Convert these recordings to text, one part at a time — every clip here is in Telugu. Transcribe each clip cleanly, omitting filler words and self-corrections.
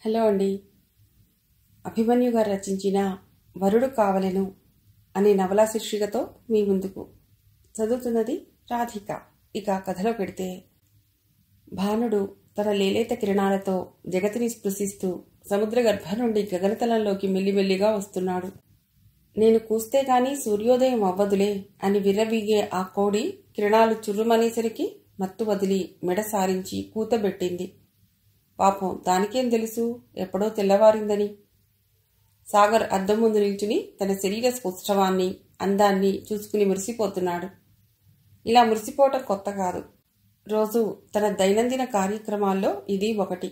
హలో అండి. అభిమన్యు గారు రచించిన వరుడు కావలెను అనే నవలా శీర్షికతో మీ ముందుకు. చదువుతున్నది రాధిక. ఇక కథలో పెడితే, భానుడు తన లేలేత కిరణాలతో జగతిని స్పృశిస్తూ సముద్ర గర్భం నుండి గగనతలంలోకి మెల్లిమెల్లిగా వస్తున్నాడు. నేను కూస్తే గాని సూర్యోదయం అవ్వదులే అని విర్రవీగే ఆ కోడి కిరణాలు చుర్రుమనేసరికి మత్తు వదిలి మెడ సారించి కూతబెట్టింది. పాపం దానికేం తెలుసు ఎప్పుడో తెల్లవారిందని. సాగర్ అద్దం ముందు నిల్చుని తన శరీర సౌష్ఠవాన్ని అందాన్ని చూసుకుని మురిసిపోతున్నాడు. ఇలా మురిసిపోవటం కొత్త కాదు. రోజు తన దైనందిన కార్యక్రమాల్లో ఇది ఒకటి.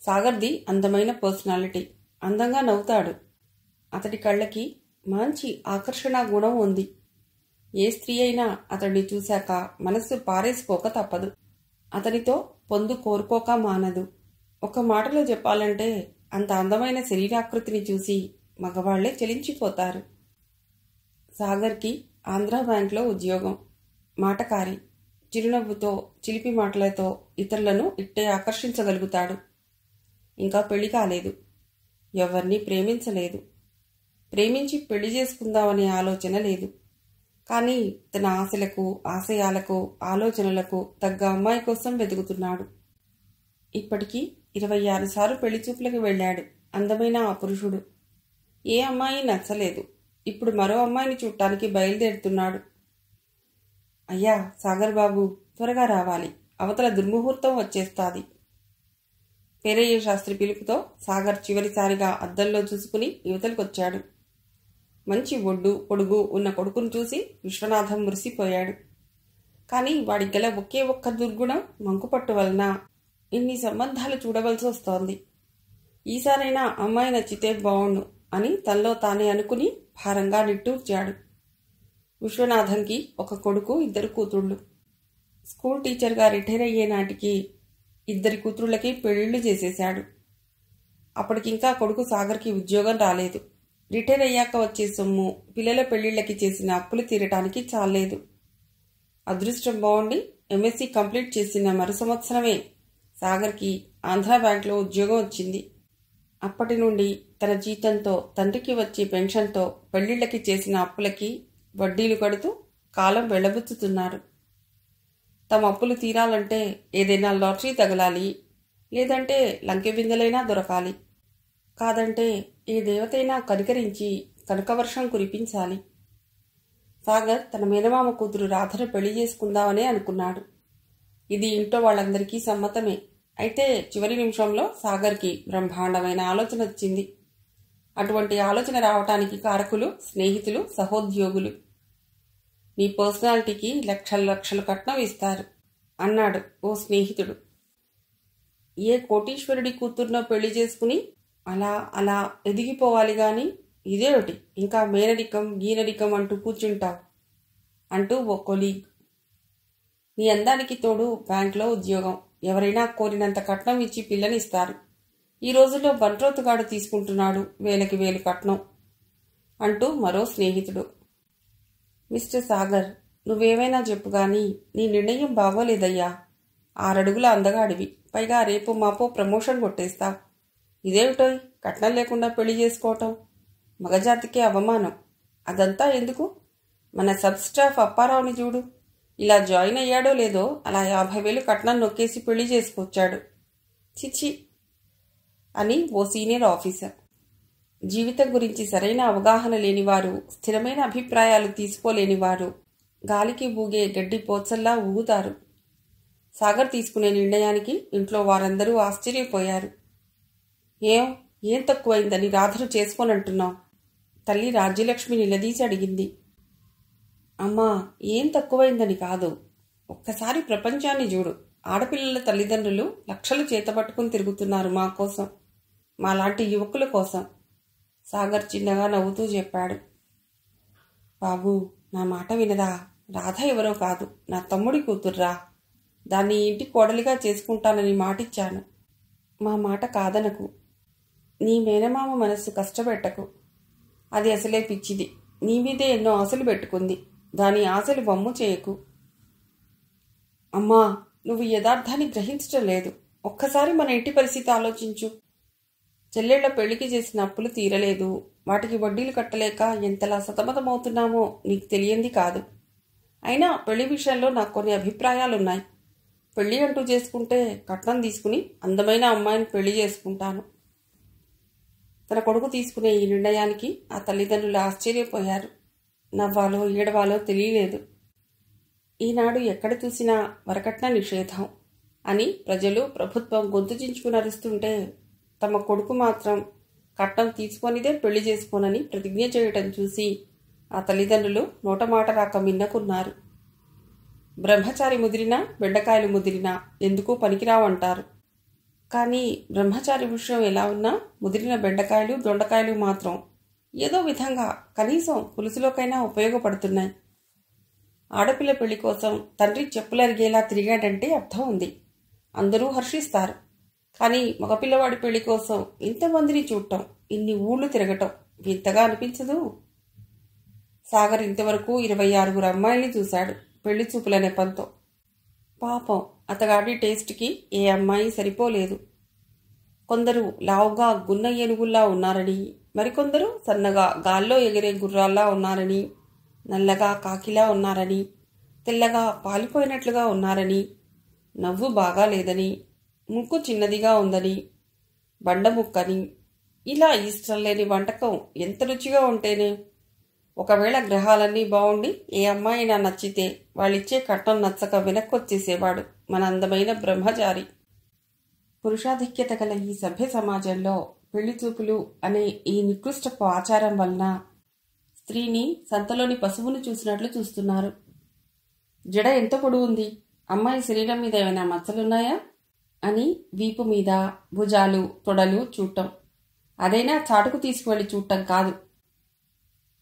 సాగర్ది అందమైన పర్సనాలిటీ. అందంగా నవ్వుతాడు. అతడి కళ్ళకి మంచి ఆకర్షణ గుణం ఉంది. ఏ స్త్రీ అయినా అతడిని చూశాక మనస్సు పారేసుకోక తప్పదు. అతనితో పొందు కోరుకోక మానదు. ఒక మాటలో చెప్పాలంటే అంత అందమైన శరీరాకృతిని చూసి మగవాళ్లే చెలించిపోతారు. సాగర్కి ఆంధ్రా బ్యాంక్లో ఉద్యోగం. మాటకారి, చిరునవ్వుతో చిలిపి మాటలతో ఇతరులను ఇట్టే ఆకర్షించగలుగుతాడు. ఇంకా పెళ్లి కాలేదు. ఎవరిని ప్రేమించలేదు. ప్రేమించి పెళ్లి చేసుకుందామనే ఆలోచన లేదు. కానీ తన ఆశలకు, ఆశయాలకు, ఆలోచనలకు తగ్గ అమ్మాయి కోసం వెతుకుతున్నాడు. ఇప్పటికీ 26 సార్లు పెళ్లి చూపులకు వెళ్ళాడు. అందమైన ఆ పురుషుడు ఏ అమ్మాయి నచ్చలేదు. ఇప్పుడు మరో అమ్మాయిని చూడటానికి బయలుదేరుతున్నాడు. అయ్యా సాగర్ బాబు, త్వరగా రావాలి, అవతల దుర్ముహూర్తం వచ్చేస్తాది. పేరయ్య శాస్త్రి పిలుపుతో సాగర్ చివరిసారిగా అద్దంలో చూసుకుని యువతలకొచ్చాడు. మంచి ఒడ్డు పొడుగు ఉన్న కొడుకును చూసి విశ్వనాథం మురిసిపోయాడు. కానీ వాడికి గల ఒకే ఒక్క దుర్గుణం మంకుపట్టు వలన ఇన్ని సంబంధాలు చూడవలసి వస్తోంది. ఈసారైనా అమ్మాయి నచ్చితే బావుండు అని తనలో తానే అనుకుని భారంగా నిట్టూర్చాడు. విశ్వనాథంకి ఒక కొడుకు, 2 కూతుళ్ళు. స్కూల్ టీచర్గా రిటైర్ అయ్యే నాటికి 2 కూతుళ్ళకి పెళ్లిళ్లు చేసేశాడు. అప్పటికింకా కొడుకు సాగర్కి ఉద్యోగం రాలేదు. రిటైర్ అయ్యాక వచ్చే సొమ్ము పిల్లల పెళ్లిళ్లకి చేసిన అప్పులు తీరటానికి చాలేదు. అదృష్టం బాగుండి ఎంఎస్సీ కంప్లీట్ చేసిన మరు సంవత్సరమే సాగర్కి ఆంధ్రా బ్యాంక్లో ఉద్యోగం వచ్చింది. అప్పటి నుండి తన జీతంతో, తండ్రికి వచ్చే పెన్షన్తో పెళ్లిళ్లకి చేసిన అప్పులకి వడ్డీలు కడుతూ కాలం వెళ్లబుచ్చుతున్నారు. తమ అప్పులు తీరాలంటే ఏదైనా లాటరీ తగలాలి, లేదంటే లంకె బిందెలైనా దొరకాలి, కాదంటే ఏ దేవతైనా కనికరించి కనకవర్షం కురిపించాలి. సాగర్ తన మేనమామ కూతురు రాధను పెళ్లి చేసుకుందామనే అనుకున్నాడు. ఇది ఇంట్లో వాళ్ళందరికీ సమ్మతమే. అయితే చివరి నిమిషంలో సాగర్కి బ్రహ్మాండమైన ఆలోచన వచ్చింది. అటువంటి ఆలోచన రావటానికి కారకులు స్నేహితులు, సహోద్యోగులు. నీ పర్సనాలిటీకి లక్షల లక్షలు కట్నం ఇస్తారు అన్నాడు ఓ స్నేహితుడు. ఏ కోటీశ్వరుడి కూతుర్నో పెళ్లి చేసుకుని అలా అలా ఎదిగిపోవాలి గాని ఇదేమిటి ఇంకా మేనరికం గీనరికం అంటూ కూర్చుంటావు అంటూ ఓ కొలీగ్. నీ అందానికి తోడు బ్యాంక్లో ఉద్యోగం, ఎవరైనా కోరినంత కట్నం ఇచ్చి పిల్లనిస్తారు. ఈ రోజుల్లో బంట్రోతుగాడు తీసుకుంటున్నాడు వేలకి వేలు కట్నం అంటూ మరో స్నేహితుడు. మిస్టర్ సాగర్, నువ్వేమైనా చెప్పు గాని నీ నిర్ణయం బాగోలేదయ్యా. 6 అడుగుల అందగాడివి, పైగా రేపు మాపో ప్రమోషన్ కొట్టేస్తావు. ఇదేమిటోయ్ కట్నం లేకుండా పెళ్లి చేసుకోవటం? మగజాతికే అవమానం. అదంతా ఎందుకు? మన సబ్ స్టాఫ్ అప్పారావుని చూడు. ఇలా జాయిన్ అయ్యాడో లేదో అలా 50,000 కట్నం నొక్కేసి పెళ్లి చేసుకొచ్చాడు. చిచి అని ఓ సీనియర్ ఆఫీసర్. జీవితం గురించి సరైన అవగాహన లేనివారు, స్థిరమైన అభిప్రాయాలు తీసుకోలేనివారు గాలికి ఊగే గడ్డి పోచల్లా ఊగుతారు. సాగర్ తీసుకునే నిర్ణయానికి ఇంట్లో వారందరూ ఆశ్చర్యపోయారు. ఏం తక్కువైందని రాధను చేసుకోనంటున్నావు? తల్లి రాజ్యలక్ష్మి నిలదీసి అడిగింది. అమ్మా, ఏం తక్కువైందని కాదు, ఒక్కసారి ప్రపంచాన్ని చూడు. ఆడపిల్లల తల్లిదండ్రులు లక్షలు చేతపట్టుకుని తిరుగుతున్నారు మా కోసం, మాలాంటి యువకుల కోసం. సాగర్ చిన్నగా నవ్వుతూ చెప్పాడు. బాబు, నా మాట వినరా? రాధ ఎవరో కాదు, నా తమ్ముడి కూతుర్రా. దాన్ని ఇంటి కోడలిగా చేసుకుంటానని మాటిచ్చాను. మా మాట కాదనకు. నీ మేనమామ మనస్సు కష్టపెట్టకు. అది అసలే పిచ్చిది. నీ మీదే ఎన్నో ఆశలు పెట్టుకుంది. దాని ఆశలు బొమ్ము చేయకు. అమ్మా, నువ్వు యథార్థాన్ని గ్రహించటం లేదు. ఒక్కసారి మన ఇంటి పరిస్థితి ఆలోచించు. చెల్లెళ్ల పెళ్లికి చేసిన అప్పులు తీరలేదు. వాటికి వడ్డీలు కట్టలేక ఎంతలా సతమతమవుతున్నామో నీకు తెలియంది కాదు. అయినా పెళ్లి విషయంలో నాకు కొన్ని అభిప్రాయాలున్నాయి. పెళ్లి అంటూ చేసుకుంటే కట్నం తీసుకుని అందమైన అమ్మాయిని పెళ్లి చేసుకుంటాను. తన కొడుకు తీసుకునే ఈ నిర్ణయానికి ఆ తల్లిదండ్రులు ఆశ్చర్యపోయారు. నవ్వాలో ఏడవాలో తెలియలేదు. ఈనాడు ఎక్కడ చూసినా వరకట్న నిషేధం అని ప్రజలు, ప్రభుత్వం గొంతు చించుకుని అరుస్తుంటే తమ కొడుకు మాత్రం కట్నం తీసుకొనిదే పెళ్లి చేసుకోనని ప్రతిజ్ఞ చేయటం చూసి ఆ తల్లిదండ్రులు నోటమాట రాక మిన్నకున్నారు. బ్రహ్మచారి ముదిరినా బెండకాయలు ముదిరినా ఎందుకు పనికిరావంటారు. కానీ బ్రహ్మచారి విషయం ఎలా ఉన్నా ముదిరిన బెండకాయలు దొండకాయలు మాత్రం ఏదో విధంగా కనీసం పులుసులోకైనా ఉపయోగపడుతున్నాయి. ఆడపిల్ల పెళ్లి కోసం తండ్రి చెప్పులరిగేలా తిరిగాడంటే అర్థం ఉంది. అందరూ హర్షిస్తారు. కానీ మగపిల్లవాడి పెళ్లి కోసం ఇంతమందిని చూడటం, ఇన్ని ఊళ్ళు తిరగటం వింతగా అనిపించదు. సాగర్ ఇంతవరకు 26 అమ్మాయిల్ని చూశాడు పెళ్లి చూపుల నెపంతో. పాపం అతగాడి టేస్ట్కి ఏ అమ్మాయి సరిపోలేదు. కొందరు లావుగా గున్న ఏనుగుల్లా ఉన్నారని, మరికొందరు సన్నగా గాల్లో ఎగిరే గుర్రాల్లా ఉన్నారని, నల్లగా కాకిలా ఉన్నారని, తెల్లగా పాలిపోయినట్లుగా ఉన్నారని, నవ్వు బాగా లేదని, ముక్కు చిన్నదిగా ఉందని, బండముక్కని, ఇలా ఇష్టం లేని వంటకం ఎంత రుచిగా ఉంటేనే. ఒకవేళ గ్రహాలన్నీ బాగుండి ఏ అమ్మాయినా నచ్చితే వాళ్ళిచ్చే కట్నం నచ్చక వెనక్కొచ్చేసేవాడు మన అందమైన బ్రహ్మచారి. పురుషాధిక్యత గల ఈ సభ్య సమాజంలో పెళ్లి చూపులు అనే ఈ నికృష్టపు ఆచారం వలన స్త్రీని సంతలోని పశువును చూసినట్లు చూస్తున్నారు. జడ ఎంత పొడవుంది, అమ్మాయి శరీరం మీద ఏమైనా మచ్చలున్నాయా అని వీపు మీద, భుజాలు, తొడలు చూడటం. అదైనా చాటుకు తీసుకువెళ్ళి చూడటం కాదు.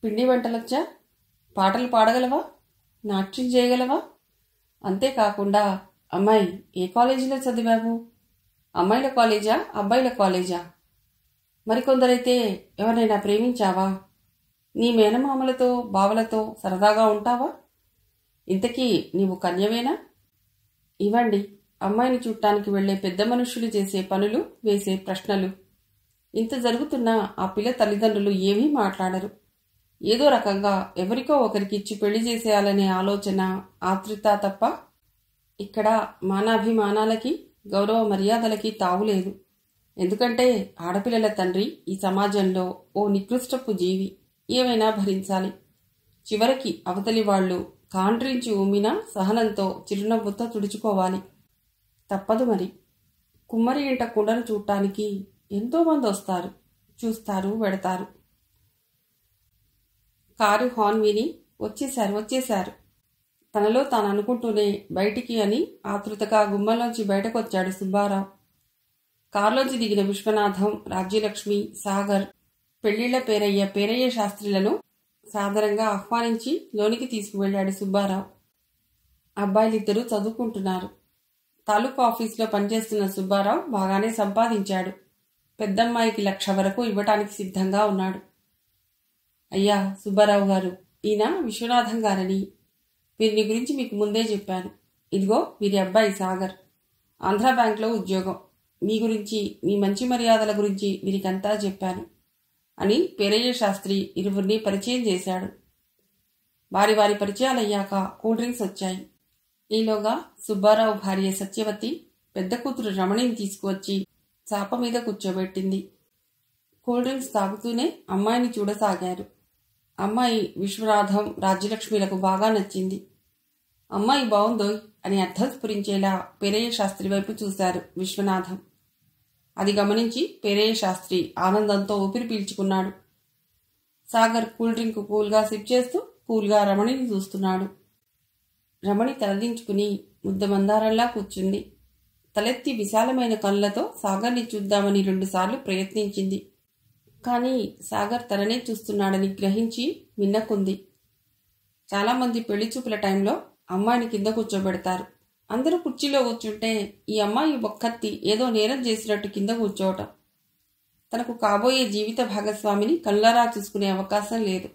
పిండి వంటలొచ్చా, పాటలు పాడగలవా, నాట్యం చేయగలవా, అంతేకాకుండా అమ్మాయి ఏ కాలేజీలో చదివావు, అమ్మాయిల కాలేజా అబ్బాయిల కాలేజా, మరికొందరైతే ఎవరైనా ప్రేమించావా, నీ మేనమామలతో బావలతో సరదాగా ఉంటావా, ఇంతకీ నీవు కన్యవేనా? ఇవ్వండి అమ్మాయిని చూడటానికి వెళ్లే పెద్ద మనుషులు చేసే పనులు, వేసే ప్రశ్నలు. ఇంత జరుగుతున్నా ఆ పిల్ల తల్లిదండ్రులు ఏమీ మాట్లాడరు. ఏదో రకంగా ఎవరికో ఒకరికి ఇచ్చి పెళ్లి చేసేయాలనే ఆలోచన, ఆతృత తప్ప ఇక్కడ మానాభిమానాలకి, గౌరవ మర్యాదలకి తావులేదు. ఎందుకంటే ఆడపిల్లల తండ్రి ఈ సమాజంలో ఓ నికృష్టపు జీవి, ఏమైనా భరించాలి. చివరికి అవతలి వాళ్లు కాండ్రించి ఉమ్మినా సహనంతో చిరునవ్వుతో తుడుచుకోవాలి. తప్పదు మరి. కుమ్మరి ఇంట కుండను చూడటానికి ఎంతోమంది వస్తారు, చూస్తారు, వెడతారు. కారు హార్న్ విని వచ్చేశారు తనలో తాను అనుకుంటూనే బయటికి అని ఆతృతగా గుమ్మంలోంచి బయటకొచ్చాడు సుబ్బారావు. కారులోంచి దిగిన విశ్వనాథం, రాజ్యలక్ష్మి, సాగర్ పెళ్లిళ్ల పేరయ్య శాస్త్రులను సాదరంగా ఆహ్వానించి లోనికి తీసుకువెళ్లాడు సుబ్బారావు. అబ్బాయిలిద్దరూ చదువుకుంటున్నారు. తాలూకా ఆఫీసులో పనిచేస్తున్న సుబ్బారావు బాగానే సంపాదించాడు. పెద్దమ్మాయికి 1,00,000 వరకు ఇవ్వటానికి సిద్ధంగా ఉన్నాడు. అయ్యా సుబ్బారావు గారు, ఈయన విశ్వనాథం గారని, వీరిని గురించి మీకు ముందే చెప్పాను. ఇదిగో వీరి అబ్బాయి సాగర్, ఆంధ్ర బ్యాంక్లో ఉద్యోగం. మీ గురించి, మీ మంచి మర్యాదల గురించి వీరికంతా చెప్పాను అని పేరయ్య శాస్త్రి ఇరువురిని పరిచయం చేశాడు. వారి వారి పరిచయాలయ్యాక కూల్ డ్రింక్స్ వచ్చాయి. ఈలోగా సుబ్బారావు భార్య సత్యవతి పెద్ద కూతురు రమణిని తీసుకువచ్చి చాప మీద కూర్చోబెట్టింది. కూల్ డ్రింక్స్ తాగుతూనే అమ్మాయిని చూడసాగారు. అమ్మాయి విశ్వనాథం, రాజ్యలక్ష్మిలకు బాగా నచ్చింది. అమ్మాయి బావుందోయ్ అని అర్థం స్ఫురించేలా పేరయ్య శాస్త్రి వైపు చూశారు విశ్వనాథం. అది గమనించి పేరయ్య శాస్త్రి ఆనందంతో ఊపిరి పీల్చుకున్నాడు. సాగర్ కూల్ డ్రింక్ కూల్గా సిప్ చేస్తూ కూల్గా రమణిని చూస్తున్నాడు. రమణి తలదించుకుని ముద్దమందారంలా కూర్చుంది. తలెత్తి విశాలమైన కళ్ళతో సాగర్ని చూద్దామని 2 సార్లు ప్రయత్నించింది. కానీ సాగర్ తననే చూస్తున్నాడని గ్రహించి మిన్నకుంది. చాలామంది పెళ్లి చూపుల టైంలో అమ్మాయిని కింద కూర్చోబెడతారు. అందరూ కుర్చీలో కూర్చుంటే ఈ అమ్మాయి ఒక్కత్తి ఏదో నేరం చేసినట్టు కింద కూర్చోవటం. తనకు కాబోయే జీవిత భాగస్వామిని కళ్ళారా చూసుకునే అవకాశం లేదు.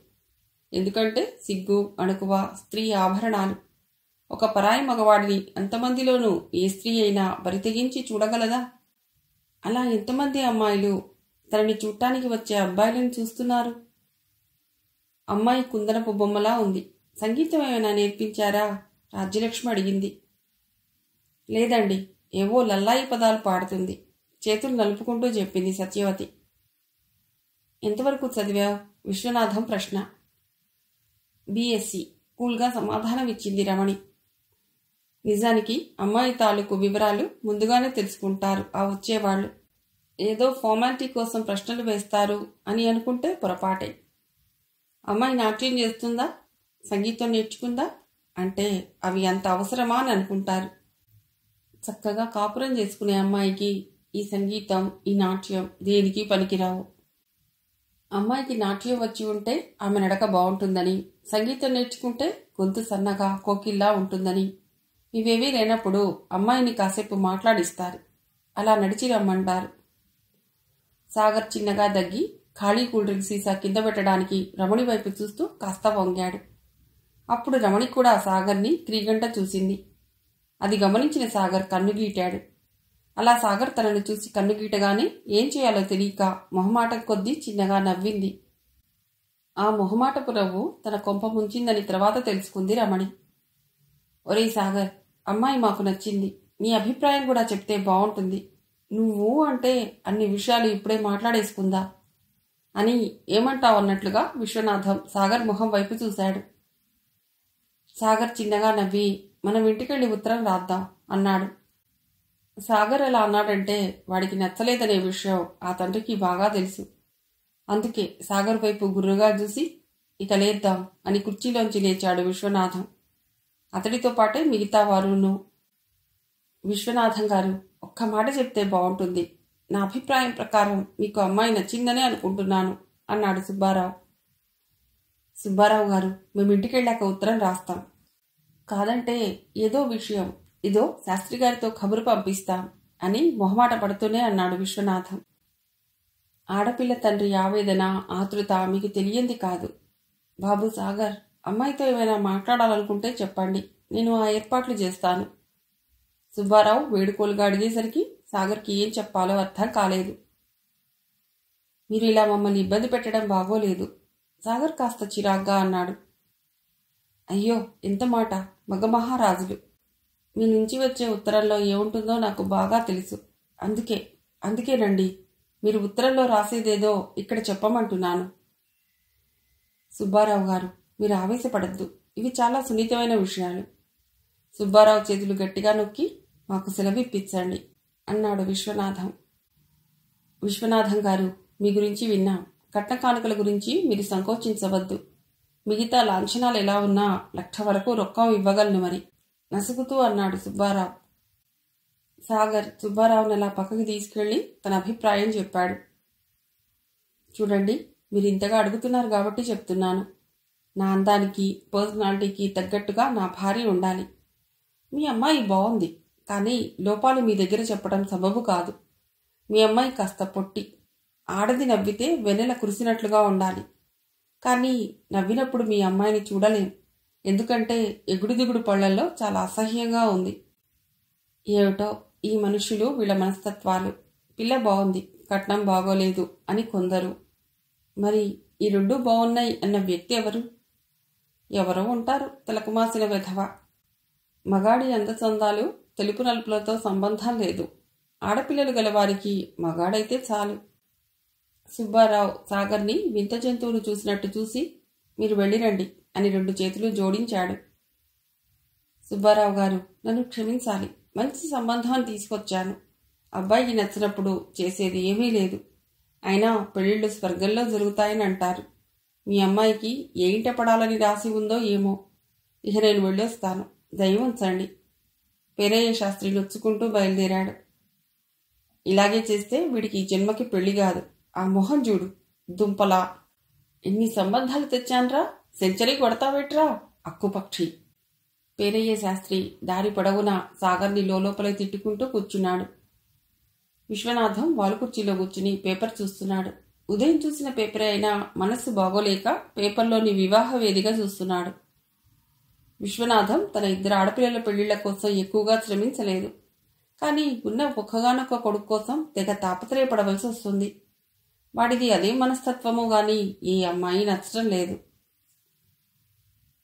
ఎందుకంటే సిగ్గు, అణకువ, స్త్రీ ఆభరణాలు. ఒక పరాయి మగవాడిని అంతమందిలోనూ ఏ స్త్రీ అయినా బరితెగించి చూడగలదా? అలా ఎంతమంది అమ్మాయిలు తనని చూడటానికి వచ్చే అబ్బాయిలను చూస్తున్నారు? అమ్మాయి కుందనపు బొమ్మలా ఉంది. సంగీతం ఏమైనా నేర్పించారా? రాజ్యలక్ష్మి అడిగింది. లేదండి, ఏవో లల్లాయి పదాలు పాడుతుంది, చేతులు నలుపుకుంటూ చెప్పింది సత్యవతి. ఎంతవరకు చదివావు? విశ్వనాథం ప్రశ్న. బీఎస్సీ, కూల్గా సమాధానం ఇచ్చింది రమణి. నిజానికి అమ్మాయి తాలూకు వివరాలు ముందుగానే తెలుసుకుంటారు ఆ వచ్చేవాళ్ళు. ఏదో ఫార్మాలిటీ కోసం ప్రశ్నలు వేస్తారు అని అనుకుంటే పొరపాటే. అమ్మాయి నాట్యం చేస్తుందా, సంగీతం నేర్చుకుందా అంటే అవి అంత అవసరమా అని అనుకుంటారు. చక్కగా కాపురం చేసుకునే అమ్మాయికి ఈ సంగీతం, ఈ నాట్యం దేనికి పనికిరావు. అమ్మాయికి నాట్యం వచ్చి ఉంటే ఆమె నడక బాగుంటుందని, సంగీతం నేర్చుకుంటే గొంతు సన్నగా కోకిల్లా ఉంటుందని, ఇవేవీ లేనప్పుడు అమ్మాయిని కాసేపు మాట్లాడిస్తారు. అలా నడిచి రమ్మంటారు. సాగర్ చిన్నగా దగ్గి ఖాళీ కూల్ డ్రింక్ సీసా కింద పెట్టడానికి రమణి వైపు చూస్తూ కాస్త వంగాడు. అప్పుడు రమణి కూడా సాగర్ని క్రీగంట చూసింది. అది గమనించిన సాగర్ కన్నుగీటాడు. అలా సాగర్ తనను చూసి కన్నుగీటగానే ఏం చేయాలో తెలియక మొహమాటం కొద్దీ చిన్నగా నవ్వింది. ఆ మొహమాటపు నవ్వు తన కొంప ముంచిందని తర్వాత తెలుసుకుంది రమణి. ఒరేయ్ సాగర్, అమ్మాయి మాకు నచ్చింది, నీ అభిప్రాయం కూడా చెప్తే బాగుంటుంది. నువ్వు అంటే అన్ని విషయాలు ఇప్పుడే మాట్లాడేసుకుందా అని ఏమంటావు అన్నట్లుగా విశ్వనాథం సాగర్ మొహం వైపు చూశాడు. సాగర్ చిన్నగా నవ్వి, మనం ఇంటికెళ్ళి ఉత్తరం రాద్దాం అన్నాడు. సాగర్ అలా అన్నాడంటే వాడికి నచ్చలేదనే విషయం ఆ తండ్రికి బాగా తెలుసు. అందుకే సాగర్ వైపు గుర్రుగా చూసి ఇక లేద్దాం అని కుర్చీలోంచి లేచాడు విశ్వనాథం. అతడితో పాటే మిగతా వారును. విశ్వనాథం గారు, ఒక్క మాట చెప్తే బాగుంటుంది. నా అభిప్రాయం ప్రకారం మీకు అమ్మాయి నచ్చిందనే అనుకుంటున్నాను అన్నాడు సుబ్బారావు. సుబ్బారావు గారు, మేము ఇంటికెళ్ళాక ఉత్తరం రాస్తాం. కాదంటే ఏదో విషయం, ఇదో శాస్త్రి గారితో కబురు పంపిస్తాం అని మొహమాట పడుతూనే అన్నాడు విశ్వనాథం. ఆడపిల్ల తండ్రి ఆవేదన, ఆతృత మీకు తెలియంది కాదు. బాబు సాగర్, అమ్మాయితో ఏమైనా మాట్లాడాలనుకుంటే చెప్పండి, నేను ఆ ఏర్పాట్లు చేస్తాను. సుబ్బారావు వేడుకోలుగా అడిగేసరికి సాగర్కి ఏం చెప్పాలో అర్థం కాలేదు. మీరు ఇలా మమ్మల్ని ఇబ్బంది పెట్టడం బాగోలేదు, సాగర్ కాస్త చిరాగ్గా అన్నాడు. అయ్యో, ఎంత మాట, మగమహారాజులు. మీ నుంచి వచ్చే ఉత్తరంలో ఏముంటుందో నాకు బాగా తెలుసు. అందుకేనండి మీరు ఉత్తరంలో రాసేదేదో ఇక్కడ చెప్పమంటున్నాను. సుబ్బారావు గారు, మీరు ఆవేశపడద్దు, ఇవి చాలా సున్నితమైన విషయాలు. సుబ్బారావు చేతులు గట్టిగా నొక్కి మాకు సెలవిప్పించండి అన్నాడు విశ్వనాథం. విశ్వనాథం గారు, మీ గురించి విన్నాం. కట్న కానుకల గురించి మీరు సంకోచించవద్దు. మిగతా లాంఛనాలు ఎలా ఉన్నా 1,00,000 వరకు రొక్కం ఇవ్వగలను మరి నసుగుతూ అన్నాడు సుబ్బారావు. సాగర్ సుబ్బారావుని అలా పక్కకి తీసుకెళ్లి తన అభిప్రాయం చెప్పాడు. చూడండి, మీరు ఇంతగా అడుగుతున్నారు కాబట్టి చెప్తున్నాను. నా అందానికి, పర్సనాలిటీకి తగ్గట్టుగా నా భార్య ఉండాలి. మీ అమ్మాయి బాగుంది, కానీ లోపాలు మీ దగ్గర చెప్పడం సబబు కాదు. మీ అమ్మాయి కాస్త పొట్టి, ఆడది నవ్వితే వెన్నెల కురిసినట్లుగా ఉండాలి. కానీ నవ్వినప్పుడు మీ అమ్మాయిని చూడలేం, ఎందుకంటే ఎగుడు దిగుడు పళ్లల్లో చాలా అసహ్యంగా ఉంది. ఏమిటో ఈ మనుషులు, వీళ్ళ మనస్తత్వాలు. పిల్ల బాగుంది, కట్నం బాగోలేదు అని కొందరు. మరి ఈ రెండూ బాగున్నాయి అన్న వ్యక్తి ఎవరు? ఎవరో ఉంటారు, తలకుమాసిన వెధవ. మగాడి అందచందాలు తెలుపు నలుపులతో సంబంధం లేదు. ఆడపిల్లలు గలవారికి మగాడైతే చాలు. సుబ్బారావు సాగర్ని వింత జంతువును చూసినట్టు చూసి, మీరు వెళ్ళిరండి అని 2 చేతులు జోడించాడు. సుబ్బారావు గారు, నన్ను క్షమించాలి. మంచి సంబంధం తీసుకొచ్చాను. అబ్బాయికి నచ్చినప్పుడు చేసేది ఏమీ లేదు. అయినా పెళ్లిళ్ళు స్వర్గంలో జరుగుతాయని అంటారు. మీ అమ్మాయికి ఏ ఇంట పడాలని రాసి ఉందో ఏమో. ఇక నేను వెళ్ళొస్తాను, దయవుంచండి. పేరయ్య శాస్త్రి నొచ్చుకుంటూ బయలుదేరాడు. ఇలాగే చేస్తే వీడికి ఈ జన్మకి పెళ్లి కాదు. ఆ మొహం చూడు, దుంపలా. ఎన్ని సంబంధాలు తెచ్చాన్రా, సెంచరీ కొడతావేట్రా అక్కుపక్షి. పేరయ్య శాస్త్రి దారి పొడవునా సాగర్ని లోపలే తిట్టుకుంటూ కూర్చున్నాడు. విశ్వనాథం వాలుకుర్చీలో కూర్చుని పేపర్ చూస్తున్నాడు. ఉదయం చూసిన పేపరే అయినా మనస్సు బాగోలేక పేపర్లోని వివాహ వేదిక చూస్తున్నాడు. విశ్వనాథం తన 2 ఆడపిల్లల పెళ్లిళ్ల కోసం ఎక్కువగా శ్రమించలేదు. కానీ ఉన్న ఒక్కగానొక్క కొడుకు కోసం తెగ తాపత్రయపడవలసి వస్తుంది. వాడిది అదే మనస్తత్వమో గాని ఈ అమ్మాయి నచ్చడం లేదు.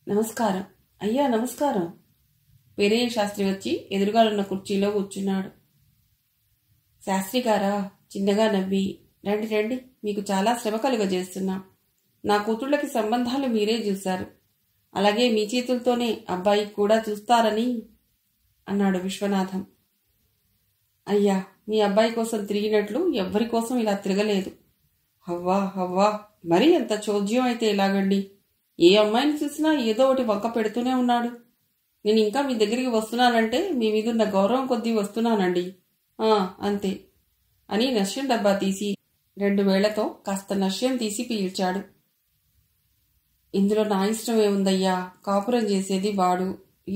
నమస్కారం అయ్యా, నమస్కారం. పేరయ్య శాస్త్రి వచ్చి ఎదురుగా ఉన్న కుర్చీలో కూర్చున్నాడు. శాస్త్రి గారా? చిన్నగా నవ్వి, రండి రండి, మీకు చాలా శ్రమ కలుగజేస్తున్నా. నా కూతుళ్ళకి సంబంధాలు మీరే చూశారు, అలాగే మీ చేతులతోనే అబ్బాయి కూడా చూస్తారని అన్నాడు విశ్వనాథం. అయ్యా, మీ అబ్బాయి కోసం తిరిగినట్లు ఎవ్వరి కోసం ఇలా తిరగలేదు. హవ్వా హవ్వా, మరీ ఎంత చోద్యం అయితే ఎలాగండి? ఏ అమ్మాయిని చూసినా ఏదో ఒకటి వంక పెడుతూనే ఉన్నాడు. నేను ఇంకా మీ దగ్గరికి వస్తున్నానంటే మీ మీదున్న గౌరవం కొద్దీ వస్తున్నానండి, అంతే అని నశ్యం డబ్బా తీసి 2 వేళ్లతో కాస్త నశ్యం తీసి పీల్చాడు. ఇందులో నా ఇష్టం ఏముందయ్యా, కాపురం చేసేది వాడు.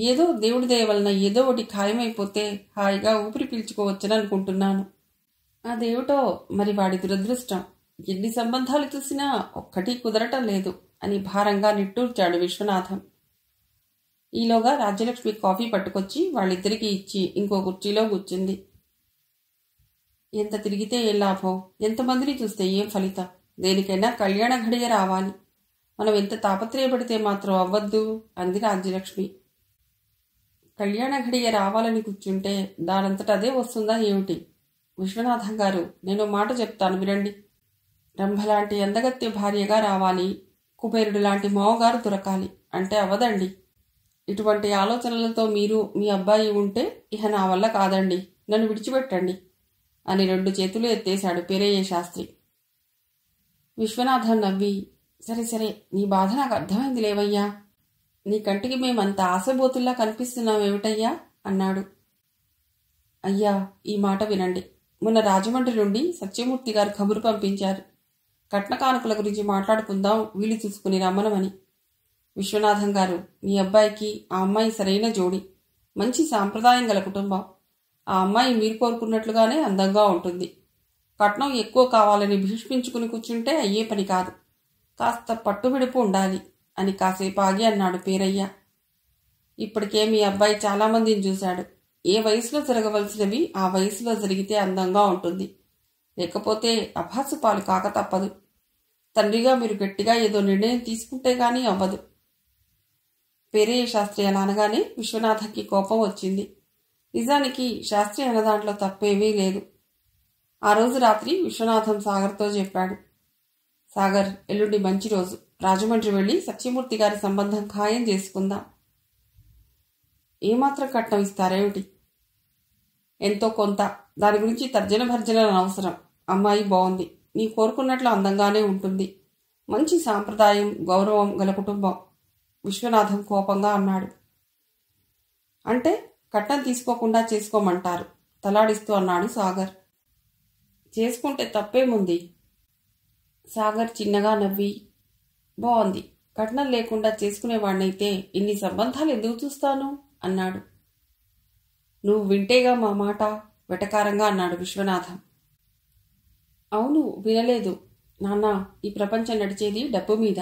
ఏదో దేవుడి దయ వలన ఏదో ఒకటి ఖాయమైపోతే హాయిగా ఊపిరి పీల్చుకోవచ్చని అనుకుంటున్నాను. అదేమిటో మరి వాడి దురదృష్టం. ఎన్ని సంబంధాలు చూసినా ఒక్కటి కుదరటం లేదు అని భారంగా నిట్టూర్చాడు విశ్వనాథం. ఈలోగా రాజ్యలక్ష్మి కాఫీ పట్టుకొచ్చి వాళ్ళిద్దరికీ ఇచ్చి ఇంకో కుర్చీలో కూర్చుంది. ఎంత తిరిగితే ఏం లాభం, ఎంతమందిని చూస్తే ఏం ఫలితం? దేనికైనా కళ్యాణ ఘడియ రావాలి. మనం ఎంత తాపత్రయపడితే మాత్రం అవ్వద్దు అంది రాజ్యలక్ష్మి. కళ్యాణ ఘడియ రావాలని కూర్చుంటే దానంతట అదే వస్తుందా ఏమిటి? విశ్వనాథం గారు, నేను మాట చెప్తాను వినండి. రంభలాంటి అందగత్య భార్యగా రావాలి, కుబేరుడు లాంటి మావగారు దొరకాలి అంటే అవ్వదండి. ఇటువంటి ఆలోచనలతో మీరు మీ అబ్బాయి ఉంటే ఇహ నా వల్ల కాదండి, నన్ను విడిచిపెట్టండి అని 2 చేతులు ఎత్తేశాడు పేరయ్య శాస్త్రి. విశ్వనాథం నవ్వి, సరే సరే, నీ బాధ నాకు అర్థమైంది లేవయ్యా. నీ కంటికి మేమంత ఆశబోతుల్లా కనిపిస్తున్నామేమిటయ్యా అన్నాడు. అయ్యా, ఈ మాట వినండి. మొన్న రాజమండ్రి నుండి సత్యమూర్తి గారు కబురు పంపించారు. కట్న కానుకల గురించి మాట్లాడుకుందాం, వీలు చూసుకుని రమ్మనమని. విశ్వనాథం గారు, మీ అబ్బాయికి ఆ అమ్మాయి సరైన జోడి, మంచి సాంప్రదాయం గల కుటుంబం. ఆ అమ్మాయి మీరు కోరుకున్నట్లుగానే అందంగా ఉంటుంది. కట్నం ఎక్కువ కావాలని భీష్మించుకుని కూర్చుంటే అయ్యే పని కాదు. కాస్త పట్టుబిడుపు ఉండాలి అని కాసేపు ఆగి అన్నాడు పేరయ్య. ఇప్పటికే మీ అబ్బాయి చాలామందిని చూశాడు. ఏ వయసులో జరగవలసినవి ఆ వయసులో జరిగితే అందంగా ఉంటుంది, లేకపోతే అభాసు పాలు కాక తప్పదు. తండ్రిగా మీరు గట్టిగా ఏదో నిర్ణయం తీసుకుంటే గానీ అవ్వదు. పేరయ్య శాస్త్రి అలా అనగానే విశ్వనాథంకి కోపం వచ్చింది. నిజానికి శాస్త్రి అన్న దాంట్లో తప్పేమీ లేదు. ఆ రోజు రాత్రి విశ్వనాథం సాగర్తో చెప్పాడు. సాగర్, ఎల్లుండి మంచి రోజు, రాజమండ్రి వెళ్ళి సత్యమూర్తి గారి సంబంధం ఖాయం చేసుకుందాం. ఏమాత్రం కట్నం ఇస్తారేమిటి? ఎంతో కొంత, దాని గురించి తర్జన భర్జన అవసరం. అమ్మాయి బాగుంది, నీ కోరుకున్నట్లు అందంగానే ఉంటుంది, మంచి సాంప్రదాయం గౌరవం గల కుటుంబం. విశ్వనాథం కోపంగా అన్నాడు. అంటే కట్నం తీసుకోకుండా చేసుకోమంటారు, తలాడిస్తూ అన్నాడు సాగర్. చేసుకుంటే తప్పేముంది? సాగర్ చిన్నగా నవ్వి, బాగుంది, కట్నం లేకుండా చేసుకునేవాణ్ణైతే ఇన్ని సంబంధాలు ఎందుకు చూస్తాను అన్నాడు. నువ్వు వింటేగా మా మాట, వెటకారంగా అన్నాడు విశ్వనాథం. అవును, వినలేదు నాన్న. ఈ ప్రపంచం నడిచేది డబ్బు మీద.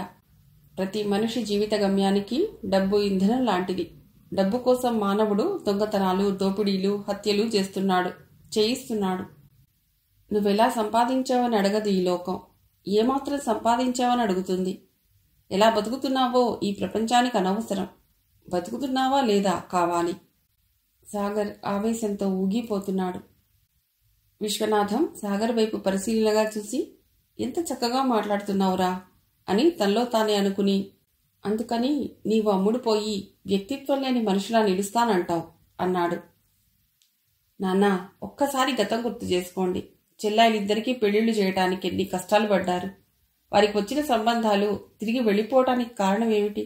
ప్రతి మనిషి జీవిత గమ్యానికి డబ్బు ఇంధనం లాంటిది. డబ్బు కోసం మానవుడు దొంగతనాలు, దోపిడీలు, హత్యలు చేయిస్తున్నాడు. నువ్వెలా సంపాదించావని అడగదు ఈ లోకం, ఏమాత్రం సంపాదించావని అడుగుతుంది. ఎలా బతుకుతున్నావో ఈ ప్రపంచానికి అనవసరం. బతుకుతున్నావా లేదా కావాలి. సాగర్ ఆవేశంతో ఊగిపోతున్నాడు. విశ్వనాథం సాగర్ వైపు పరిశీలనగా చూసి, ఎంత చక్కగా మాట్లాడుతున్నావురా అని తనలో తానే అనుకుని, అందుకని నీవు అమ్ముడుపోయి వ్యక్తిత్వం లేని మనుషులా నిలుస్తానంటావు అన్నాడు. నాన్న, ఒక్కసారి గతం గుర్తు చేసుకోండి. చెల్లాయిలిద్దరికీ పెళ్లిళ్లు చేయటానికి ఎన్ని కష్టాలు పడ్డారు. వారికి వచ్చిన సంబంధాలు తిరిగి వెళ్ళిపోవటానికి కారణం ఏమిటి?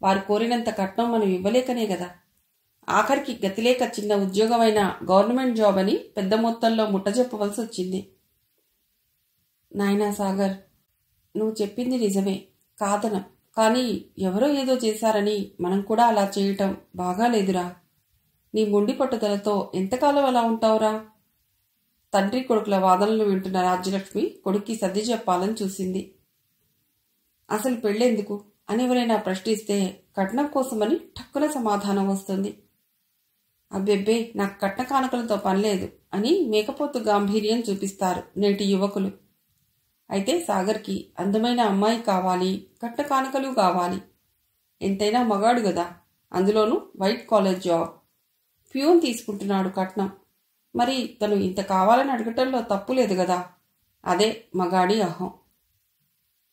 వారు కోరినంత కట్నం మనం ఇవ్వలేకనే కదా. ఆఖరికి గతిలేక చిన్న ఉద్యోగమైన గవర్నమెంట్ జాబ్ అని పెద్ద మొత్తంలో ముట్టజెప్పవలసి వచ్చింది. నాయనా సాగర్, నువ్వు చెప్పింది నిజమే, కాదనం. కానీ ఎవరో ఏదో చేశారని మనం కూడా అలా చేయటం బాగాలేదురా. నీ మొండి పట్టుదలతో ఎంతకాలం అలా ఉంటావురా? తండ్రి కొడుకుల వాదనలు వింటున్న రాజ్యలక్ష్మి కొడుక్కి సర్ది చెప్పాలని చూసింది. అసలు పెళ్ళెందుకు అని ఎవరైనా ప్రశ్నిస్తే కట్నం కోసమని ఠక్కున సమాధానం వస్తుంది. అబ్బెబ్బే, నాకు కట్న కానుకలతో పనిలేదు అని మేకపోతు గాంభీర్యం చూపిస్తారు నేటి యువకులు. అయితే సాగర్కి అందమైన అమ్మాయి కావాలి, కట్న కానుకలు కావాలి. ఎంతైనా మగాడు గదా, అందులోనూ వైట్ కాలర్ జాబ్. ప్యూన్ తీసుకుంటున్నాడు కట్నం. మరి తను ఇంత కావాలని అడగటంలో తప్పు లేదు గదా. అదే మగాడి అహం.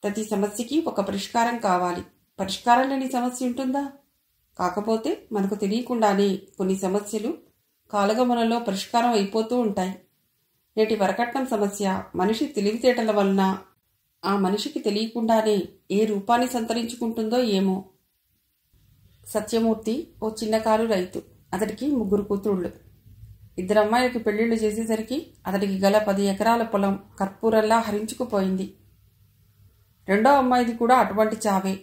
ప్రతి సమస్యకి ఒక పరిష్కారం కావాలి. పరిష్కారం లేని సమస్య ఉంటుందా? కాకపోతే మనకు తెలియకుండానే కొన్ని సమస్యలు కాలగమనంలో పరిష్కారం అయిపోతూ ఉంటాయి. నేటి వరకట్నం సమస్య మనిషి తెలివితేటల వలన ఆ మనిషికి తెలియకుండానే ఏ రూపాన్ని సంతరించుకుంటుందో ఏమో. సత్యమూర్తి ఓ చిన్నకారు రైతు. అతడికి 3 కూతుళ్ళు. 2 అమ్మాయిలకి పెళ్లిళ్లు చేసేసరికి అతడికి గల 10 ఎకరాల పొలం కర్పూరంలా హరించుకుపోయింది. 2వ అమ్మాయిది కూడా అటువంటి చావే.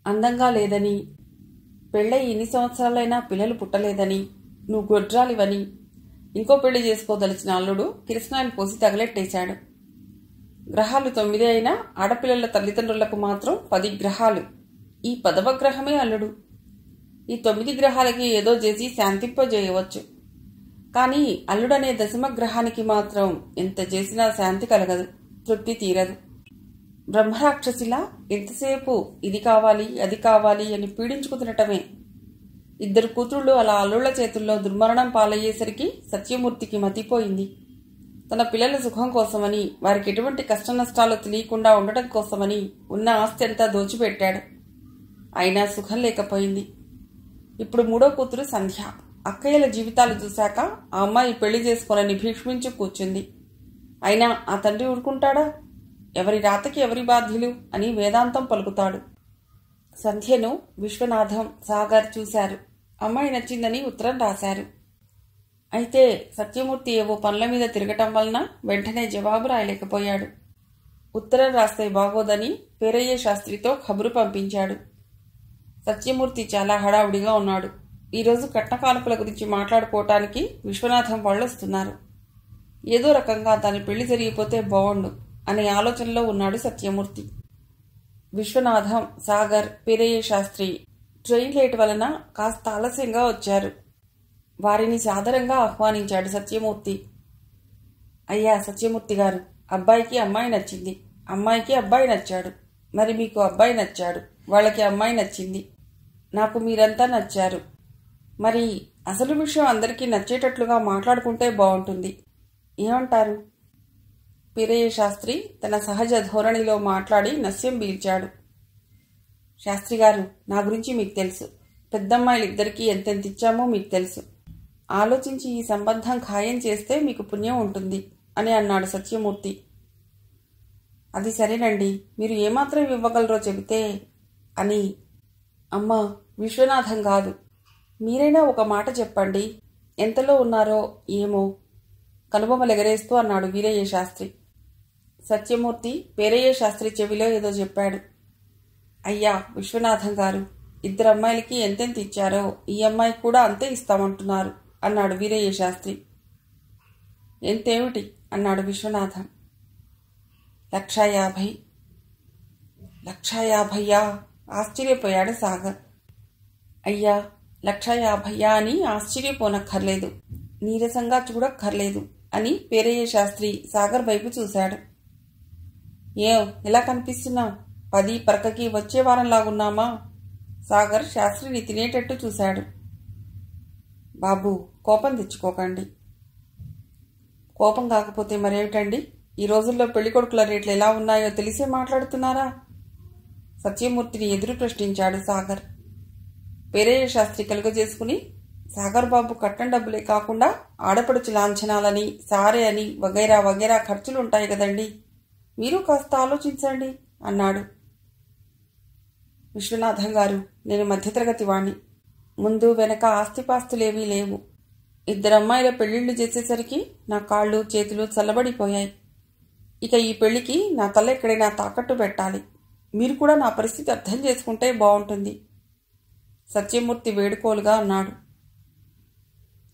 అందంగా లేదని, పెళ్ళై ఎన్ని సంవత్సరాలైనా పిల్లలు పుట్టలేదని, నువ్వు గొడ్రాలివని ఇంకో పెళ్లి చేసుకోదలిచిన అల్లుడు కిరసనాయిలు పోసి తగలెట్టేశాడు. గ్రహాలు 9 అయినా ఆడపిల్లల తల్లిదండ్రులకు మాత్రం 10 గ్రహాలు. ఈ 10వ గ్రహమే అల్లుడు. ఈ 9 గ్రహాలకి ఏదో చేసి శాంతింపజేయవచ్చు. కానీ అల్లుడనే 10వ గ్రహానికి మాత్రం ఎంత చేసినా శాంతి కలగదు, తృప్తి తీరదు. బ్రహ్మరాక్షసిలా ఎంతసేపు ఇది కావాలి అది కావాలి అని పీడించుకు తినటమే. 2 కూతుళ్ళు అలా అల్లుళ్ల చేతుల్లో దుర్మరణం పాలయ్యేసరికి సత్యమూర్తికి మతిపోయింది. తన పిల్లల సుఖం కోసమని, వారికి ఎటువంటి కష్ట నష్టాలు తెలియకుండా ఉండటం కోసమని ఉన్న ఆస్తి అంతా దోచిపెట్టాడు. అయినా సుఖం లేకపోయింది. ఇప్పుడు 3వ కూతురు సంధ్య. అక్కయ్యల జీవితాలు చూశాక ఆ అమ్మాయి పెళ్లి చేసుకోనని భీష్మించి కూర్చుంది. అయినా ఆ తండ్రి ఊరుకుంటాడా? ఎవరి రాతకి ఎవరి బాధ్యులు అని వేదాంతం పలుకుతాడు. సంధ్యను విశ్వనాథం, సాగర్ చూశారు. అమ్మాయి నచ్చిందని ఉత్తరం రాశారు. అయితే సత్యమూర్తి ఏవో పనుల మీద తిరగటం వలన వెంటనే జవాబు రాయలేకపోయాడు. ఉత్తరం రాస్తే బాగోదని పేరయ్య శాస్త్రితో ఖబరు పంపించాడు. సత్యమూర్తి చాలా హడావుడిగా ఉన్నాడు. ఈరోజు కట్న కానుకల గురించి మాట్లాడుకోవటానికి విశ్వనాథం వాళ్ళు వస్తున్నారు. ఏదో రకంగా దాని పెళ్లి జరిగిపోతే బాగుండు అనే ఆలోచనలో ఉన్నాడు సత్యమూర్తి. విశ్వనాథం, సాగర్, పేరయ్య శాస్త్రి ట్రైన్ లేట్ వలన కాస్త ఆలస్యంగా వచ్చారు. వారిని సాదరంగా ఆహ్వానించాడు సత్యమూర్తి. అయ్యా సత్యమూర్తి గారు, అబ్బాయికి అమ్మాయి నచ్చింది, అమ్మాయికి అబ్బాయి నచ్చాడు. మరి మీకు అబ్బాయి నచ్చాడు, వాళ్ళకి అమ్మాయి నచ్చింది, నాకు మీరంతా నచ్చారు. మరి అసలు విషయం అందరికీ నచ్చేటట్లుగా మాట్లాడుకుంటే బాగుంటుంది. ఏమంటారు? పేరయ్య శాస్త్రి తన సహజ ధోరణిలో మాట్లాడి నస్యం పీల్చాడు. శాస్త్రి గారు, నా గురించి మీకు తెలుసు. పెద్దమ్మాయిలిద్దరికీ ఎంతెంత ఇచ్చామో మీకు తెలుసు. ఆలోచించి ఈ సంబంధం ఖాయం చేస్తే మీకు పుణ్యం ఉంటుంది అని అన్నాడు సత్యమూర్తి. అది సరేనండి, మీరు ఏమాత్రం ఇవ్వగలరో చెబితే అని. అమ్మా, విశ్వనాథం కాదు, మీరైనా ఒక మాట చెప్పండి. ఎంతలో ఉన్నారో ఏమో కనుబొమ్మలెగరేస్తూ అన్నాడు వీరయ్య శాస్త్రి. సత్యమూర్తి పేరయ్య శాస్త్రి చెవిలో ఏదో చెప్పాడు. అయ్యా విశ్వనాథం గారు, 2 అమ్మాయిలకి ఎంతెంత ఇచ్చారో ఈ అమ్మాయికి కూడా అంతే ఇస్తామంటున్నారు అన్నాడు వీరయ్య శాస్త్రి. ఎంతేమిటి అన్నాడు విశ్వనాథం. 1,50,000. 1,50,000 ఆశ్చర్యపోయాడు సాగర్. అయ్యా, 1,50,000 అని ఆశ్చర్యపోనక్కర్లేదు, నీరసంగా చూడక్కర్లేదు అని పేరయ్య శాస్త్రి సాగర్ వైపు చూశాడు. ఏం ఎలా కనిపిస్తున్నావు? 10 పరకకి వచ్చే వారంలాగున్నామా? సాగర్ శాస్త్రిని తినేటట్టు చూశాడు. బాబు, కోపం తెచ్చుకోకండి. కోపం కాకపోతే మరేమిటండి? ఈ రోజుల్లో పెళ్లికొడుకుల రేట్లు ఎలా ఉన్నాయో తెలిసే మాట్లాడుతున్నారా? సత్యమూర్తిని ఎదురు ప్రశ్నించాడు సాగర్. పేరయ్య శాస్త్రి కలుగజేసుకుని, సాగర్ బాబు కట్నం డబ్బులే కాకుండా ఆడపడుచు లాంఛనాలని, సారే అని వగైరా వగైరా ఖర్చులుంటాయి కదండి, మీరు కాస్త ఆలోచించండి అన్నాడు. విశ్వనాథం గారు, నేను మధ్యతరగతి వాణ్ణి. ముందు వెనక ఆస్తిపాస్తులేవీ లేవు. 2 అమ్మాయిల పెళ్లిళ్లు చేసేసరికి నా కాళ్ళు చేతులు చల్లబడిపోయాయి. ఇక ఈ పెళ్లికి నా తల ఎక్కడైనా తాకట్టు పెట్టాలి. మీరు కూడా నా పరిస్థితి అర్థం చేసుకుంటే బాగుంటుంది. సత్యమూర్తి వేడుకోలుగా అన్నాడు.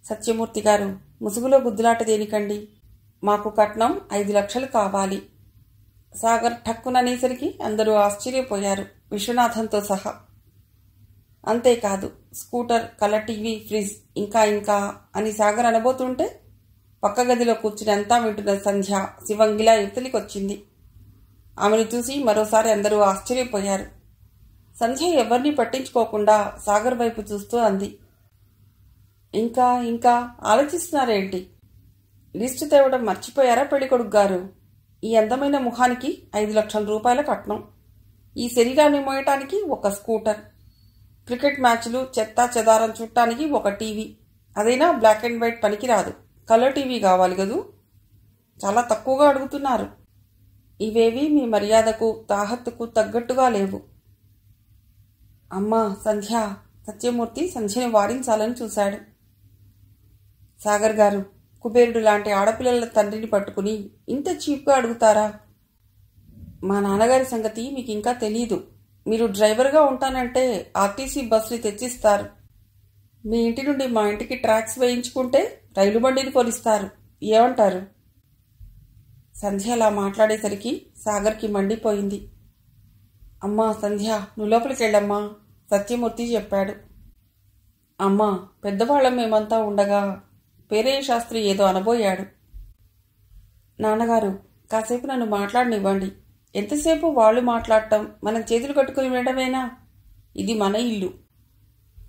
సత్యమూర్తి గారు, ముసుగులో గుద్దులాట దేనికండి? మాకు కట్నం 5 లక్షలు కావాలి. సాగర్ ఠక్కుననేసరికి అందరూ ఆశ్చర్యపోయారు, విశ్వనాథంతో సహా. అంతేకాదు, స్కూటర్, కలర్ టీవీ, ఫ్రిడ్జ్, ఇంకా ఇంకా అని సాగర్ అనబోతుంటే పక్క గదిలో కూర్చుని అంతా వింటున్న సంధ్య శివంగిలా ఇవతలికొచ్చింది. ఆమెను చూసి మరోసారి అందరూ ఆశ్చర్యపోయారు. సంధ్య ఎవరిని పట్టించుకోకుండా సాగర్ వైపు చూస్తూ అంది, ఇంకా ఇంకా ఆలోచిస్తున్నారేంటి? లిస్టు తేవడం మర్చిపోయారా పెళ్ళికొడుకు గారు? ఈ అందమైన ముఖానికి 5 లక్షల రూపాయల కట్నం, ఈ శరీరాన్ని మోయటానికి ఒక స్కూటర్, క్రికెట్ మ్యాచ్లు చెత్తా చెదారం చుట్టానికి ఒక టీవీ, అదైనా బ్లాక్ అండ్ వైట్ పనికిరాదు, కలర్ టీవీ కావాలి కదూ. చాలా తక్కువగా అడుగుతున్నారు. ఇవేవి మీ మర్యాదకు తాహత్తుకు తగ్గట్టుగా లేవు. అమ్మా సంధ్య, సత్యమూర్తి సంధ్యని వారించాలని చూశాడు. సాగర్ గారు, కుబేరుడు లాంటి ఆడపిల్లల తండ్రిని పట్టుకుని ఇంత చీప్గా అడుగుతారా? మా నాన్నగారి సంగతి మీకు ఇంకా తెలీదు. మీరు డ్రైవర్గా ఉంటానంటే ఆర్టీసీ బస్సుని తెచ్చిస్తారు. మీ ఇంటి నుండి మా ఇంటికి ట్రాక్స్ వేయించుకుంటే రైలు బండిని కొనిస్తారు. ఏమంటారు? సంధ్య అలా మాట్లాడేసరికి సాగర్కి మండిపోయింది. అమ్మా సంధ్య, నువ్వు లోపలికి వెళ్ళమ్మా, సత్యమూర్తి చెప్పాడు. అమ్మా, పెద్దవాళ్ళం మేమంతా ఉండగా పేరయ్య శాస్త్రి ఏదో అనబోయాడు. నాన్నగారు, కాసేపు నన్ను మాట్లాడనివ్వండి. ఎంతసేపు వాళ్ళు మాట్లాడటం, మనం చేతులు కట్టుకుని వినడమేనా? ఇది మన ఇల్లు.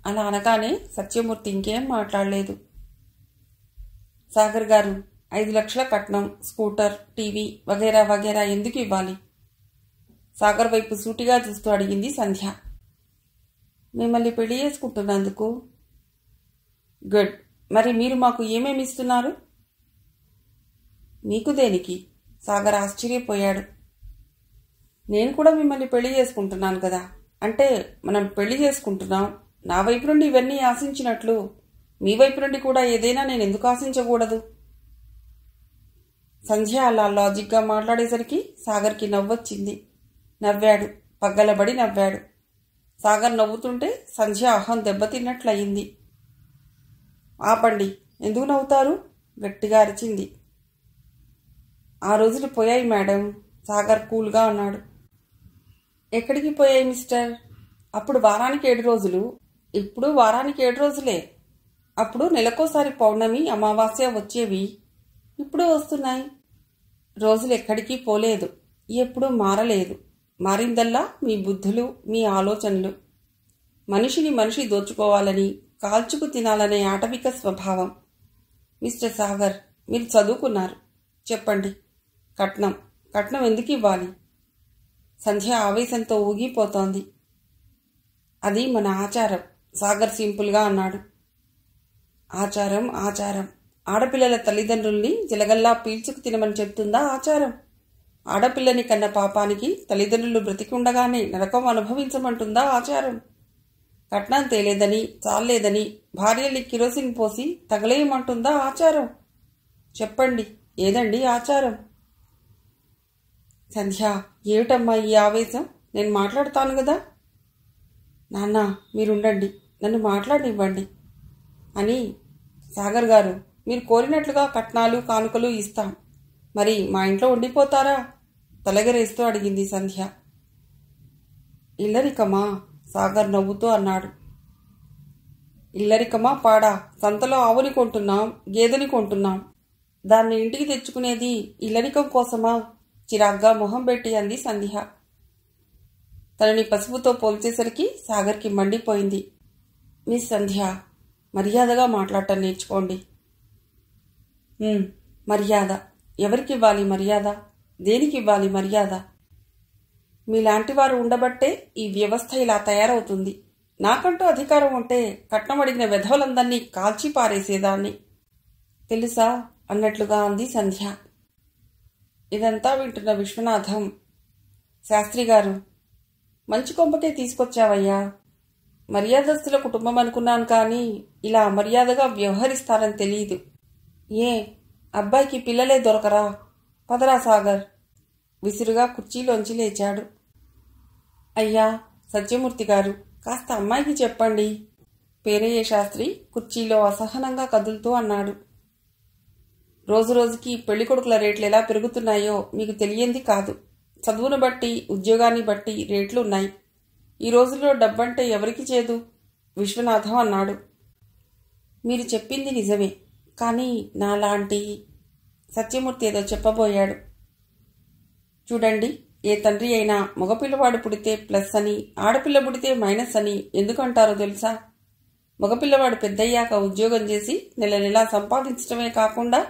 అలా అనగానే సత్యమూర్తి ఇంకేం మాట్లాడలేదు. సాగర్ గారు, 5 లక్షల కట్నం, స్కూటర్, టీవీ వగైరా వగైరా ఎందుకు ఇవ్వాలి? సాగర్ వైపు సూటిగా చూస్తూ అడిగింది సంధ్య. మిమ్మల్ని పెళ్లి చేసుకుంటున్నందుకు. గుడ్. మరి మీరు మాకు ఏమేమి ఇస్తున్నారు? మీకు దేనికి? సాగర్ ఆశ్చర్యపోయాడు. నేను కూడా మిమ్మల్ని పెళ్లి చేసుకుంటున్నాను కదా, అంటే మనం పెళ్లి చేసుకుంటున్నాం. నా వైపు నుండి ఇవన్నీ ఆశించినట్లు మీ వైపు నుండి కూడా ఏదైనా నేను ఎందుకు ఆశించకూడదు? సంధ్య అలా లాజిక్గా మాట్లాడేసరికి సాగర్కి నవ్వొచ్చింది. నవ్వాడు, పగ్గలబడి నవ్వాడు. సాగర్ నవ్వుతుంటే సంధ్య అహం దెబ్బతిన్నట్లయింది. ఆపండి, ఎందుకు నవ్వుతారు? గట్టిగా అరిచింది. ఆ రోజులు పోయాయి మేడం, సాగర్ కూల్గా అన్నాడు. ఎక్కడికి పోయాయి మిస్టర్? అప్పుడు వారానికి 7 రోజులు, ఇప్పుడు వారానికి 7 రోజులే. అప్పుడు నెలకోసారి పౌర్ణమి అమావాస్య వచ్చేవి, ఇప్పుడు వస్తున్నాయి. రోజులు ఎక్కడికి పోలేదు, ఎప్పుడూ మారలేదు. మారిందల్లా మీ బుద్ధులు, మీ ఆలోచనలు. మనిషిని మనిషి దోచుకోవాలని, కాల్చుకు తినాలనే ఆటవిక స్వభావం. మిస్టర్ సాగర్, మీరు చదువుకున్నారు, చెప్పండి. కట్నం ఎందుకు ఇవ్వాలి? సంధ్య ఆవేశంతో ఊగిపోతోంది. అది మన ఆచారం, సాగర్ సింపుల్గా అన్నాడు. ఆచారం ఆచారం. ఆడపిల్లల తల్లిదండ్రుల్ని జలగల్లా పీల్చుకు తినమని చెప్తుందా ఆచారం? ఆడపిల్లని కన్న పాపానికి తల్లిదండ్రులు బ్రతికుండగానే నరకం అనుభవించమంటుందా ఆచారం? కట్నం తేలేదని, చాలేదని భార్యల్ని కిరోసిన్ పోసి తగలేయమంటుందా ఆచారం? చెప్పండి, ఏదండి ఆచారం? సంధ్య, ఏమిటమ్మా ఈ ఆవేశం? నేను మాట్లాడతాను కదా. నాన్న, మీరుండండి, నన్ను మాట్లాడనివ్వండి అని. సాగర్ గారు, మీరు కోరినట్లుగా కట్నాలు కానుకలు ఇస్తాం, మరి మా ఇంట్లో ఉండిపోతారా? తలగరేస్తూ అడిగింది సంధ్య. ఇల్లరికమా? సాగర్ నవ్వుతూ అన్నాడు. ఇల్లరికమా పాడా? సంతలో ఆవుని కొంటున్నాం, గేదెని కొంటున్నాం, దాన్ని ఇంటికి తెచ్చుకునేది ఇల్లరికం కోసమా? చిరాగ్గా మొహం పెట్టి అంది సంధ్య. తనని పసుపుతో పోల్చేసరికి సాగర్కి మండిపోయింది. మిస్ సంధ్య, మర్యాదగా మాట్లాడటం నేర్చుకోండి. మర్యాద? ఎవరికివ్వాలి మర్యాద? దేనికివ్వాలి మర్యాద? మీలాంటి వారు ఉండబట్టే ఈ వ్యవస్థ ఇలా తయారవుతుంది. నాకంటూ అధికారం ఉంటే కట్నం అడిగిన వెధవలందరినీ కాల్చి పారేసేదాన్ని తెలుసా అన్నట్లుగా అంది సంధ్య. ఇదంతా వింటున్న విశ్వనాథం, శాస్త్రి గారు, మంచి కొంపకే తీసుకొచ్చావయ్యా. మర్యాదస్తుల కుటుంబం అనుకున్నాను, కానీ ఇలా అమర్యాదగా వ్యవహరిస్తారని తెలియదు. ఏ అబ్బాయికి పిల్లలే దొరకరా? పదరా సాగర్. విసురుగా కుర్చీలోంచి లేచాడు. అయ్యా సత్యమూర్తి గారు, కాస్త అమ్మాయికి చెప్పండి. పేరయ్య శాస్త్రి కుర్చీలో అసహనంగా కదులుతూ అన్నాడు. రోజురోజుకి పెళ్లికొడుకుల రేట్లు ఎలా పెరుగుతున్నాయో మీకు తెలియంది కాదు. చదువును బట్టి, ఉద్యోగాన్ని బట్టి రేట్లు ఉన్నాయి. ఈ రోజుల్లో డబ్బంటే ఎవరికి చేదు? విశ్వనాథం అన్నాడు. మీరు చెప్పింది నిజమే, కానీ నాలాంటి... సత్యమూర్తి ఏదో చెప్పబోయాడు. చూడండి, ఏ తండ్రి అయినా మగపిల్లవాడు పుడితే ప్లస్ అని, ఆడపిల్ల పుడితే మైనస్ అని ఎందుకంటారో తెలుసా? మగపిల్లవాడు పెద్దయ్యాక ఉద్యోగం చేసి నెల నెలా సంపాదించడమే కాకుండా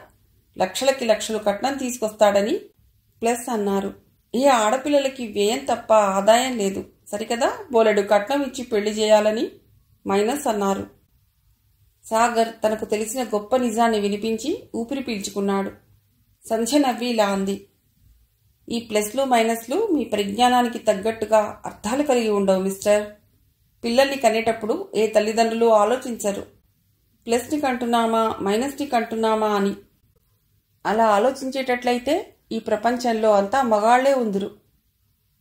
లక్షలకి లక్షలు కట్నం తీసుకొస్తాడని ప్లస్ అన్నారు. ఈ ఆడపిల్లలకి వ్యయం తప్ప ఆదాయం లేదు సరికదా, బోలెడు కట్నం ఇచ్చి పెళ్లి చేయాలని మైనస్ అన్నారు. సాగర్ తనకు తెలిసిన గొప్ప నిజాన్ని వినిపించి ఊపిరి పీల్చుకున్నాడు. సంధ్య నవ్వి ఇలా అంది, ఈ ప్లస్లు మైనస్లు మీ పరిజ్ఞానానికి తగ్గట్టుగా అర్థాలు కలిగి ఉండవు మిస్టర్. పిల్లల్ని కనేటప్పుడు ఏ తల్లిదండ్రులు ఆలోచించరు ప్లస్ని కంటున్నామా మైనస్ని కంటున్నామా అని. అలా ఆలోచించేటట్లయితే ఈ ప్రపంచంలో అంతా మగాళ్లే ఉందురు.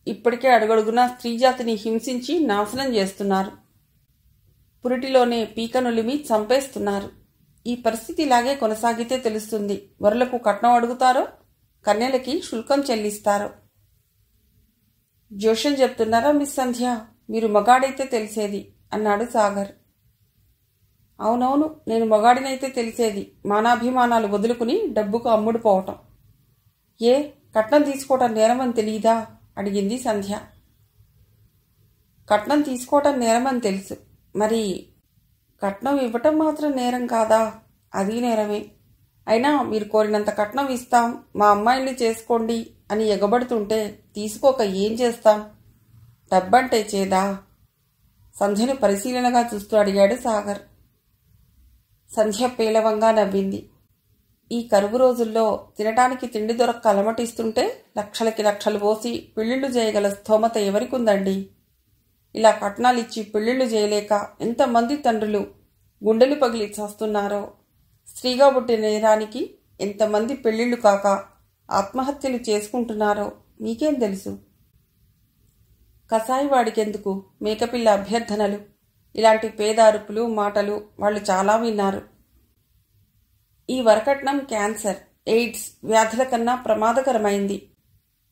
ఇప్పటికే అడుగడుగునా స్త్రీజాతిని హింసించి నాశనం చేస్తున్నారు. పురిటిలోనే పీకనులిమి చంపేస్తున్నారు. ఈ పరిస్థితి ఇలాగే కొనసాగితే తెలుస్తుంది వరులకు కట్నం అడుగుతారో కన్యలకి శుల్కం చెల్లిస్తారో. జోష్యం చెప్తున్నారా మిస్ సంధ్య? మీరు మగాడైతే తెలిసేది అన్నాడు సాగర్. అవునవును, నేను మగాడినైతే తెలిసేది మానాభిమానాలు వదులుకుని డబ్బుకు అమ్ముడు పోవటం. ఏ కట్నం తీసుకోవటం నేరమని తెలియదా అడిగింది సంధ్య. కట్నం తీసుకోవటం నేరమని తెలుసు, మరి కట్నం ఇవ్వటం మాత్రం నేరం కాదా? అది నేరమే. అయినా మీరు కోరినంత కట్నం ఇస్తాం, మా అమ్మాయిల్ని చేసుకోండి అని ఎగబడుతుంటే తీసుకోక ఏం చేస్తాం? డబ్బంటే చేదా? సంధ్యను పరిశీలనగా చూస్తూ అడిగాడు సాగర్. సంధ్య పేలవంగా నవ్వింది. ఈ కరువు రోజుల్లో తినటానికి తిండి దొరక్క అలమటిస్తుంటే లక్షలకి లక్షలు పోసి పెళ్లిళ్లు చేయగల స్థోమత ఎవరికుందండి? ఇలా కట్నాలిచ్చి పెళ్లిళ్లు చేయలేక ఎంతమంది తండ్రులు గుండెలు పగిలి చేస్తున్నారో. స్త్రీగా పుట్టిన నేరానికి ఎంతమంది పెళ్లిళ్లు కాక ఆత్మహత్యలు చేసుకుంటున్నారో మీకేం తెలుసు? కసాయివాడికెందుకు మేకపిల్ల అభ్యర్థనలు? ఇలాంటి పేదారుపులు మాటలు వాళ్ళు చాలా విన్నారు. ఈ వరకట్నం క్యాన్సర్, ఎయిడ్స్ వ్యాధుల కన్నా ప్రమాదకరమైంది.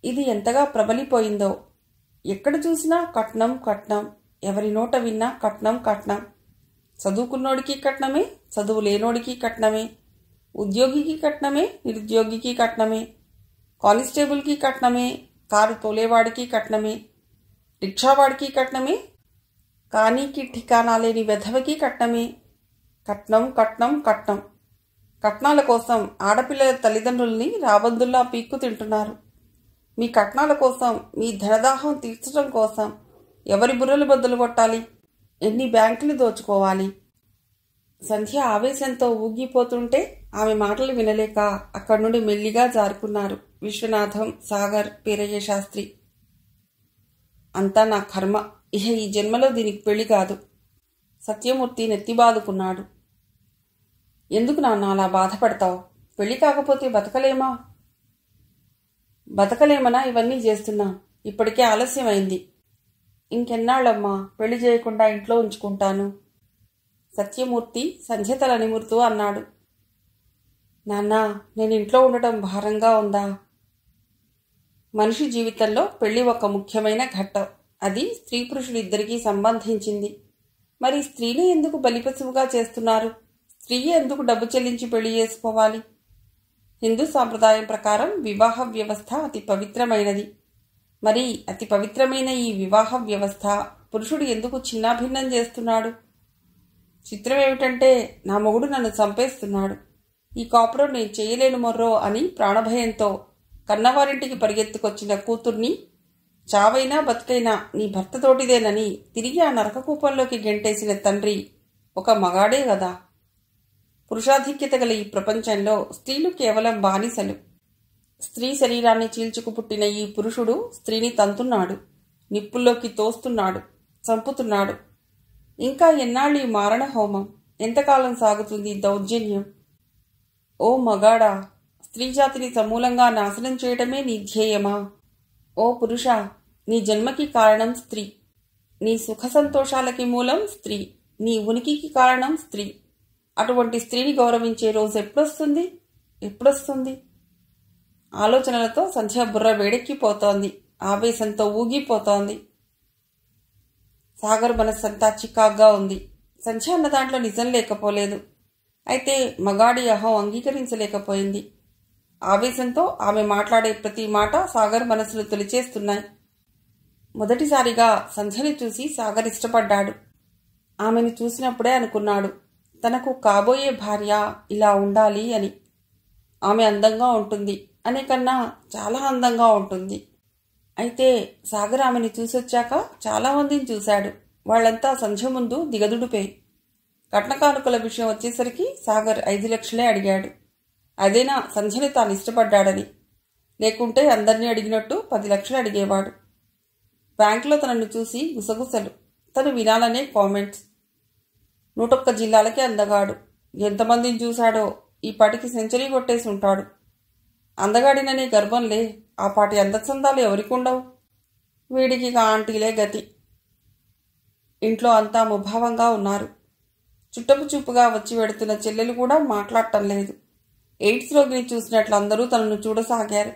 ఇది ఎంతగా ప్రబలిపోయిందో. ఎక్కడ చూసినా కట్నం కట్నం, ఎవరి నోట విన్నా కట్నం కట్నం. చదువుకున్నోడికి కట్నమే, చదువు లేనోడికి కట్నమే, ఉద్యోగికి కట్నమే, నిరుద్యోగికి కట్నమే, కానిస్టేబుల్కి కట్నమే, కారు తోలేవాడికి కట్నమే, రిక్షావాడికి కట్నమే, కానీకి ఠికానా లేని వెధవకి కట్నమే. కట్నం కట్నం కట్నం. కట్నాల కోసం ఆడపిల్లల తల్లిదండ్రుల్ని రాబందుల్లా పీక్కు తింటున్నారు. మీ కట్నాల కోసం, మీ ధనదాహం తీర్చడం కోసం ఎవరి బుర్రలు బద్దలు కొట్టాలి? ఎన్ని బ్యాంకులు దోచుకోవాలి? సంధ్య ఆవేశంతో ఊగిపోతుంటే ఆమె మాటలు వినలేక అక్కడి నుండి మెల్లిగా జారుకున్నారు విశ్వనాథం, సాగర్, వీరయ్య శాస్త్రి. అంతా నా కర్మ, ఇహ ఈ జన్మలో దీనికి పెళ్లి కాదు. సత్యమూర్తి నెత్తిబాదుకున్నాడు. ఎందుకు నాన్న అలా బాధపడతావు? పెళ్లి కాకపోతే బతకలేమా? బతకలేమనా ఇవన్నీ చేస్తున్నా? ఇప్పటికే ఆలస్యమైంది. ఇంకెన్నాళ్ళమ్మా పెళ్లి చేయకుండా ఇంట్లో ఉంచుకుంటాను? సత్యమూర్తి సంధ్య తల నిమురుతూ అన్నాడు. నాన్నా, నేను ఇంట్లో ఉండటం భారంగా ఉందా? మనిషి జీవితంలో పెళ్లి ఒక ముఖ్యమైన ఘట్టం. అది స్త్రీ పురుషులిద్దరికీ సంబంధించింది. మరి స్త్రీని ఎందుకు బలిపశువుగా చేస్తున్నారు? స్త్రీ ఎందుకు డబ్బు చెల్లించి పెళ్లి చేసుకోవాలి? హిందూ సాంప్రదాయం ప్రకారం వివాహ వ్యవస్థ అతి పవిత్రమైనది. మరి అతి పవిత్రమైన ఈ వివాహ వ్యవస్థ పురుషుడు ఎందుకు చిన్నాభిన్నం చేస్తున్నాడు? చిత్రం ఏమిటంటే, నా మొగుడు నన్ను చంపేస్తున్నాడు, ఈ కాపురం నేను చేయలేను మొర్రో అని ప్రాణభయంతో కన్నవారింటికి పరిగెత్తుకొచ్చిన కూతుర్ని చావైనా బతుకైనా నీ భర్తతోటిదేనని తిరిగి ఆ నరకకూపంలోకి గెంటేసిన తండ్రి ఒక మగాడే గదా. పురుషాధిక్యత గల ఈ ప్రపంచంలో స్త్రీలు కేవలం బానిసలు. స్త్రీ శరీరాన్ని చీల్చుకు పుట్టిన ఈ పురుషుడు స్త్రీని తంతున్నాడు, నిప్పుల్లోకి తోస్తున్నాడు, చంపుతున్నాడు. ఇంకా ఎన్నాళ్ళు ఈ మారణ హోమం? ఎంతకాలం సాగుతుంది దౌర్జన్యం? ఓ మగాడా, స్త్రీజాతిని సమూలంగా నాశనం చేయడమే నీ ధ్యేయమా? ఓ పురుష, నీ జన్మకి కారణం స్త్రీ, నీ సుఖ సంతోషాలకి మూలం స్త్రీ, నీ ఉనికికి కారణం స్త్రీ. అటువంటి స్త్రీని గౌరవించే రోజు ఎప్పుడొస్తుంది? ఎప్పుడొస్తుంది? ఆలోచనలతో సంధ్య బుర్ర వేడెక్కిపోతోంది, ఆవేశంతో ఊగిపోతోంది. సాగర్ మనస్సంతా చికాగ్గా ఉంది. సంధ్య అన్న దాంట్లో నిజం లేకపోలేదు. అయితే మగాడి అహం అంగీకరించలేకపోయింది. ఆవేశంతో ఆమె మాట్లాడే ప్రతి మాట సాగర్ మనసును తొలిచేస్తున్నాయి. మొదటిసారిగా సంధ్యని చూసి సాగర్ ఇష్టపడ్డాడు. ఆమెను చూసినప్పుడే అనుకున్నాడు, తనకు కాబోయే భార్య ఇలా ఉండాలి అని. ఆమె అందంగా ఉంటుంది అనే కన్నా చాలా అందంగా ఉంటుంది. అయితే సాగర్ ఆమెని చూసొచ్చాక చాలామందిని చూశాడు. వాళ్లంతా సంధ్య ముందు దిగదుడిపే. కట్నకానుకల విషయం వచ్చేసరికి సాగర్ 5 లక్షలే అడిగాడు. అదేనా సంధ్యని తాను ఇష్టపడ్డాడని. లేకుంటే అందరినీ అడిగినట్టు 10 లక్షలు అడిగేవాడు. బ్యాంకులో తనను చూసి గుసగుసలు, తను వినాలనే కామెంట్స్. 101 జిల్లాలకే అందగాడు. ఎంతమందిని చూశాడో, ఈ పాటికి సెంచరీ కొట్టేసి ఉంటాడు. అందగాడిననే గర్వంలే, ఆ పాటి అందచందాలు ఎవరికుండవు. వీడికి ఆంటీలే గతి. ఇంట్లో అంతా ముభావంగా ఉన్నారు. చుట్టపు చూపుగా వచ్చి వెడుతున్న చెల్లెలు కూడా మాట్లాడటం లేదు. ఎయిడ్స్ రోగిని చూసినట్లు అందరూ తనను చూడసాగారు.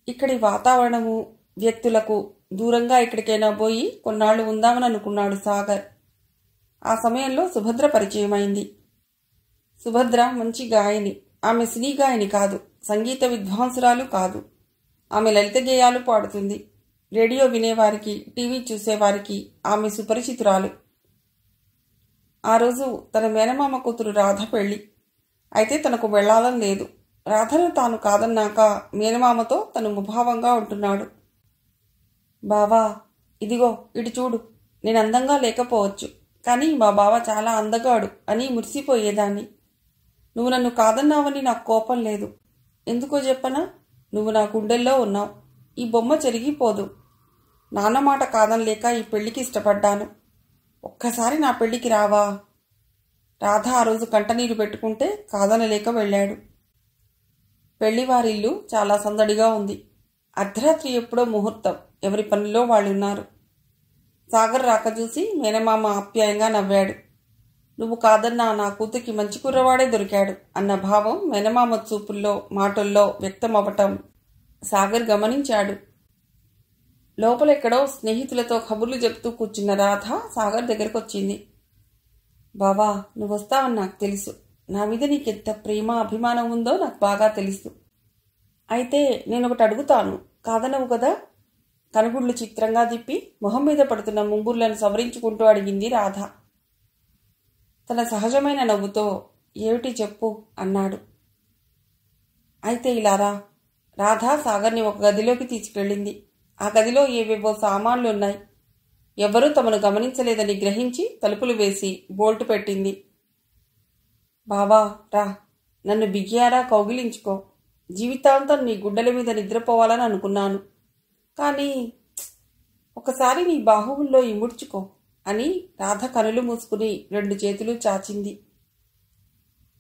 ఇక్కడి వాతావరణము, వ్యక్తులకు దూరంగా ఎక్కడికైనా పోయి కొన్నాళ్లు ఉందామని అనుకున్నాడు సాగర్. ఆ సమయంలో సుభద్ర పరిచయమైంది. సుభద్ర మంచి గాయని. ఆమె సినీ గాయని కాదు, సంగీత విద్వాంసురాలు కాదు. ఆమె లలిత గేయాలు పాడుతుంది. రేడియో వినేవారికి, టీవీ చూసేవారికి ఆమె సుపరిచితురాలు. ఆ రోజు తన మేనమామ కూతురు రాధ పెళ్లి. అయితే తనకు వెళ్లాలని లేదు. రాధను తాను కాదన్నాక మేనమామతో తను ముభావంగా ఉంటున్నాడు. బావా, ఇదిగో ఇటు చూడు. నేను అందంగా లేకపోవచ్చు, కానీ మా బావ చాలా అందగాడు అని మురిసిపోయేదాన్ని. నువ్వు నన్ను కాదన్నావని నాకు కోపం లేదు. ఎందుకో చెప్పనా? నువ్వు నా గుండెల్లో ఉన్నావు. ఈ బొమ్మ చెరిగిపోదు. నాన్న మాట కాదనలేక ఈ పెళ్లికి ఇష్టపడ్డాను. ఒక్కసారి నా పెళ్లికి రావా? రాధ ఆ రోజు కంటనీరు పెట్టుకుంటే కాదనలేక వెళ్ళాడు. పెళ్లివారిల్లు చాలా సందడిగా ఉంది. అర్ధరాత్రి ఎప్పుడో ముహూర్తం. ఎవరి పనిలో వాళ్ళున్నారు. సాగర్ రాక చూసి మేనమామ ఆప్యాయంగా నవ్వాడు. నువ్వు కాదన్నా నా కూతురికి మంచి కుర్రవాడే దొరికాడు అన్న భావం మేనమామ చూపుల్లో, మాటల్లో వ్యక్తమవ్వటం సాగర్ గమనించాడు. లోపలెక్కడో స్నేహితులతో కబుర్లు చెప్తూ కూర్చున్న రాధ సాగర్ దగ్గరకొచ్చింది. బావా, నువ్వొస్తావని నాకు తెలుసు. నా మీద నీకెంత ప్రేమ, అభిమానం ఉందో నాకు బాగా తెలుసు. అయితే నేనొకటి అడుగుతాను, కాదనవు కదా? కనుగుడ్లు చిత్రంగా తిప్పి మొహం మీద పడుతున్న ముంగుర్లను సవరించుకుంటూ అడిగింది రాధ. తన సహజమైన నవ్వుతో ఏమిటి చెప్పు అన్నాడు. అయితే ఇలారా. రాధ సాగర్ని ఒక గదిలోకి తీసుకెళ్ళింది. ఆ గదిలో ఏవేవో సామాన్లున్నాయి. ఎవరూ తమను గమనించలేదని గ్రహించి తలుపులు వేసి బోల్టు పెట్టింది. బావా రా, నన్ను బిగ్యారా కౌగిలించుకో. జీవితాంతం నీ గుండెల మీద నిద్రపోవాలని అనుకున్నాను. కానీ ఒకసారి నీ బాహువుల్లో ఇముడ్చుకో అని రాధ కనులు మూసుకుని 2 చేతులు చాచింది.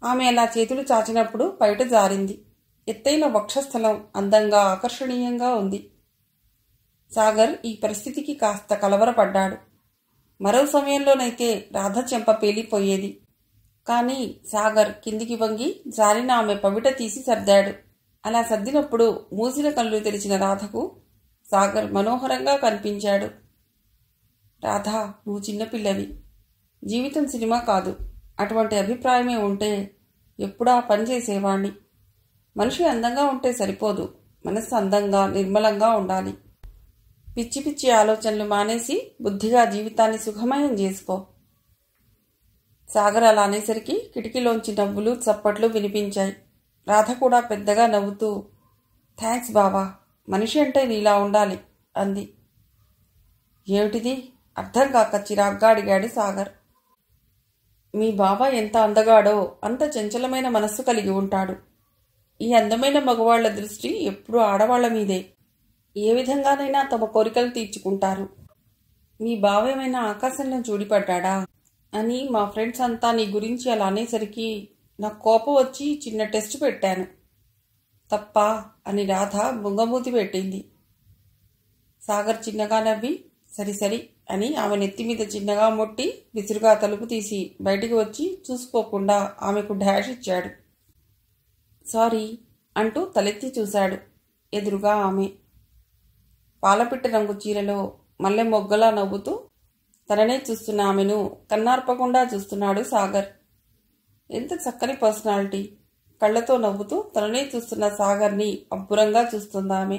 ఆమె అలా చేతులు చాచినప్పుడు బయట జారింది. ఎత్తైన వక్షస్థలం అందంగా, ఆకర్షణీయంగా ఉంది. సాగర్ ఈ పరిస్థితికి కాస్త కలవరపడ్డాడు. మరో సమయంలోనైతే రాధ చెంప పేలిపోయేది. కానీ సాగర్ కిందికి వంగి జారిన ఆమె పవిట తీసి సర్దాడు. అలా సర్దినప్పుడు మూసిన కళ్ళు తెరిచిన రాధకు సాగర్ మనోహరంగా కనిపించాడు. రాధా, నువ్వు చిన్నపిల్లవి. జీవితం సినిమా కాదు. అటువంటి అభిప్రాయమే ఉంటే ఎప్పుడా పని చేసేవాణ్ణి. మనిషి అందంగా ఉంటే సరిపోదు, మనస్సు అందంగా, నిర్మలంగా ఉండాలి. పిచ్చి పిచ్చి ఆలోచనలు మానేసి బుద్ధిగా జీవితాన్ని సుఖమయం చేసుకో. సాగర్ అలా అనేసరికి కిటికీలోంచి నవ్వులు, చప్పట్లు వినిపించాయి. రాధ కూడా పెద్దగా నవ్వుతూ, థ్యాంక్స్ బావా, మనిషి అంటే నీలా ఉండాలి అంది. ఏమిటిది? అర్థం కాక చిరాగ్గా అడిగాడు సాగర్. మీ బావ ఎంత అందగాడో అంత చంచలమైన మనస్సు కలిగి ఉంటాడు. ఈ అందమైన మగవాళ్ల దృష్టి ఎప్పుడూ ఆడవాళ్ల మీదే. ఏ విధంగానైనా తమ కోరికలు తీర్చుకుంటారు. మీ బావేమైనా ఆకాశంలో చూడిపడ్డా అని మా ఫ్రెండ్స్ అంతా నీ గురించి అలా అనేసరికి నాకు కోపం వచ్చి చిన్న టెస్ట్ పెట్టాను. తప్ప అని రాధ బొంగమూతి పెట్టింది. సాగర్ చిన్నగా నవ్వి సరి సరి అని ఆమె నెత్తి మీద చిన్నగా మొట్టి విసురుగా తలుపు తీసి బయటికి వచ్చి చూసుకోకుండా ఆమెకు డాష్ ఇచ్చాడు. సారీ అంటూ తలెత్తి చూశాడు. ఎదురుగా ఆమె పాలపిట్ట రంగు చీరలో మల్లె మొగ్గలా నవ్వుతూ తననే చూస్తున్న ఆమెను కన్నార్పకుండా చూస్తున్నాడు సాగర్. ఎంత చక్కని పర్సనాలిటీ. కళ్ళతో నవ్వుతూ తననే చూస్తున్న సాగర్ని అబ్బురంగా చూస్తుందామె.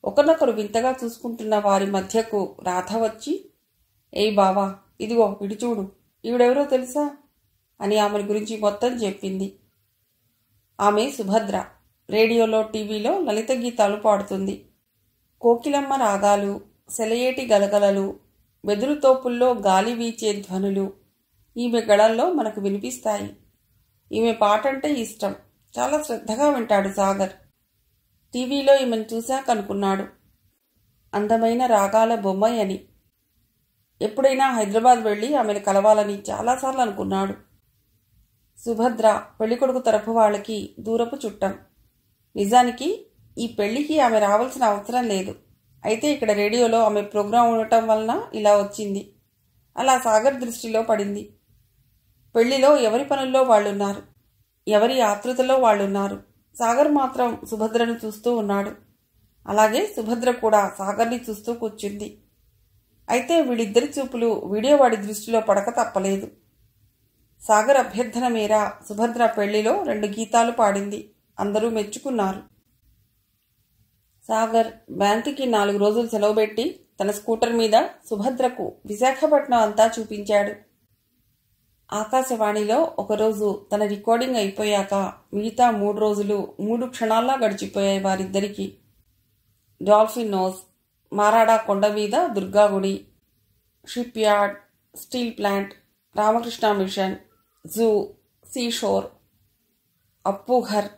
ఒకరినొకరు వింతగా చూసుకుంటున్న వారి మధ్యకు రాధ వచ్చి, ఏయ్ బావా, ఇదిగో ఇటు చూడు, ఈవిడెవరో తెలుసా అని ఆమె గురించి మొత్తం చెప్పింది. ఆమె సుభద్ర. రేడియోలో టీవీలో లలిత గీతాలు పాడుతుంది. కోకిలమ్మ రాగాలు, సెలయేటి గలగలలు, వెదురుతోపుల్లో గాలి వీచే ధ్వనులు ఈమె గళంలో మనకు వినిపిస్తాయి. ఈమె పాటంటే ఇష్టం. చాలా శ్రద్ధగా వింటాడు సాగర్. టీవీలో ఈమెను చూశాక అనుకున్నాడు, అందమైన రాగాల బొమ్మాయి అని. ఎప్పుడైనా హైదరాబాద్ వెళ్ళి ఆమెను కలవాలని చాలాసార్లు అనుకున్నాడు. సుభద్ర పెళ్లికొడుకు తరఫు వాళ్ళకి దూరపు చుట్టం. నిజానికి ఈ పెళ్లికి ఆమె రావాల్సిన అవసరం లేదు. అయితే ఇక్కడ రేడియోలో ఆమె ప్రోగ్రాం ఉండటం వలన ఇలా వచ్చింది. అలా సాగర్ దృష్టిలో పడింది. పెళ్లిలో ఎవరి పనుల్లో వాళ్ళున్నారు, ఎవరి ఆతృతలో వాళ్ళున్నారు. సాగర్ మాత్రం సుభద్రను చూస్తూ ఉన్నాడు. అలాగే సుభద్ర కూడా సాగర్ని చూస్తూ కూర్చుంది. అయితే వీళ్ళిద్దరి చూపులు వీడియో వాడి దృష్టిలో పడక తప్పలేదు. సాగర్ అభ్యర్థన మేర సుభద్ర పెళ్లిలో 2 గీతాలు పాడింది. అందరూ మెచ్చుకున్నారు. సాగర్ బ్యాంకుకి 4 రోజులు సెలవు పెట్టి తన స్కూటర్ మీద సుభద్రకు విశాఖపట్నం అంతా చూపించాడు. ఆకాశవాణిలో ఒకరోజు తన రికార్డింగ్ అయిపోయాక మిగతా 3 రోజులు 3 క్షణాల్లా గడిచిపోయాయి వారిద్దరికీ. డాల్ఫిన్ నోస్, మారాడా కొండ మీద దుర్గాగుడి, ship yard, steel plant, Ramakrishna mission, zoo, seashore, Appughar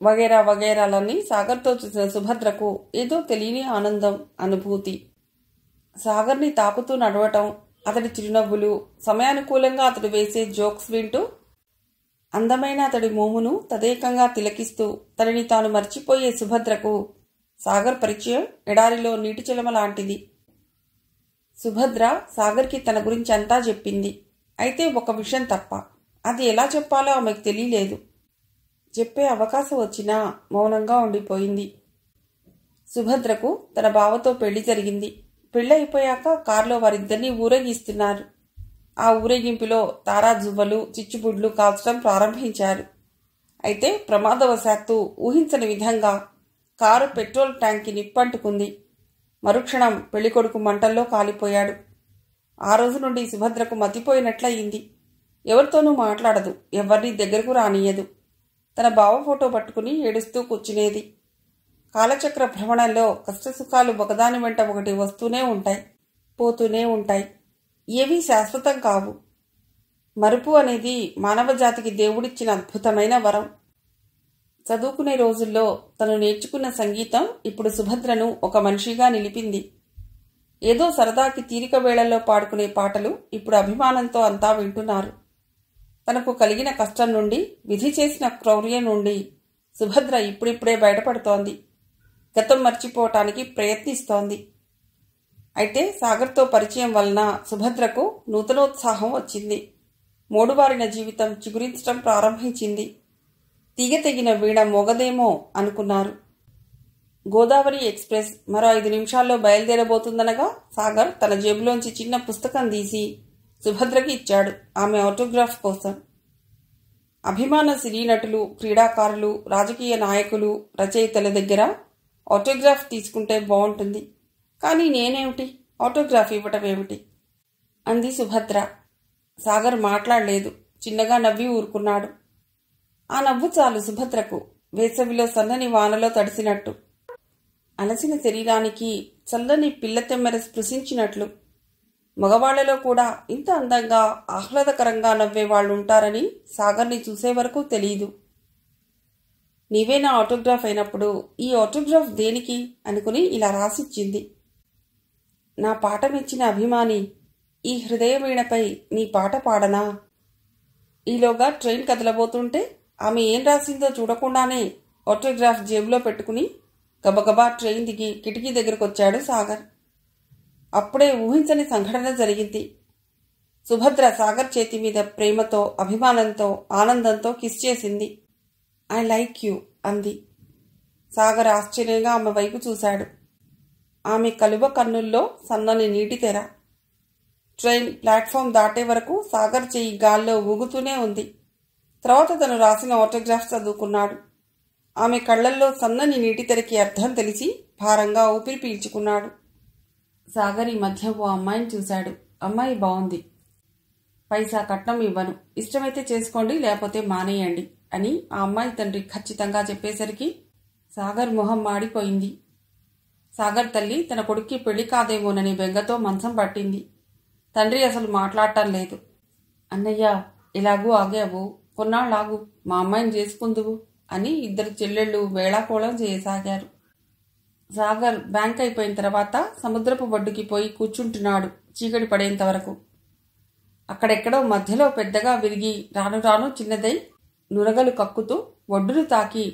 వగైరా వగైరాలన్నీ సాగర్తో చూసిన సుభద్రకు ఏదో తెలియని ఆనందం, అనుభూతి. సాగర్ని తాకుతూ నడవటం, అతడి చిరునవ్వులు, సమయానుకూలంగా అతడు వేసే జోక్స్ వింటూ అందమైన అతడి మోమును తదేకంగా తిలకిస్తూ తనని తాను మర్చిపోయే సుభద్రకు సాగర్ పరిచయం ఎడారిలో నీటి చిలమ లాంటిది. సుభద్ర సాగర్కి తన గురించి అంతా చెప్పింది. అయితే ఒక విషయం తప్ప. అది ఎలా చెప్పాలో ఆమెకు తెలియలేదు. చెప్పే అవకాశం వచ్చినా మౌనంగా ఉండిపోయింది. సుభద్రకు తన బావతో పెళ్లి జరిగింది. పెళ్ళైపోయాక కారులో వారిద్దరినీ ఊరేగిస్తున్నారు. ఆ ఊరేగింపులో తారాజువ్వలు, చిచ్చుబుడ్లు కాల్చడం ప్రారంభించారు. అయితే ప్రమాదవశాత్తు ఊహించని విధంగా కారు పెట్రోల్ ట్యాంక్కి నిప్పంటుకుంది. మరుక్షణం పెళ్లికొడుకు మంటల్లో కాలిపోయాడు. ఆ రోజు నుండి సుభద్రకు మతిపోయినట్లయింది. ఎవరితోనూ మాట్లాడదు, ఎవరిని దగ్గరకు రానియదు. తన బావ ఫోటో పట్టుకుని ఏడుస్తూ కూర్చునేది. కాలచక్ర భ్రమణంలో కష్టసుఖాలు ఒకదాని వెంట ఒకటి వస్తూనే ఉంటాయి, పోతూనే ఉంటాయి. ఏవీ శాశ్వతం కావు. మరుపు అనేది మానవ జాతికి దేవుడిచ్చిన అద్భుతమైన వరం. చదువుకునే రోజుల్లో తను నేర్చుకున్న సంగీతం ఇప్పుడు సుభద్రను ఒక మనిషిగా నిలిపింది. ఏదో సరదాకి తీరిక వేళల్లో పాడుకునే పాటలు ఇప్పుడు అభిమానంతో అంతా వింటున్నారు. తనకు కలిగిన కష్టం నుండి, విధి చేసిన క్రౌర్యం నుండి సుభద్ర ఇప్పుడిప్పుడే బయటపడుతోంది. గతం మర్చిపోవటానికి ప్రయత్నిస్తోంది. అయితే సాగర్తో పరిచయం వలన సుభద్రకు నూతనోత్సాహం వచ్చింది. మోడుబారిన జీవితం చిగురించడం ప్రారంభించింది. తీగ తెగిన వీణ మోగదేమో అనుకున్నారు. గోదావరి ఎక్స్ప్రెస్ మరో 5 నిమిషాల్లో బయలుదేరబోతుందనగా సాగర్ తన జేబులోంచి చిన్న పుస్తకం తీసి సుభద్రకి ఇచ్చాడు, ఆమె ఆటోగ్రాఫ్ కోసం. అభిమాన సినీ నటులు, క్రీడాకారులు, రాజకీయ నాయకులు, రచయితల దగ్గర ఆటోగ్రాఫ్ తీసుకుంటే బాగుంటుంది. కానీ నేనేమిటి, ఆటోగ్రాఫ్ ఇవ్వటం ఏమిటి అంది సుభద్ర. సాగర్ మాట్లాడలేదు. చిన్నగా నవ్వి ఊరుకున్నాడు. ఆ నవ్వు చాలు సుభద్రకు, వేసవిలో సన్నని వానలో తడిసినట్టు, అలసిన శరీరానికి చల్లని పిల్లతెమ్మెర స్పృశించినట్లు. మగవాళ్లలో కూడా ఇంత అందంగా ఆహ్లాదకరంగా నవ్వే వాళ్ళుంటారని సాగర్ని చూసే వరకు తెలీదు. నీవే నా ఆటోగ్రాఫ్ అయినప్పుడు ఈ ఆటోగ్రాఫ్ దేనికి అనుకుని ఇలా రాసిచ్చింది. నా పాట మెచ్చిన అభిమాని, ఈ హృదయ వీణపై నీ పాట పాడనా? ఈలోగా ట్రైన్ కదలబోతుంటే ఆమె ఏం రాసిందో చూడకుండానే ఆటోగ్రాఫ్ జేబులో పెట్టుకుని గబగబా ట్రైన్ దిగి కిటికీ దగ్గరకొచ్చాడు సాగర్. అప్పుడే ఊహించని సంఘటన జరిగింది. సుభద్ర సాగర్ చేతి మీద ప్రేమతో, అభిమానంతో, ఆనందంతో కిస్ చేసింది. ఐ లైక్ యూ అంది. సాగర్ ఆశ్చర్యంగా ఆమె వైపు చూశాడు. ఆమె కలువ కన్నుల్లో సన్నని నీటి తెర. ట్రైన్ ప్లాట్ఫామ్ దాటే వరకు సాగర్ చెయ్యి గాల్లో ఊగుతూనే ఉంది. తర్వాత తను రాసిన ఆటోగ్రాఫ్ చదువుకున్నాడు. ఆమె కళ్లల్లో సన్నని నీటి తెరకి అర్థం తెలిసి భారంగా ఊపిరి పీల్చుకున్నాడు. సాగర్ ఈ మధ్య ఓ అమ్మాయిని చూశాడు. అమ్మాయి బాగుంది. పైసా కట్నం ఇవ్వను, ఇష్టమైతే చేసుకోండి లేకపోతే మానేయండి అని ఆ అమ్మాయి తండ్రి ఖచ్చితంగా చెప్పేసరికి సాగర్ మొహం మాడిపోయింది. సాగర్ తల్లి తన కొడుక్కి పెళ్లి కాదేమోనని బెంగతో మంచం పట్టింది. తండ్రి అసలు మాట్లాడటం లేదు. అన్నయ్య, ఇలాగూ ఆగావు, కొన్నాళ్ళాగు, మా అమ్మాయిని చేసుకుందువు అని ఇద్దరు చెల్లెళ్ళు వేళాకోళం చేయసాగారు. సాగర్ బ్యాంక్ అయిపోయిన తర్వాత సముద్రపు ఒడ్డుకి పోయి కూర్చుంటున్నాడు చీకటి పడేంత వరకు. అక్కడెక్కడో మధ్యలో పెద్దగా విరిగి రాను రాను చిన్నదై నురగలు కక్కుతూ ఒడ్డును తాకి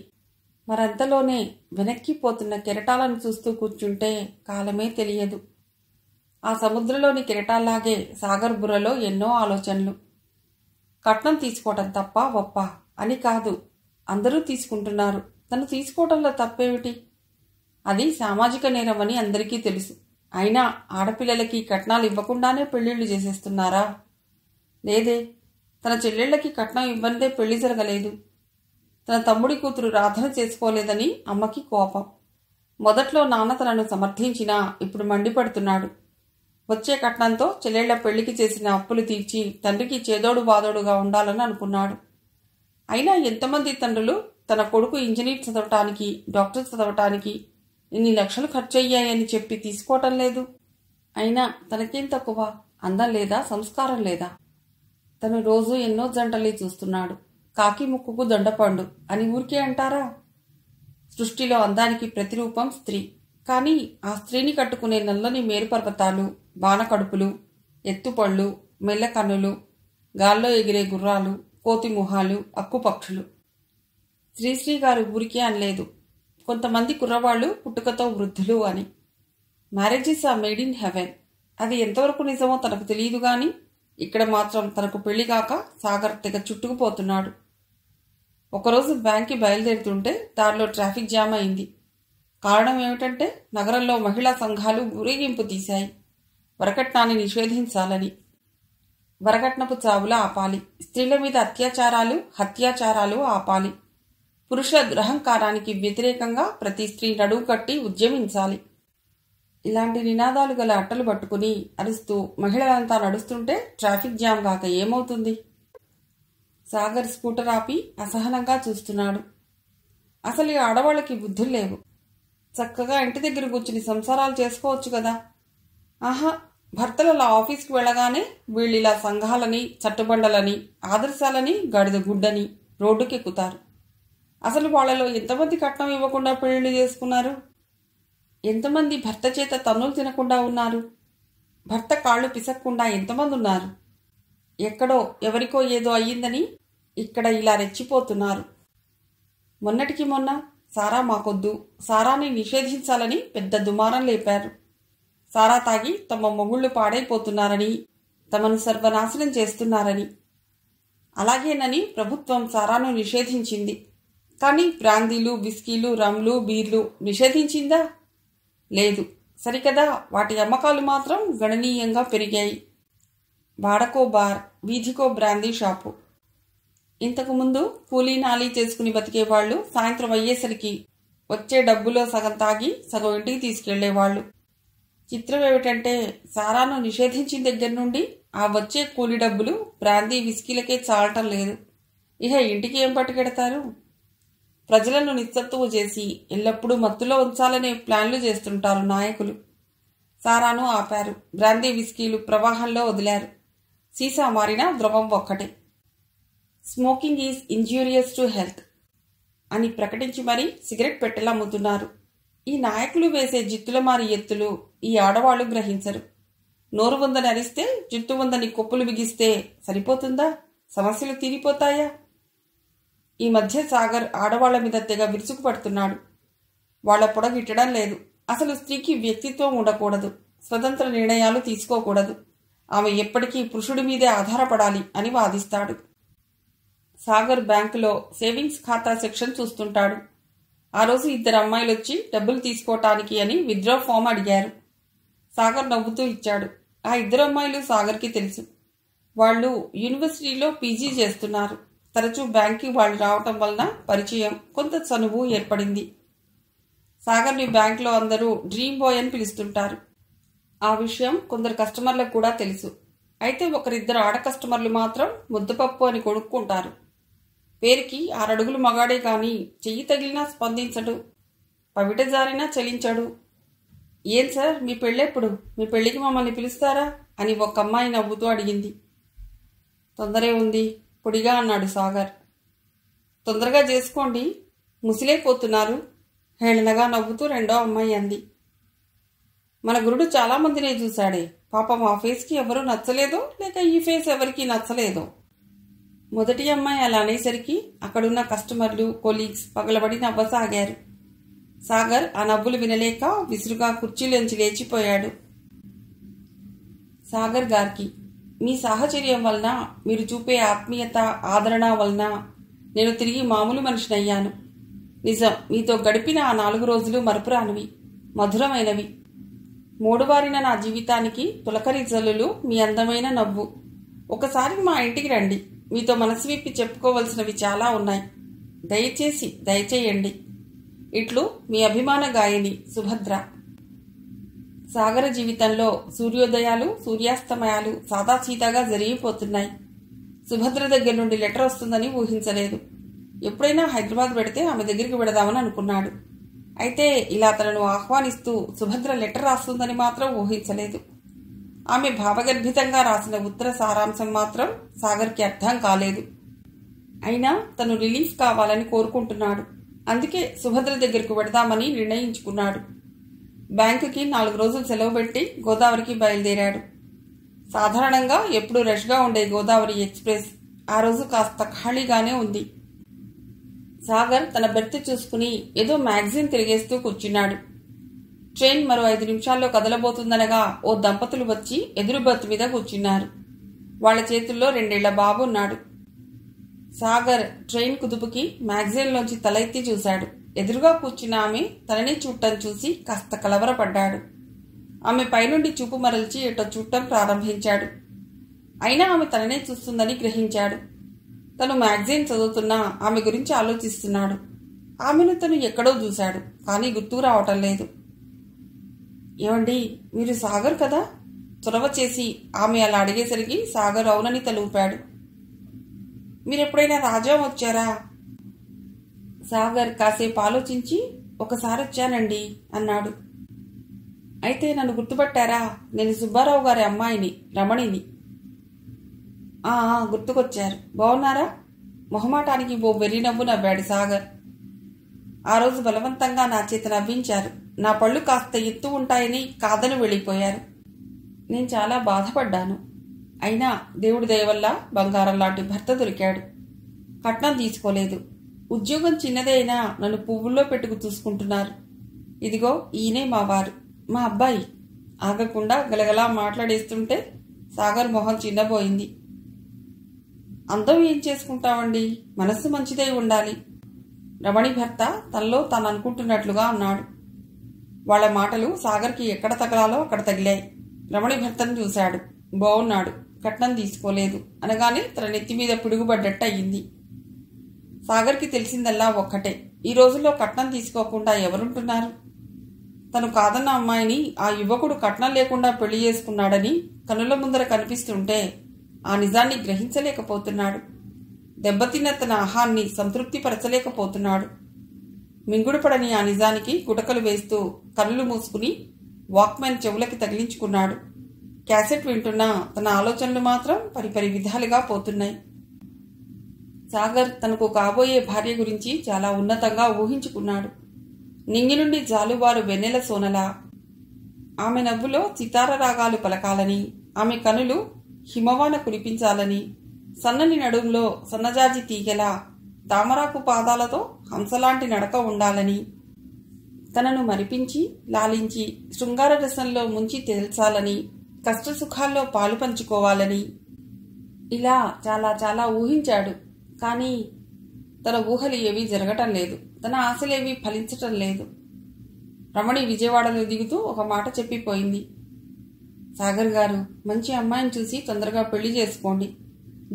మరంతలోనే వెనక్కిపోతున్న కెరటాలను చూస్తూ కూర్చుంటే కాలమే తెలియదు. ఆ సముద్రంలోని కెరటాల్లాగే సాగర్ బుర్రలో ఎన్నో ఆలోచనలు. కట్నం తీసుకోవటం తప్ప ఒప్ప అని కాదు, అందరూ తీసుకుంటున్నారు, తను తీసుకోవటంలో తప్పేమిటి? అది సామాజిక నేరం అని అందరికీ తెలుసు. అయినా ఆడపిల్లలకి కట్నాలు ఇవ్వకుండానే పెళ్లిళ్లు చేసేస్తున్నారా? లేదే, తన చెల్లెళ్లకి కట్నం ఇవ్వనిదే పెళ్లి జరగలేదు. తన తమ్ముడి కూతురు రాధన చేసుకోలేదని అమ్మకి కోపం. మొదట్లో నాన్న తనను సమర్థించినా ఇప్పుడు మండిపడుతున్నాడు. వచ్చే కట్నంతో చెల్లెళ్ల పెళ్లికి చేసిన అప్పులు తీర్చి తండ్రికి చేదోడు బాదోడుగా ఉండాలని అనుకున్నాడు. అయినా ఎంతమంది తండ్రులు తన కొడుకు ఇంజనీర్ చదవటానికి, డాక్టర్ చదవటానికి ఇన్ని లక్షలు ఖర్చయ్యాయని చెప్పి తీసుకోవటం లేదు? అయినా తనకేం తక్కువ? అందం లేదా, సంస్కారం లేదా? తను రోజు ఎన్నో జంటలే చూస్తున్నాడు. కాకి ముక్కుకు దొండపండు అని ఊరికే అంటారా? సృష్టిలో అందానికి ప్రతిరూపం స్త్రీ. కానీ ఆ స్త్రీని కట్టుకునే నల్లని మేరుపర్వతాలు, బాణకడుపులు, ఎత్తుపళ్ళు, మెల్లకన్నులు, గాల్లో ఎగిరే గుర్రాలు, కోతి మొహాలు, అక్కుపక్షులు. శ్రీశ్రీ గారు ఊరికే అనలేదు. కొంతమంది కుర్రవాళ్లు పుట్టుకతో వృద్ధులు అని. Marriages are made in heaven. అది ఎంతవరకు నిజమో తనకు తెలియదు గాని ఇక్కడ మాత్రం తనకు పెళ్లిగాక సాగర్ తెగ చుట్టుకుపోతున్నాడు. ఒకరోజు బ్యాంక్కి బయలుదేరుతుంటే దారిలో ట్రాఫిక్ జామ్ అయింది. కారణం ఏమిటంటే నగరంలో మహిళా సంఘాలు ఊరేగింపు తీశాయి. వరకట్నాన్ని నిషేధించాలని. వరకట్నపు చావులు ఆపాలి. స్త్రీల మీద అత్యాచారాలు, హత్యాచారాలు ఆపాలి. పురుష దురహంకారానికి వ్యతిరేకంగా ప్రతి స్త్రీ నడువు కట్టి ఉద్యమించాలి. ఇలాంటి నినాదాలు గల అట్టలు పట్టుకుని అరుస్తూ మహిళలంతా నడుస్తుంటే ట్రాఫిక్ జామ్ కాక ఏమవుతుంది? సాగర్ స్కూటర్ ఆపి అసహనంగా చూస్తున్నాడు. అసలు ఈ ఆడవాళ్ళకి బుద్ధులు లేవు. చక్కగా ఇంటి దగ్గర కూర్చుని సంసారాలు చేసుకోవచ్చు కదా. ఆహా, భర్తలు ఆఫీస్కి వెళ్ళగానే వీళ్ళిలా సంఘాలని, చట్టుబండలని, ఆదర్శాలని, గడిద గుడ్డని రోడ్డుకెక్కుతారు. అసలు వాళ్లలో ఎంతమంది కట్నం ఇవ్వకుండా పెళ్లిళ్ళు చేసుకున్నారు? ఎంతమంది భర్త చేత తన్నులు తినకుండా ఉన్నారు? భర్త కాళ్ళు పిసక్కుండా ఎంతమంది ఉన్నారు? ఎక్కడో ఎవరికో ఏదో అయ్యిందని ఇక్కడ ఇలా రెచ్చిపోతున్నారు. మొన్నటికి మొన్న సారా మాకొద్దు, సారాని నిషేధించాలని పెద్ద దుమారం లేపారు. సారా తాగి తమ మొగుళ్లు పాడైపోతున్నారని, తమను సర్వనాశనం చేస్తున్నారని. అలాగేనని ప్రభుత్వం సారాను నిషేధించింది. కానీ బ్రాందీలు, విస్కీలు, రమ్లు, బీర్లు నిషేధించిందా? లేదు. సరికదా, వాటి అమ్మకాలు మాత్రం గణనీయంగా పెరిగాయి. వాడకో బార్, వీధికో బ్రాందీ షాపు. ఇంతకుముందు కూలీ నాలీ చేసుకుని బతికేవాళ్లు సాయంత్రం అయ్యేసరికి వచ్చే డబ్బులో సగం తాగి సగం ఇంటికి తీసుకెళ్లేవాళ్లు. చిత్రం ఏమిటంటే సారాను నిషేధించిన దగ్గర నుండి ఆ వచ్చే కూలీ డబ్బులు బ్రాందీ, విస్కీలకే చాలటం లేదు. ఇహ ఇంటికి ఏం పట్టుకెడతారు? ప్రజలను నిస్సత్తువు చేసి ఎల్లప్పుడూ మత్తులో ఉంచాలనే ప్లాన్లు చేస్తుంటారు నాయకులు. సారాను ఆపారు. బ్రాందీ, విస్కీలు ప్రవాహంలో వదిలారు. సీసా మారినా ద్రవం ఒక్కటే. Smoking is injurious to health అని ప్రకటించి మరీ సిగరెట్ పెట్టెలు అమ్ముతున్నారు. ఈ నాయకులు వేసే జిత్తుల మారి ఎత్తులు ఈ ఆడవాళ్లు గ్రహించరు. నోరు ఉందని అరిస్తే, జుట్టు ఉందని కొప్పులు బిగిస్తే సరిపోతుందా? సమస్యలు తీరిపోతాయా? ఈ మధ్య సాగర్ ఆడవాళ్ల మీద తెగ విరుచుకు పడుతున్నాడు. వాళ్ల పొడగిట్టడం లేదు. అసలు స్త్రీకి వ్యక్తిత్వం ఉండకూడదు, స్వతంత్ర నిర్ణయాలు తీసుకోకూడదు, ఆమె ఎప్పటికీ పురుషుడి మీదే ఆధారపడాలి అని వాదిస్తాడు. సాగర్ బ్యాంకులో సేవింగ్స్ ఖాతా సెక్షన్ చూస్తుంటాడు. ఆ రోజు ఇద్దరు అమ్మాయిలు వచ్చి డబ్బులు తీసుకోవటానికి అని విత్డ్రా ఫామ్ అడిగారు. సాగర్ నవ్వుతూ ఇచ్చాడు. ఆ ఇద్దరు అమ్మాయిలు సాగర్కి తెలుసు. వాళ్ళు యూనివర్సిటీలో పీజీ చేస్తున్నారు. తరచూ బ్యాంక్కి వాళ్ళు రావటం వలన పరిచయం, కొంత చనువు ఏర్పడింది. సాగర్ని బ్యాంక్లో అందరూ డ్రీమ్ బాయ్ అని పిలుస్తుంటారు. ఆ విషయం కొందరు కస్టమర్లకు కూడా తెలుసు. అయితే ఒకరిద్దరు ఆడ కస్టమర్లు మాత్రం ముద్దపప్పు అని కొనుక్కుంటారు. పేరుకి 6 అడుగులు మగాడే కానీ చెయ్యి తగిలినా స్పందించడు, పవిట జారినా చలించడు. ఏం సార్ మీ పెళ్ళెప్పుడు? మీ పెళ్ళికి మమ్మల్ని పిలుస్తారా అని ఒక అమ్మాయి నవ్వుతూ అడిగింది. తొందరే ఉంది పొడిగా అన్నాడు సాగర్. తొందరగా చేసుకోండి, ముసిలైపోతున్నారు హేళనగా నవ్వుతూ రెండో అమ్మాయి అంది. మన గురుడు చాలామందినే చూశాడే, పాపం ఆ ఫేస్కి ఎవరూ నచ్చలేదో లేక ఈ ఫేస్ ఎవరికి నచ్చలేదో. మొదటి అమ్మాయి అలా అనేసరికి అక్కడున్న కస్టమర్లు, కొలీగ్స్ పగలబడి నవ్వసాగారు. సాగర్ ఆ నవ్వులు వినలేక విసురుగా కుర్చీలోంచి లేచిపోయాడు. సాగర్ గారికి, మీ సాహచర్యం వలన, మీరు చూపే ఆత్మీయత, ఆదరణ వలన నేను తిరిగి మామూలు మనిషినయ్యాను. నిజం, మీతో గడిపిన ఆ 4 రోజులు మరపురానివి, మధురమైనవి. మూడుబారిన నా జీవితానికి పులకరి జల్లులు మీ అందమైన నవ్వు. ఒకసారి మా ఇంటికి రండి, మీతో మనసు విప్పి చెప్పుకోవలసినవి చాలా ఉన్నాయి. దయచేసి దయచేయండి. ఇట్లు మీ అభిమాన గాయని సుభద్ర. సాగర జీవితంలో సూర్యోదయాలు, సూర్యాస్తమయాలు సాదాసీదాగా జరిగిపోతున్నాయి. సుభద్ర దగ్గర నుండి లెటర్ వస్తుందని ఊహించలేదు. ఎప్పుడైనా హైదరాబాద్ పెడితే ఆమె దగ్గరికి వెడదామని అనుకున్నాడు. అయితే ఇలా తనను ఆహ్వానిస్తూ సుభద్ర లెటర్ రాస్తుందని మాత్రం ఊహించలేదు. ఆమె భావగర్భితంగా రాసిన ఉత్తర సారాంశం మాత్రం సాగర్కి అర్థం కాలేదు. అయినా తను రిలీఫ్ కావాలని కోరుకుంటున్నాడు. అందుకే సుభద్ర దగ్గరకు వెడదామని నిర్ణయించుకున్నాడు. బ్యాంకుకి 4 రోజులు సెలవు పెట్టి గోదావరికి బయలుదేరాడు. సాధారణంగా ఎప్పుడూ రష్గా ఉండే గోదావరి ఎక్స్ప్రెస్ ఆ రోజు కాస్త ఖాళీగానే ఉంది. సాగర్ తన బెర్త్ చూసుకుని ఏదో మ్యాగజైన్ తిరిగేస్తూ కూర్చున్నాడు. ట్రైన్ మరో 5 నిమిషాల్లో కదలబోతుందనగా ఓ దంపతులు వచ్చి ఎదురు బర్త్ మీద కూర్చున్నారు. వాళ్ల చేతుల్లో 2 ఏళ్ల బాబు ఉన్నాడు. సాగర్ ట్రైన్ కుదుపుకి మ్యాగజైన్లోంచి తల ఎత్తి చూశాడు. ఎదురుగా కూర్చున్న ఆమె తనని చూడటం చూసి కాస్త కలవరపడ్డాడు. ఆమె పైనుండి చూపు మరల్చి ఎటో చూడటం ప్రారంభించాడు. అయినా ఆమె తననే చూస్తుందని గ్రహించాడు. తను మ్యాగజైన్ చదువుతున్నా ఆమె గురించి ఆలోచిస్తున్నాడు. ఆమెను తను ఎక్కడో చూశాడు, కానీ గుర్తుకు రావటం లేదు. ఏమండి, మీరు సాగర్ కదా? చొరవ చేసి ఆమె అలా అడిగేసరికి సాగర్ అవునని తలూపాడు. మీరెప్పుడైనా రాజ్యం వచ్చారా? సాగర్ కాసేపు ఆలోచించి ఒకసారి వచ్చానండి అన్నాడు. అయితే నన్ను గుర్తుపట్టారా? నేను సుబ్బారావు గారి అమ్మాయిని, రమణిని. గుర్తుకొచ్చారు. బాగున్నారా? మొహమాటానికి ఓ వెర్రి నవ్వు నవ్వాడు సాగర్. ఆ రోజు బలవంతంగా నా చేత నవ్వించారు. నా పళ్ళు కాస్త ఎత్తు ఉంటాయని కాదని వెళ్ళిపోయారు. నేను చాలా బాధపడ్డాను. అయినా దేవుడి దయ వల్ల బంగారం లాంటి భర్త దొరికాడు. కట్నం తీసుకోలేదు. ఉద్యోగం చిన్నదే అయినా నన్ను పువ్వుల్లో పెట్టుకు చూసుకుంటున్నారు. ఇదిగో ఈయనే మా వారు, మా అబ్బాయి. ఆగకుండా గలగలా మాట్లాడేస్తుంటే సాగర్ మొహం చిన్నబోయింది. అందం ఏం చేసుకుంటావండి, మనస్సు మంచిదై ఉండాలి. రమణి భర్త తనలో తాను అనుకుంటున్నట్లుగా అన్నాడు. వాళ్ల మాటలు సాగర్కి ఎక్కడ తగలాలో అక్కడ తగిలాయి. రమణి భర్తను చూశాడు. బాగున్నాడు, కట్నం తీసుకోలేదు అనగానే తన నెత్తి మీద పిడుగుబడ్డట్టు అయ్యింది. సాగర్కి తెలిసిందల్లా ఒక్కటే, ఈ రోజుల్లో కట్నం తీసుకోకుండా ఎవరుంటున్నారు? తను కాదన్న అమ్మాయిని ఆ యువకుడు కట్నం లేకుండా పెళ్లి చేసుకున్నాడని కనుల ముందర కనిపిస్తుంటే ఆ నిజాన్ని గ్రహించలేకపోతున్నాడు. దెబ్బతిన్న తన ఆహాన్ని సంతృప్తిపరచలేకపోతున్నాడు. మింగుడుపడని ఆ నిజానికి గుటకలు వేస్తూ కనులు మూసుకుని వాక్మెన్ చెవులకి తగిలించుకున్నాడు. క్యాసెట్ వింటున్నా తన ఆలోచనలు మాత్రం పరిపరి విధాలుగా పోతున్నాయి. సాగర్ తనకు కాబోయే భార్య గురించి చాలా ఉన్నతంగా ఊహించుకున్నాడు. నింగి నుండి జాలువారు వెన్నెల సోనలా, ఆమె నవ్వులో సితార రాగాలు పలకాలని, ఆమె కనులు హిమవాన కురిపించాలని, సన్నని నడుంలో సన్నజాజి తీగెలా తామరాకు పాదాలతో హంసలాంటి నడక ఉండాలని, తనను మరిపించి లాలించి శృంగార రసంలో ముంచి తేల్చాలని, కష్టసుఖాల్లో పాలు పంచుకోవాలని, ఇలా చాలా చాలా ఊహించాడు. కానీ తన ఊహలు ఏవీ జరగటం లేదు. తన ఆశలేవీ ఫలించటం లేదు. రమణి విజయవాడలో దిగుతూ ఒక మాట చెప్పిపోయింది. సాగర్ గారు, మంచి అమ్మాయిని చూసి తొందరగా పెళ్లి చేసుకోండి.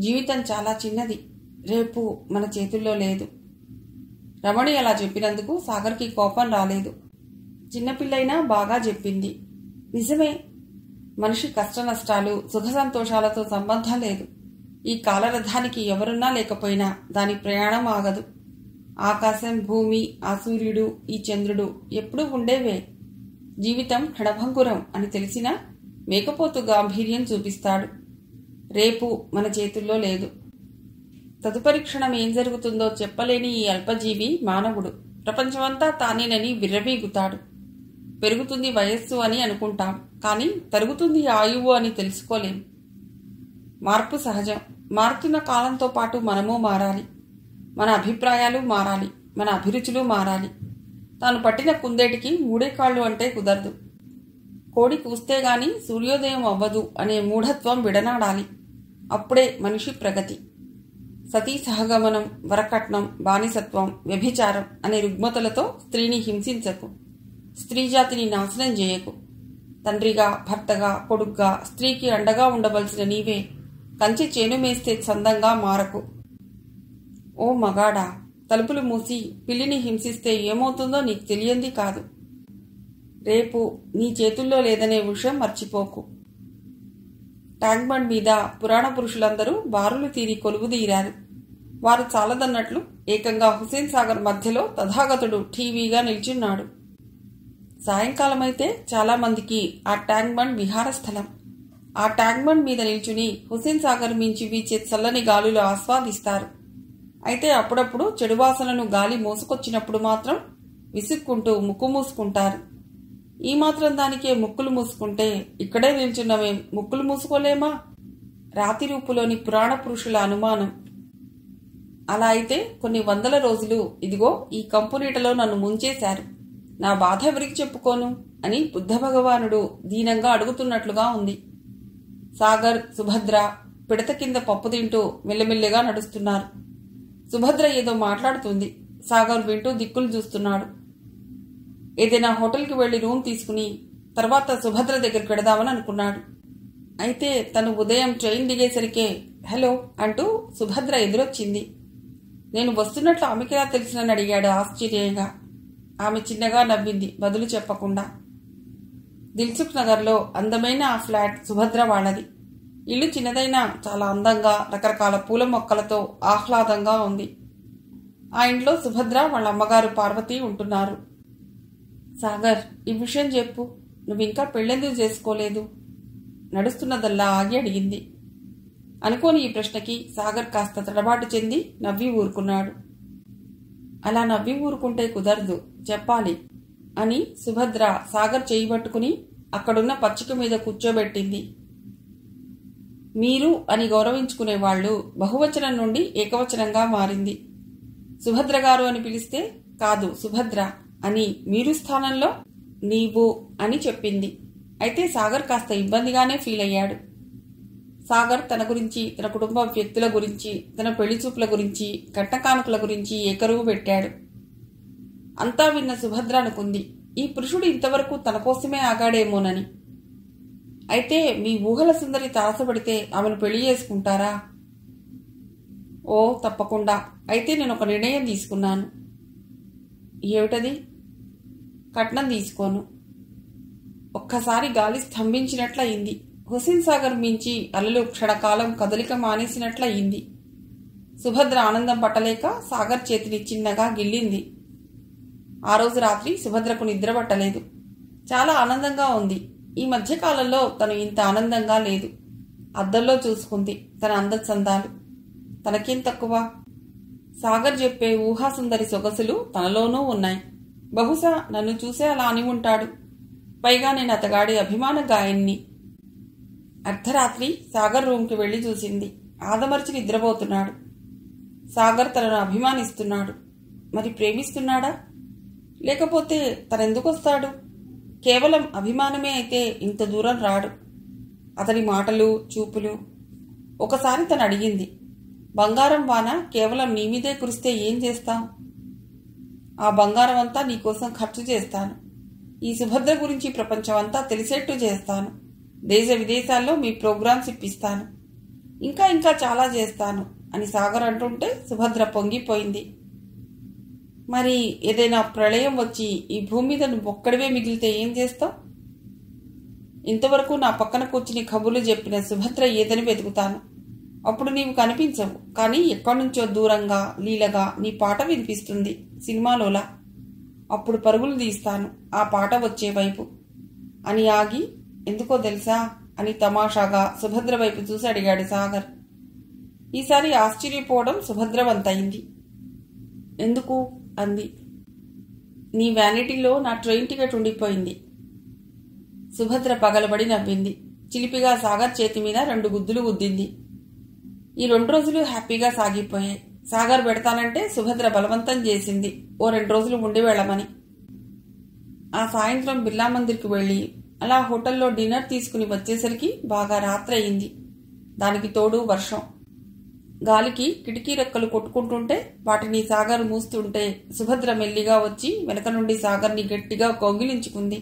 జీవితం చాలా చిన్నది. రేపు మన చేతుల్లో లేదు. రమణి అలా చెప్పినందుకు సాగర్కి కోపం రాలేదు. చిన్నపిల్లైనా బాగా చెప్పింది. నిజమే, మనిషి కష్ట నష్టాలు సుఖ సంతోషాలతో సంబంధం లేదు. ఈ కాలరథానికి ఎవరున్నా లేకపోయినా దాని ప్రయాణం ఆగదు. ఆకాశం, భూమి, ఆ సూర్యుడు, ఈ చంద్రుడు ఎప్పుడూ ఉండేవే. జీవితం క్షణభంగురం అని తెలిసినా మేకపోతు గాంభీర్యం చూపిస్తాడు. రేపు మన చేతుల్లో లేదు. తదుపరి క్షణం ఏం జరుగుతుందో చెప్పలేని ఈ అల్పజీవి మానవుడు ప్రపంచమంతా తానేనని విర్రవీగుతాడు. పెరుగుతుంది వయస్సు అని అనుకుంటాం, కానీ తరుగుతుంది ఆయువు అని తెలుసుకోలేం. మార్పు సహజం. మారుతున్న కాలంతో పాటు మనము మారాలి. మన అభిప్రాయాలు మారాలి, మన అభిరుచులు మారాలి. తాను పట్టిన కుందేటికి మూడే కాళ్ళు అంటే కుదరదు. కోడి కూస్తే గాని సూర్యోదయం అవ్వదు అనే మూఢత్వం విడనాడాలి. అప్పుడే మనిషి ప్రగతి. సతీ సహగమనం, వరకట్నం, బానిసత్వం, వ్యభిచారం అనే రుగ్మతలతో స్త్రీని హింసించకు. స్త్రీజాతిని నాశనం చేయకు. తండ్రిగా, భర్తగా, కొడుగ్గా స్త్రీకి అండగా ఉండవలసిన నీవే కంచి చేను మేస్తే చందంగా మారకు. ఓ మగాడా, తలుపులు మూసి పిల్లిని హింసిస్తే ఏమవుతుందో నీకు తెలియంది కాదు. రేపు నీ చేతుల్లో లేదనే విషయం మర్చిపోకు. ట్యాంక్ బండ్ మీద పురాణ పురుషులందరూ బారులు తీరి కొలువుదీరారు. వారు చాలదన్నట్లు ఏకంగా హుసేన్ సాగర్ మధ్యలో తథాగతుడు ఠీవీగా నిల్చున్నాడు. సాయంకాలమైతే చాలా మందికి ఆ ట్యాంక్ బండ్ విహార స్థలం. ఆ ట్యాంక్ బండ్ మీద నిల్చుని హుసేన్ సాగర్ మించి వీచే చల్లని గాలులు ఆస్వాదిస్తారు. అయితే అప్పుడప్పుడు చెడువాసనను గాలి మోసుకొచ్చినప్పుడు మాత్రం విసుక్కుంటూ ముక్కు మూసుకుంటారు. ఈ మాత్రం దానికే ముక్కులు మూసుకుంటే ఇక్కడే నిల్చున్నవేం ముక్కులు మూసుకోలేమా? రాతి రూపులోని పురాణ పురుషుల అనుమానం. అలా అయితే కొన్ని వందల రోజులు ఇదిగో ఈ కంపునీటలో నన్ను ముంచేశారు. నా బాధ ఎవరికి చెప్పుకోను అని బుద్ధ భగవానుడు దీనంగా అడుగుతున్నట్లుగా ఉంది. సాగర్, సుభద్ర పిడత కింద పప్పు తింటూ మెల్లమెల్లగా నడుస్తున్నారు. సుభద్ర ఏదో మాట్లాడుతుంది. సాగర్ వింటూ దిక్కులు చూస్తున్నాడు. ఏదైనా హోటల్కి వెళ్లి రూమ్ తీసుకుని తర్వాత సుభద్ర దగ్గరికి వెడదామని అనుకున్నాడు. అయితే తను ఉదయం ట్రైన్ దిగేసరికే హలో అంటూ సుభద్ర ఎదురొచ్చింది. నేను వస్తున్నట్లు ఆమెకిలా తెలిసినని అడిగాడు ఆశ్చర్యంగా. ఆమె చిన్నగా నవ్వింది, బదులు చెప్పకుండా. దిల్సుఖ్ నగర్లో అందమైన ఆ ఫ్లాట్ సుభద్ర వాళ్ళది. ఇల్లు చిన్నదైనా చాలా అందంగా రకరకాల పూల మొక్కలతో ఆహ్లాదంగా ఉంది. ఆ ఇంట్లో సుభద్ర వాళ్ళ అమ్మగారు పార్వతి ఉంటున్నారు. సాగర్, ఈ విషయం చెప్పు, నువ్వింకా పెళ్ళెందుకు చేసుకోలేదు? నడుస్తున్నదల్లా ఆగి అడిగింది. అనుకోని ఈ ప్రశ్నకి సాగర్ కాస్త తడబాటు చెంది నవ్వి ఊరుకున్నాడు. అలా నవ్వి ఊరుకుంటే కుదరదు, చెప్పాలి అని సుభద్ర సాగర్ చేయి పట్టుకుని అక్కడున్న పచ్చిక మీద కూర్చోబెట్టింది. మీరు అని గౌరవించుకునేవాళ్లు బహువచనం నుండి ఏకవచనంగా మారింది. సుభద్ర గారు అని పిలిస్తే కాదు సుభద్ర అని మీరు స్థానంలో నీవు అని చెప్పింది. అయితే సాగర్ కాస్త ఇబ్బందిగానే ఫీల్ అయ్యాడు. సాగర్ తన గురించి, తన కుటుంబ వ్యక్తుల గురించి, తన పెళ్లి చూపుల గురించి, కట్నకానుకల గురించి ఏకరువు పెట్టాడు. అంతా విన్న సుభద్ర అనుకుంది, ఈ పురుషుడు ఇంతవరకు తన కోసమే ఆగాడేమోనని. అయితే మీ ఊహల సుందరి తారసపడితే ఆమెను పెళ్లి చేసుకుంటారా? ఓ తప్పకుండా. అయితే నేను ఒక నిర్ణయం తీసుకున్నాను. ఏమిటది? కట్నం తీసుకోను. ఒక్కసారి గాలి స్తంభించినట్లయింది. హుసేన్ సాగర్ మించి అలలు క్షణకాలం కదలిక మానేసినట్లయింది. సుభద్ర ఆనందం పట్టలేక సాగర్ చేతిని చిన్నగా గిల్లింది. ఆ రోజు రాత్రి సుభద్రకు నిద్ర పట్టలేదు. చాలా ఆనందంగా ఉంది. ఈ మధ్యకాలంలో తను ఇంత ఆనందంగా లేదు. అద్దంలో చూసుకుంది తన అందచందాలు. తనకేం తక్కువ? సాగర్ చెప్పే ఊహాసుందరి సొగసులు తనలోనూ ఉన్నాయి. బహుశా నన్ను చూసే అలా అని ఉంటాడు. పైగా నేను అతగాడి అభిమాన గాయన్ని. అర్ధరాత్రి సాగర్ రూమ్కి వెళ్లి చూసింది. ఆదమర్చి నిద్రపోతున్నాడు. సాగర్ తనను అభిమానిస్తున్నాడు. మరి ప్రేమిస్తున్నాడా? లేకపోతే తనెందుకొస్తాడు? కేవలం అభిమానమే అయితే ఇంత దూరం రాడు. అతని మాటలు, చూపులు. ఒకసారి తను అడిగింది, బంగారం వాన కేవలం నీ మీదే కురిస్తే ఏం చేస్తావు? ఆ బంగారం అంతా నీకోసం ఖర్చు చేస్తాను. ఈ సుభద్ర గురించి ప్రపంచం అంతా తెలిసేట్టు చేస్తాను. దేశ విదేశాల్లో మీ ప్రోగ్రామ్స్ ఇప్పిస్తాను. ఇంకా ఇంకా చాలా చేస్తాను. అని సాగర్ అంటుంటే సుభద్ర పొంగిపోయింది. మరి ఏదైనా ప్రళయం వచ్చి ఈ భూమి మీద నువ్వు ఒక్కడివే మిగిలితే ఏం చేస్తావు? ఇంతవరకు నా పక్కన కూర్చుని కబుర్లు చెప్పిన సుభద్ర ఏదని వెతుకుతాను. అప్పుడు నీవు కనిపించవు, కానీ ఎక్కడి నుంచో దూరంగా లీలగా నీ పాట వినిపిస్తుంది సినిమాలోలా. అప్పుడు పరుగులు తీస్తాను ఆ పాట వచ్చే వైపు అని ఆగి, ఎందుకో తెలుసా అని తమాషాగా సుభద్ర వైపు చూసి అడిగాడు సాగర్. ఈసారి ఆశ్చర్యపోవడం సుభద్ర వంతయింది. ఎందుకు అంది. నీ వ్యానిటీలో నా ట్రైన్ టికెట్ ఉండిపోయింది. సుభద్ర పగలబడి నవ్వింది. చిలిపిగా సాగర్ చేతి మీద 2 గుద్దులు గుద్దింది. ఈ 2 రోజులు హ్యాపీగా సాగిపోయాయి. సాగర్ పెడతానంటే సుభద్ర బలవంతం చేసింది ఓ 2 రోజులు ఉండి వెళ్ళమని. ఆ సాయంత్రం బిర్లా మందిర్కి వెళ్ళి అలా హోటల్లో డిన్నర్ తీసుకుని వచ్చేసరికి బాగా రాత్రి అయింది. దానికి తోడు వర్షం. గాలికి కిటికీ రెక్కలు కొట్టుకుంటుంటే వాటిని సాగర్ మూస్తుంటే సుభద్ర మెల్లిగా వచ్చి వెనక నుండి సాగర్ని గట్టిగా కౌగిలించుకుంది.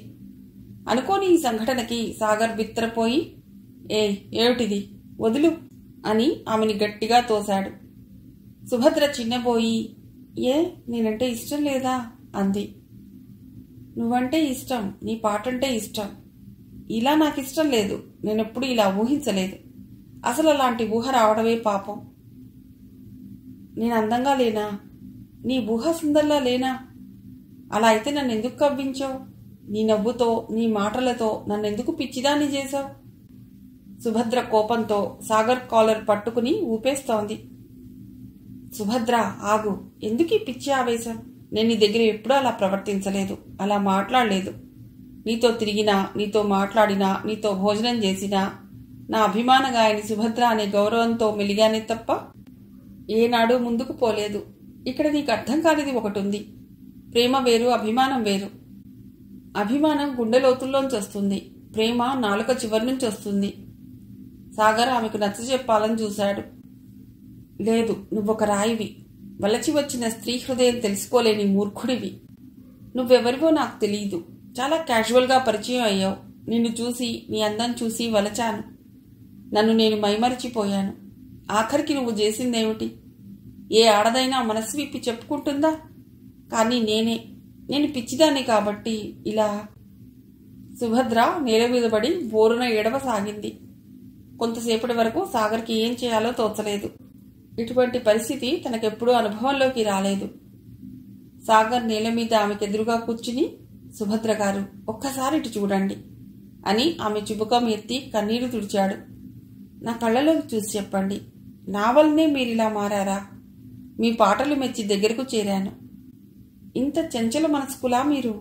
అనుకోని ఈ సంఘటనకి సాగర్ బిత్తరపోయి, ఏమిటిది, వదులు అని ఆమెని గట్టిగా తోశాడు. సుభద్ర చిన్నబోయి, నేనంటే ఇష్టం లేదా అంది. నువ్వంటే ఇష్టం, నీ పాటంటే ఇష్టం. ఇలా నాకిష్టం లేదు. నేనెప్పుడు ఇలా ఊహించలేదు. అసలు అలాంటి ఊహ రావడమే పాపం. నేను అందంగా లేనా? నీ ఊహ సుందర్లా లేనా? అలా అయితే నన్నెందుకు కవ్వించావు? నీ నవ్వుతో, నీ మాటలతో నన్నెందుకు పిచ్చిదాన్ని చేశావు? సుభద్ర కోపంతో సాగర్ కాలర్ పట్టుకుని ఊపేస్తోంది. సుభద్ర ఆగు, ఎందుకీ పిచ్చి ఆవేశం? నేను నీ దగ్గర ఎప్పుడూ అలా ప్రవర్తించలేదు, అలా మాట్లాడలేదు. నీతో తిరిగినా, నీతో మాట్లాడినా, నీతో భోజనం చేసినా నా అభిమాన గాయని సుభద్ర అనే గౌరవంతో మెలిగానే తప్ప ఏనాడు ముందుకు పోలేదు. ఇక్కడ నీకు అర్థం కానిది ఒకటి ఉంది. ప్రేమ వేరు, అభిమానం వేరు. అభిమానం గుండె లోతుల్లోంచి వస్తుంది, ప్రేమ నాలుక చివరి నుంచి వస్తుంది. సాగర్ ఆమెకు నచ్చ చెప్పాలని చూశాడు. లేదు, నువ్వొక రాయివి, వలచి వచ్చిన స్త్రీ హృదయం తెలుసుకోలేని మూర్ఖుడివి. నువ్వెవరివో నాకు తెలియదు. చాలా క్యాజువల్గా పరిచయం అయ్యావు. నిన్ను చూసి, నీ అందం చూసి వలచాను. నన్ను నేను మైమరిచిపోయాను. ఆఖరికి నువ్వు చేసిందేమిటి? ఏ ఆడదైనా మనసు విప్పి చెప్పుకుంటుందా? కానీ నేను పిచ్చిదాన్ని కాబట్టి ఇలా. సుభద్ర నేల మీద పడి బోరున ఏడవసాగింది. కొంతసేపటి వరకు సాగర్కి ఏం చేయాలో తోచలేదు. ఇటువంటి పరిస్థితి తనకెప్పుడూ అనుభవంలోకి రాలేదు. సాగర్ నేల మీద ఆమెకెదురుగా కూర్చుని, సుభద్ర గారు, ఒక్కసారి ఇటు చూడండి అని ఆమె చుబుకం ఎత్తి కన్నీరు తుడిచాడు. నా కళ్ళలోకి చూసి చెప్పండి, నా వల్లనే మీరిలా మారారా? మీ పాటలు మెచ్చి దగ్గరకు చేరాను. ఇంత చంచల మనస్కులా మీరు?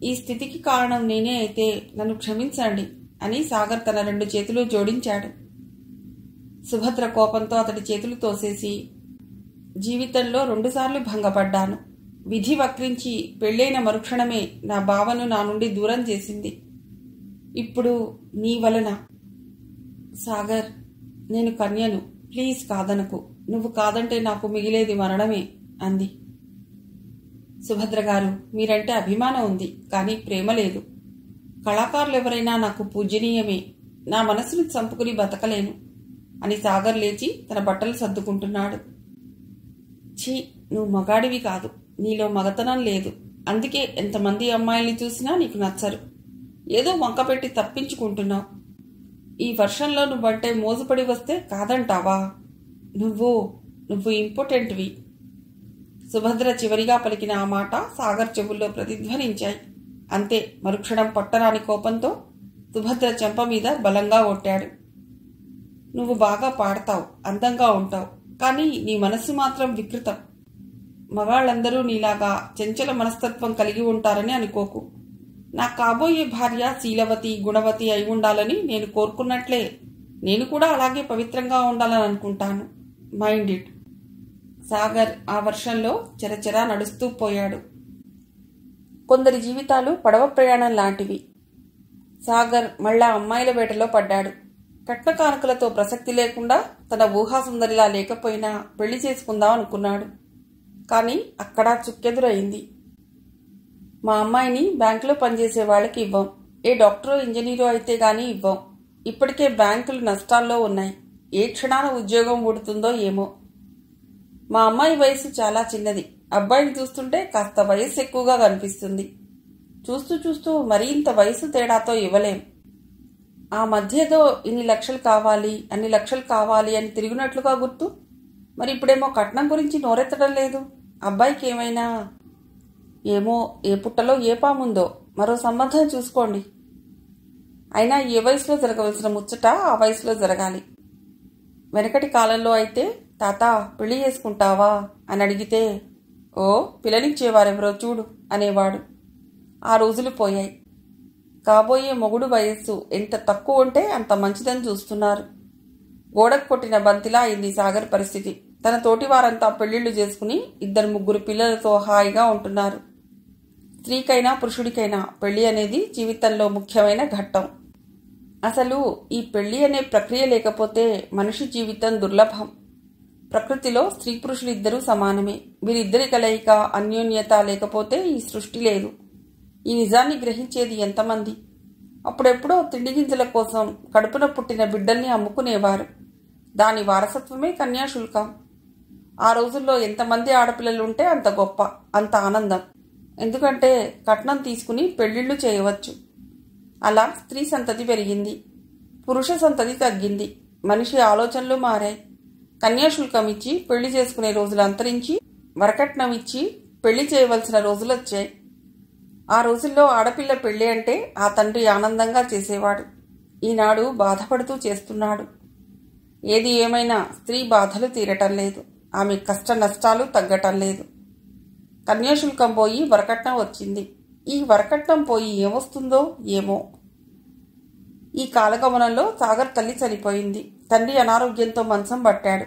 ఈ స్థితికి కారణం నేనే అయితే నన్ను క్షమించండి అని సాగర్ తన 2 చేతులు జోడించాడు. సుభద్ర కోపంతో అతడి చేతులు తోసేసి, జీవితంలో 2 సార్లు భంగపడ్డాను. విధి వక్రించి పెళ్ళైన మరుక్షణమే నా భావను నా నుండి దూరం చేసింది. ఇప్పుడు నీ వలన. సాగర్, నేను కన్యను, ప్లీజ్ కాదనకు. నువ్వు కాదంటే నాకు మిగిలేది మరణమే అంది. సుభద్ర గారు, మీరంటే అభిమానం ఉంది, కానీ ప్రేమ లేదు. కళాకారులు ఎవరైనా నాకు పూజనీయమే. నా మనసును చంపుకుని బతకలేను అని సాగర్ లేచి తన బట్టలు సర్దుకుంటున్నాడు. ఛీ, నువ్వు మగాడివి కాదు, నీలో మగతనం లేదు. అందుకే ఎంతమంది అమ్మాయిల్ని చూసినా నీకు నచ్చరు. ఏదో వంకపెట్టి తప్పించుకుంటున్నావు. ఈ వర్షంలో నువ్వంటే మోజుపడి వస్తే కాదంటావా? నువ్వు ఇంపార్టెంట్వి. సుభద్ర చివరిగా పలికిన ఆ మాట సాగర్ చెవుల్లో ప్రతిధ్వనించాయి. అంతే, మరుక్షణం పట్టరాని కోపంతో సుభద్ర చెంప మీద బలంగా కొట్టాడు. నువ్వు బాగా పాడతావు, అందంగా ఉంటావు, కానీ నీ మనస్సు మాత్రం వికృతం. మగాళ్ళందరూ నీలాగా చంచల మనస్తత్వం కలిగి ఉంటారని అనుకోకు. నా కాబోయే భార్య శీలవతి, గుణవతి అయి ఉండాలని నేను కోరుకున్నట్లే నేను కూడా అలాగే పవిత్రంగా ఉండాలని అనుకుంటాను. Mind it. సాగర్ ఆ వర్షంలో చెరచెరా నడుస్తూ పోయాడు. కొందరి జీవితాలు పడవ ప్రయాణం లాంటివి. సాగర్ మళ్ళా అమ్మాయిల వేటలో పడ్డాడు. కట్న కానుకలతో ప్రసక్తి లేకుండా తన ఊహాసుందరిలా లేకపోయినా పెళ్లి చేసుకుందాం అనుకున్నాడు. కానీ అక్కడ చుక్కెదురైంది. మా అమ్మాయిని బ్యాంకులో పనిచేసే వాళ్ళకి ఇవ్వం. ఏ డాక్టరో ఇంజనీరో అయితే గానీ ఇవ్వం. ఇప్పటికే బ్యాంకులు నష్టాల్లో ఉన్నాయి. ఏ క్షణాన ఉద్యోగం ఊడుతుందో ఏమో. మా అమ్మాయి వయసు చాలా చిన్నది. అబ్బాయిని చూస్తుంటే కాస్త వయసు ఎక్కువగా కనిపిస్తుంది. చూస్తూ చూస్తూ మరీ ఇంత వయసు తేడాతో ఇవ్వలేం. ఆ మధ్యేదో ఇన్ని లక్షలు కావాలి, అన్ని లక్షలు కావాలి అని తిరిగినట్లుగా గుర్తు. మరి ఇప్పుడేమో కట్నం గురించి నోరెత్తడం లేదు. అబ్బాయికి ఏమైనా? ఏమో, ఏ పుట్టలో ఏ పాముందో. మరో సంబంధం చూసుకోండి. అయినా ఏ వయసులో జరగవలసిన ముచ్చట ఆ వయసులో జరగాలి. వెనకటి కాలంలో అయితే తాత పెళ్లి చేసుకుంటావా అని అడిగితే ఓ పిల్లనిచ్చేవారెవరో చూడు అనేవాడు. ఆ రోజులు పోయాయి. కాబోయే మొగుడు వయస్సు ఎంత తక్కువ ఉంటే అంత మంచిదని చూస్తున్నారు. గోడకు కొట్టిన బంతిలా అయింది సాగర్ పరిస్థితి. తన తోటి వారంతా పెళ్లిళ్లు చేసుకుని 2-3 పిల్లలతో హాయిగా ఉంటున్నారు. స్త్రీకైనా పురుషుడికైనా పెళ్లి అనేది జీవితంలో ముఖ్యమైన ఘట్టం. అసలు ఈ పెళ్లి అనే ప్రక్రియ లేకపోతే మనిషి జీవితం దుర్లభం. ప్రకృతిలో స్త్రీ పురుషులు ఇద్దరూ సమానమే. వీరిద్దరి కలయిక, అన్యోన్యత లేకపోతే ఈ సృష్టి లేదు. ఈ నిజాన్ని గ్రహించేది ఎంతమంది? అప్పుడెప్పుడో తిండి గింజల కోసం కడుపున పుట్టిన బిడ్డల్ని అమ్ముకునేవారు. దాని వారసత్వమే కన్యాశుల్కం. ఆ రోజుల్లో ఎంతమంది ఆడపిల్లలు ఉంటే అంత గొప్ప, అంత ఆనందం. ఎందుకంటే కట్నం తీసుకుని పెళ్లిళ్లు చేయవచ్చు. అలా స్త్రీ సంతతి పెరిగింది, పురుష సంతతి తగ్గింది. మనిషి ఆలోచనలు మారాయి. కన్యాశుల్కం ఇచ్చి పెళ్లి చేసుకునే రోజులు అంతరించి వరకట్నం ఇచ్చి పెళ్లి చేయవలసిన రోజులొచ్చాయి. ఆ రోజుల్లో ఆడపిల్ల పెళ్లి అంటే ఆ తండ్రి ఆనందంగా చేసేవాడు. ఈనాడు బాధపడుతూ చేస్తున్నాడు. ఏది ఏమైనా స్త్రీ బాధలు తీరటం లేదు. ఆమె కష్ట నష్టాలు తగ్గటం లేదు. కన్యాశుల్కం పోయి వరకట్నం వచ్చింది. ఈ వరకట్నం పోయి ఏమొస్తుందో ఏమో. ఈ కాలగమనంలో సాగర్ తల్లి చనిపోయింది. తండ్రి అనారోగ్యంతో మంచం పట్టాడు.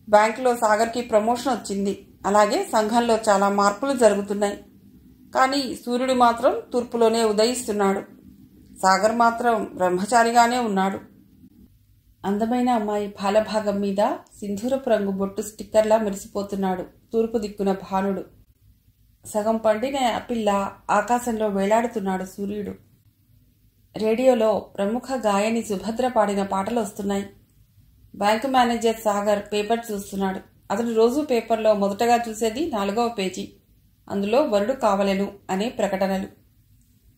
బ్యాంకులో సాగర్కి ప్రమోషన్ వచ్చింది. అలాగే సంఘంలో చాలా మార్పులు జరుగుతున్నాయి. కానీ సూర్యుడు మాత్రం తూర్పులోనే ఉదయిస్తున్నాడు. సాగర్ మాత్రం బ్రహ్మచారిగానే ఉన్నాడు. అందమైన అమ్మాయి బాలభాగం మీద సింధూరపు రంగు బొట్టు స్టిక్కర్లా మెరిసిపోతున్నాడు తూర్పు దిక్కున భానుడు. సగం పండిన పిల్ల ఆకాశంలో వేలాడుతున్నాడు సూర్యుడు. రేడియోలో ప్రముఖ గాయని సుభద్ర పాడిన పాటలు వస్తున్నాయి. బ్యాంకు మేనేజర్ సాగర్ పేపర్ చూస్తున్నాడు. అతడు రోజు పేపర్లో మొదటగా చూసేది 4వ పేజీ. అందులో వరుడు కావలెను అనే ప్రకటనలు.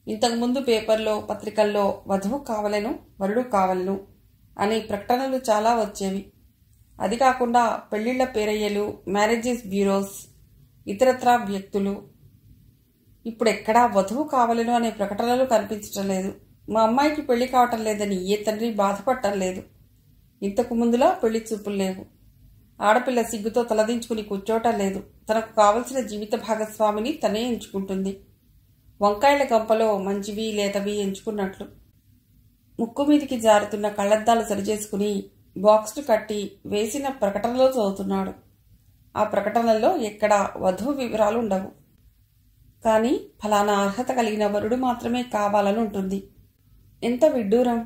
ఇంతకుముందు పేపర్లో, పత్రికల్లో వధువు కావలెను, వరుడు కావలెను అనే ప్రకటనలు చాలా వచ్చేవి. అది కాకుండా పెళ్లిళ్ల పేరయ్యలు, మ్యారేజెస్ బ్యూరోస్, ఇతరత్రా వ్యక్తులు. ఇప్పుడెక్కడా వధువు కావలెను అనే ప్రకటనలు కనిపించటం లేదు. మా అమ్మాయికి పెళ్లి కావటం లేదని ఏ తండ్రి బాధపడటం లేదు. ఇంతకు ముందులా పెళ్లి చూపులు లేవు. ఆడపిల్ల సిగ్గుతో తలదించుకుని కూర్చోవటం లేదు. తనకు కావలసిన జీవిత భాగస్వామిని తనే ఎంచుకుంటుంది. వంకాయల గంపలో మంచివి లేతవి ఎంచుకున్నట్లు. ముక్కు మీదికి జారుతున్న కళ్లద్దాలు సరిచేసుకుని బాక్స్ను కట్టి వేసిన ప్రకటనలో చదువుతున్నాడు. ఆ ప్రకటనల్లో ఎక్కడా వధువు వివరాలు ఉండవు. కానీ ఫలానా అర్హత కలిగిన వరుడు మాత్రమే కావాలని ఉంటుంది. ఎంత విడ్డూరం!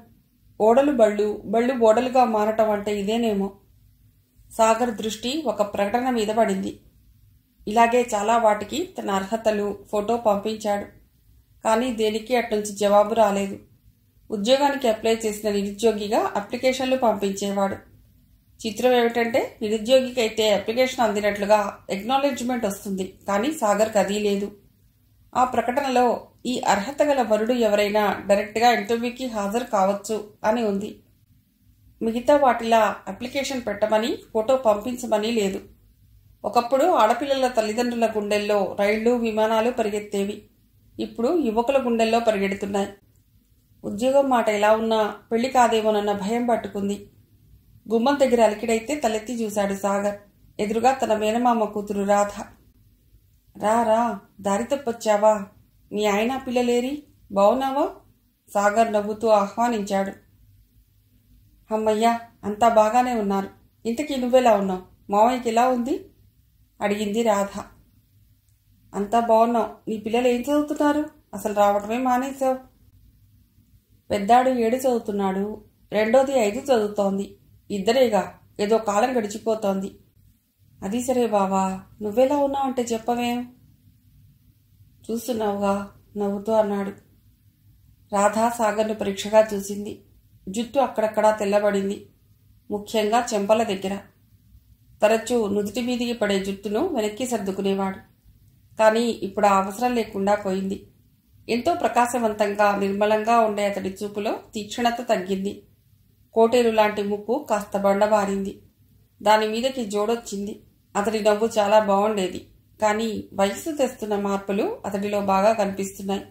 ఓడలు బళ్ళు, బళ్ళు ఓడలుగా మారటం అంటే ఇదేనేమో. సాగర్ దృష్టి ఒక ప్రకటన మీద పడింది. ఇలాగే చాలా వాటికి తన అర్హతలు, ఫోటో పంపించాడు. కానీ దేనికి అట్నుంచి జవాబు రాలేదు. ఉద్యోగానికి అప్లై చేసిన నిరుద్యోగిగా అప్లికేషన్లు పంపించేవాడు. చిత్రం ఏమిటంటే నిరుద్యోగికి అయితే అప్లికేషన్ అందినట్లుగా ఎక్నాలెడ్జ్మెంట్ వస్తుంది. కానీ సాగర్కి అది లేదు. ఆ ప్రకటనలో ఈ అర్హత గల వరుడు ఎవరైనా డైరెక్ట్గా ఇంటర్వ్యూకి హాజరు కావచ్చు అని ఉంది. మిగతా వాటిలా అప్లికేషన్ పెట్టమని, ఫోటో పంపించమని లేదు. ఒకప్పుడు ఆడపిల్లల తల్లిదండ్రుల గుండెల్లో రైళ్లు, విమానాలు పరిగెత్తేవి. ఇప్పుడు యువకుల గుండెల్లో పరిగెడుతున్నాయి. ఉద్యోగం మాట ఎలా ఉన్నా పెళ్లి కాదేమోనన్న భయం పట్టుకుంది. గుమ్మం దగ్గర అలికిడైతే తలెత్తి చూశాడు సాగర్. ఎదురుగా తన మేనమామ కూతురు రాధ. రా రా, దారి తప్పొచ్చావా? నీ ఆయన పిల్లలేరి? బావున్నావా? సాగర్ నవ్వుతూ ఆహ్వానించాడు. అమ్మయ్యా, అంతా బాగానే ఉన్నారు. ఇంతకీ నువ్వెలా ఉన్నావు? మావయ్యకి ఎలా ఉంది అడిగింది రాధ. అంతా బాగున్నావు. నీ పిల్లలు ఏం చదువుతున్నారు? అసలు రావటమే మానేశావు. పెద్దాడు 7 చదువుతున్నాడు, రెండోది 5 చదువుతోంది. ఇద్దరేగా, ఏదో కాలం గడిచిపోతోంది. అది సరే బావా, నువ్వెలా ఉన్నావంటే చెప్పవేం? చూస్తున్నావుగా నవ్వుతూ అన్నాడు. రాధ సాగర్ను పరీక్షగా చూసింది. జుట్టు అక్కడక్కడా తెల్లబడింది, ముఖ్యంగా చెంపల దగ్గర. తరచూ నుదుటి మీదికి పడే జుట్టును వెనక్కి సర్దుకునేవాడు. కానీ ఇప్పుడు ఆ అవసరం లేకుండా పోయింది. ఎంతో ప్రకాశవంతంగా నిర్మలంగా ఉండే అతడి చూపులో తీక్షణత తగ్గింది. కోటేరు లాంటి ముక్కు కాస్త బండబారింది. దాని మీదకి జోడొచ్చింది. అతడి నవ్వు చాలా బాగుండేది. కానీ వయస్సు తెస్తున్న మార్పులు అతడిలో బాగా కనిపిస్తున్నాయి.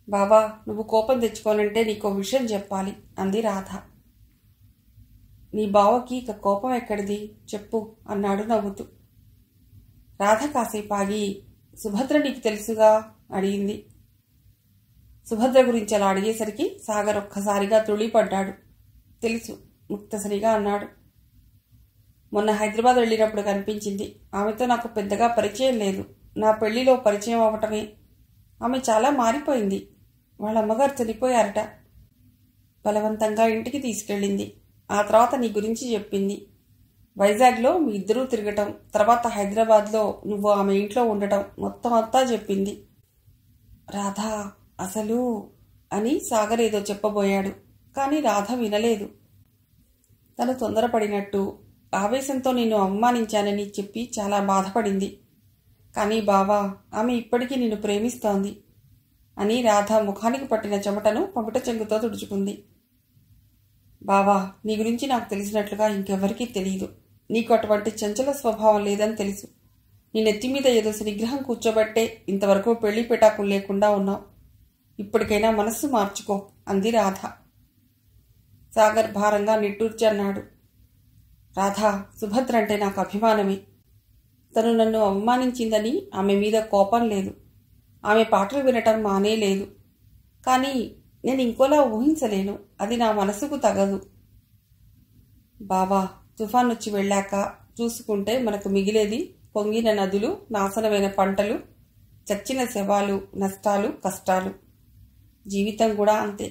బావా, నువ్వు కోపం తెచ్చుకోనంటే నీకో విషయం చెప్పాలి అంది రాధ. నీ బావకి ఇక కోపం ఎక్కడిది చెప్పు అన్నాడు నవ్వుతూ. రాధ కాసేపు ఆగి, సుభద్ర నీకు తెలుసుగా అడిగింది. సుభద్ర గురించి అలా అడిగేసరికి సాగర్ ఒక్కసారిగా తుళ్ళిపడ్డాడు. తెలుసు ముక్తసరిగా అన్నాడు. మొన్న హైదరాబాద్ వెళ్ళినప్పుడు కనిపించింది. ఆమెతో నాకు పెద్దగా పరిచయం లేదు. నా పెళ్లిలో పరిచయం అవ్వటమే. ఆమె చాలా మారిపోయింది. వాళ్ళ అమ్మగారు చనిపోయారట. బలవంతంగా ఇంటికి తీసుకెళ్ళింది. ఆ తర్వాత నీ గురించి చెప్పింది. వైజాగ్లో మీ ఇద్దరూ తిరగటం, తర్వాత హైదరాబాద్లో నువ్వు ఆమె ఇంట్లో ఉండటం మొత్తం అంతా చెప్పింది. రాధ అసలు అని సాగర్ ఏదో చెప్పబోయాడు. కానీ రాధ వినలేదు. తను తొందరపడినట్టు, ఆవేశంతో నిన్ను అవమానించానని చెప్పి చాలా బాధపడింది. కానీ బావా, ఆమె ఇప్పటికీ నిన్ను ప్రేమిస్తోంది అని రాధ ముఖానికి పట్టిన చెమటను పమిట చెంగుతో తుడుచుకుంది. బావా, నీ గురించి నాకు తెలిసినట్లుగా ఇంకెవరికీ తెలియదు. నీకు అటువంటి చంచల స్వభావం లేదని తెలుసు. నీ నెత్తి మీద ఏదో నిగ్రహం కూర్చోబట్టే ఇంతవరకు పెళ్లి పెటాకులు లేకుండా ఉన్నావు. ఇప్పటికైనా మనస్సు మార్చుకో అంది రాధ. సాగర్ భారంగా నిట్టూర్చి అన్నాడు. రాధ, సుభద్ర అంటే నాకు అభిమానమే. తను నన్ను అవమానించిందని ఆమె మీద కోపం లేదు. ఆమె పాటలు వినటం మానేలేదు. కానీ నేను ఇంకోలా ఊహించలేను. అది నా మనసుకు తగదు. బావా, తుఫాన్ వచ్చి వెళ్ళాక చూసుకుంటే మనకు మిగిలేది పొంగిన నదులు, నాశనమైన పంటలు, చచ్చిన శవాలు, నష్టాలు, కష్టాలు. జీవితం కూడా అంతే.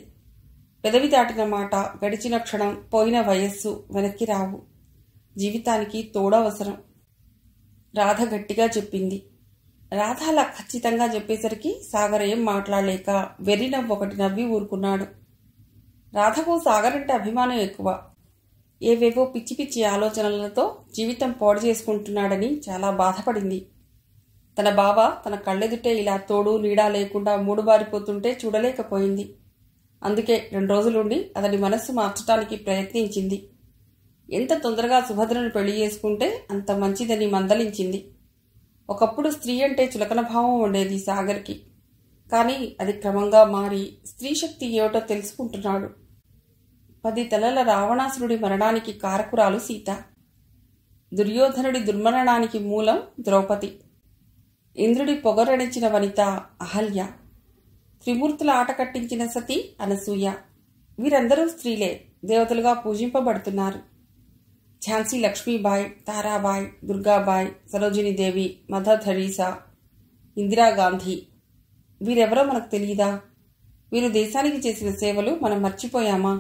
పెదవి దాటిన మాట, గడిచిన క్షణం, పోయిన వయస్సు వెనక్కి రావు. జీవితానికి తోడవసరం. రాధ గట్టిగా చెప్పింది. రాధ అలా ఖచ్చితంగా చెప్పేసరికి సాగర్ ఏం మాట్లాడలేక వెర్రి నవ్వు ఒకటి నవ్వి ఊరుకున్నాడు. రాధకు సాగర్ అంటే అభిమానం ఎక్కువ. ఏవేవో పిచ్చి పిచ్చి ఆలోచనలతో జీవితం పాడు చేసుకుంటున్నాడని చాలా బాధపడింది. తన బావ తన కళ్ళెదుటే ఇలా తోడు నీడా లేకుండా మూడుబారిపోతుంటే చూడలేకపోయింది. అందుకే 2 రోజులుండి అతడి మనస్సు మార్చడానికి ప్రయత్నించింది. ఎంత తొందరగా సుభద్రను పెళ్లి చేసుకుంటే అంత మంచిదని మందలించింది. ఒకప్పుడు స్త్రీ అంటే చులకన భావం ఉండేది సాగర్కి. కానీ అది క్రమంగా మారి స్త్రీ శక్తి ఏమిటో తెలుసుకుంటున్నాడు. 10 తలల రావణాసురుడి మరణానికి కారకురాలు సీత. దుర్యోధనుడి దుర్మరణానికి మూలం ద్రౌపది. ఇంద్రుడి పొగరడించిన వనిత అహల్య. త్రిమూర్తుల ఆట కట్టించిన సతి అనసూయ. వీరందరూ స్త్రీలే, దేవతలుగా పూజింపబడుతున్నారు. Jhansi Lakshmibai, Tarabai, Durgabai, Sarojini Devi, Mother Teresa, Indira Gandhi. వీరెవరో మనకు తెలియదా? వీరు దేశానికి చేసిన సేవలు మనం మర్చిపోయామా?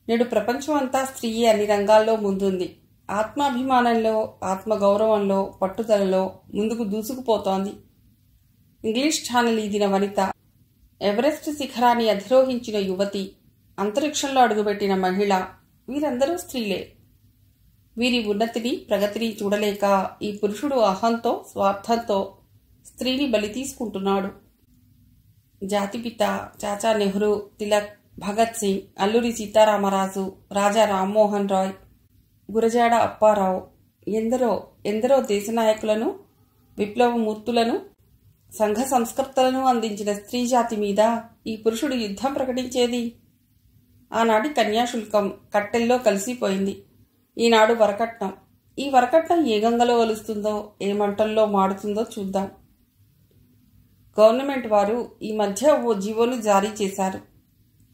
నేడు ప్రపంచం అంతా స్త్రీయే అన్ని రంగాల్లో ముందుంది. ఆత్మాభిమానంలో, ఆత్మగౌరవంలో, పట్టుదలలో ముందుకు దూసుకుపోతోంది. ఇంగ్లీష్ ఛానల్ ఈదిన వనిత, ఎవరెస్ట్ శిఖరాన్ని అధిరోహించిన యువతి, అంతరిక్షంలో అడుగుపెట్టిన మహిళ, వీరందరూ స్త్రీలే. వీరి ఉన్నతిని, ప్రగతిని చూడలేక ఈ పురుషుడు అహంతో, స్వార్థంతో స్త్రీని బలి తీసుకుంటున్నాడు. జాతిపిత చాచా నెహ్రూ, తిలక్, భగత్ సింగ్, అల్లూరి సీతారామరాజు, రాజా రామ్మోహన్ రాయ్, గురజాడ అప్పారావు, ఎందరో దేశనాయకులను, విప్లవమూర్తులను, సంఘ సంస్కర్తలను అందించిన స్త్రీ జాతి మీద ఈ పురుషుడు యుద్ధం ప్రకటించేది. ఆనాటి కన్యాశుల్కం కట్టెల్లో కలిసిపోయింది. ఈనాడు వరకట్నం. ఈ వరకట్నం ఏ గంగలో కలుస్తుందో, ఏ మంటల్లో మాడుతుందో చూద్దాం. గవర్నమెంట్ వారు ఈ మధ్య ఓ జీవోను జారీ చేశారు.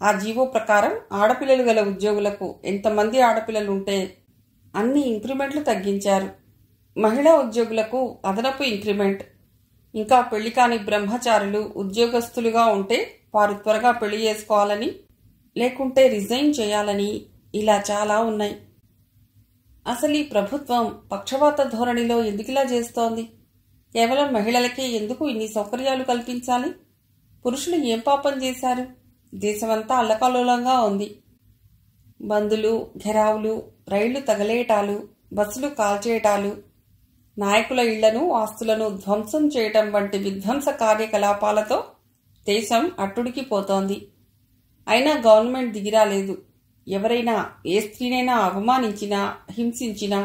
ఆ జీవో ప్రకారం ఆడపిల్లలు గల ఉద్యోగులకు ఎంతమంది ఆడపిల్లలుంటే అన్ని ఇంక్రిమెంట్లు తగ్గించారు. మహిళా ఉద్యోగులకు అదనపు ఇంక్రిమెంట్. ఇంకా పెళ్లి కాని బ్రహ్మచారులు ఉద్యోగస్తులుగా ఉంటే వారు త్వరగా పెళ్లి చేసుకోవాలని, లేకుంటే రిజైన్ చేయాలని, ఇలా చాలా ఉన్నాయి. అసలు ఈ ప్రభుత్వం పక్షపాత ధోరణిలో ఎందుకిలా చేస్తోంది? కేవలం మహిళలకే ఎందుకు ఇన్ని సౌకర్యాలు కల్పించాలి? పురుషులు ఏం పాపం చేశారు? దేశమంతా అల్లకల్లోలంగా ఉంది. బందులు, ఘెరావులు, రైళ్లు తగలేయటాలు, బస్సులు కాల్చేయటాలు, నాయకుల ఇళ్లను ఆస్తులను ధ్వంసం చేయటం వంటి విధ్వంస కార్యకలాపాలతో దేశం అట్టుడికిపోతోంది. అయినా గవర్నమెంట్ దిగిరాలేదు. ఎవరైనా ఏ స్త్రీనైనా అవమానించినా హింసించినా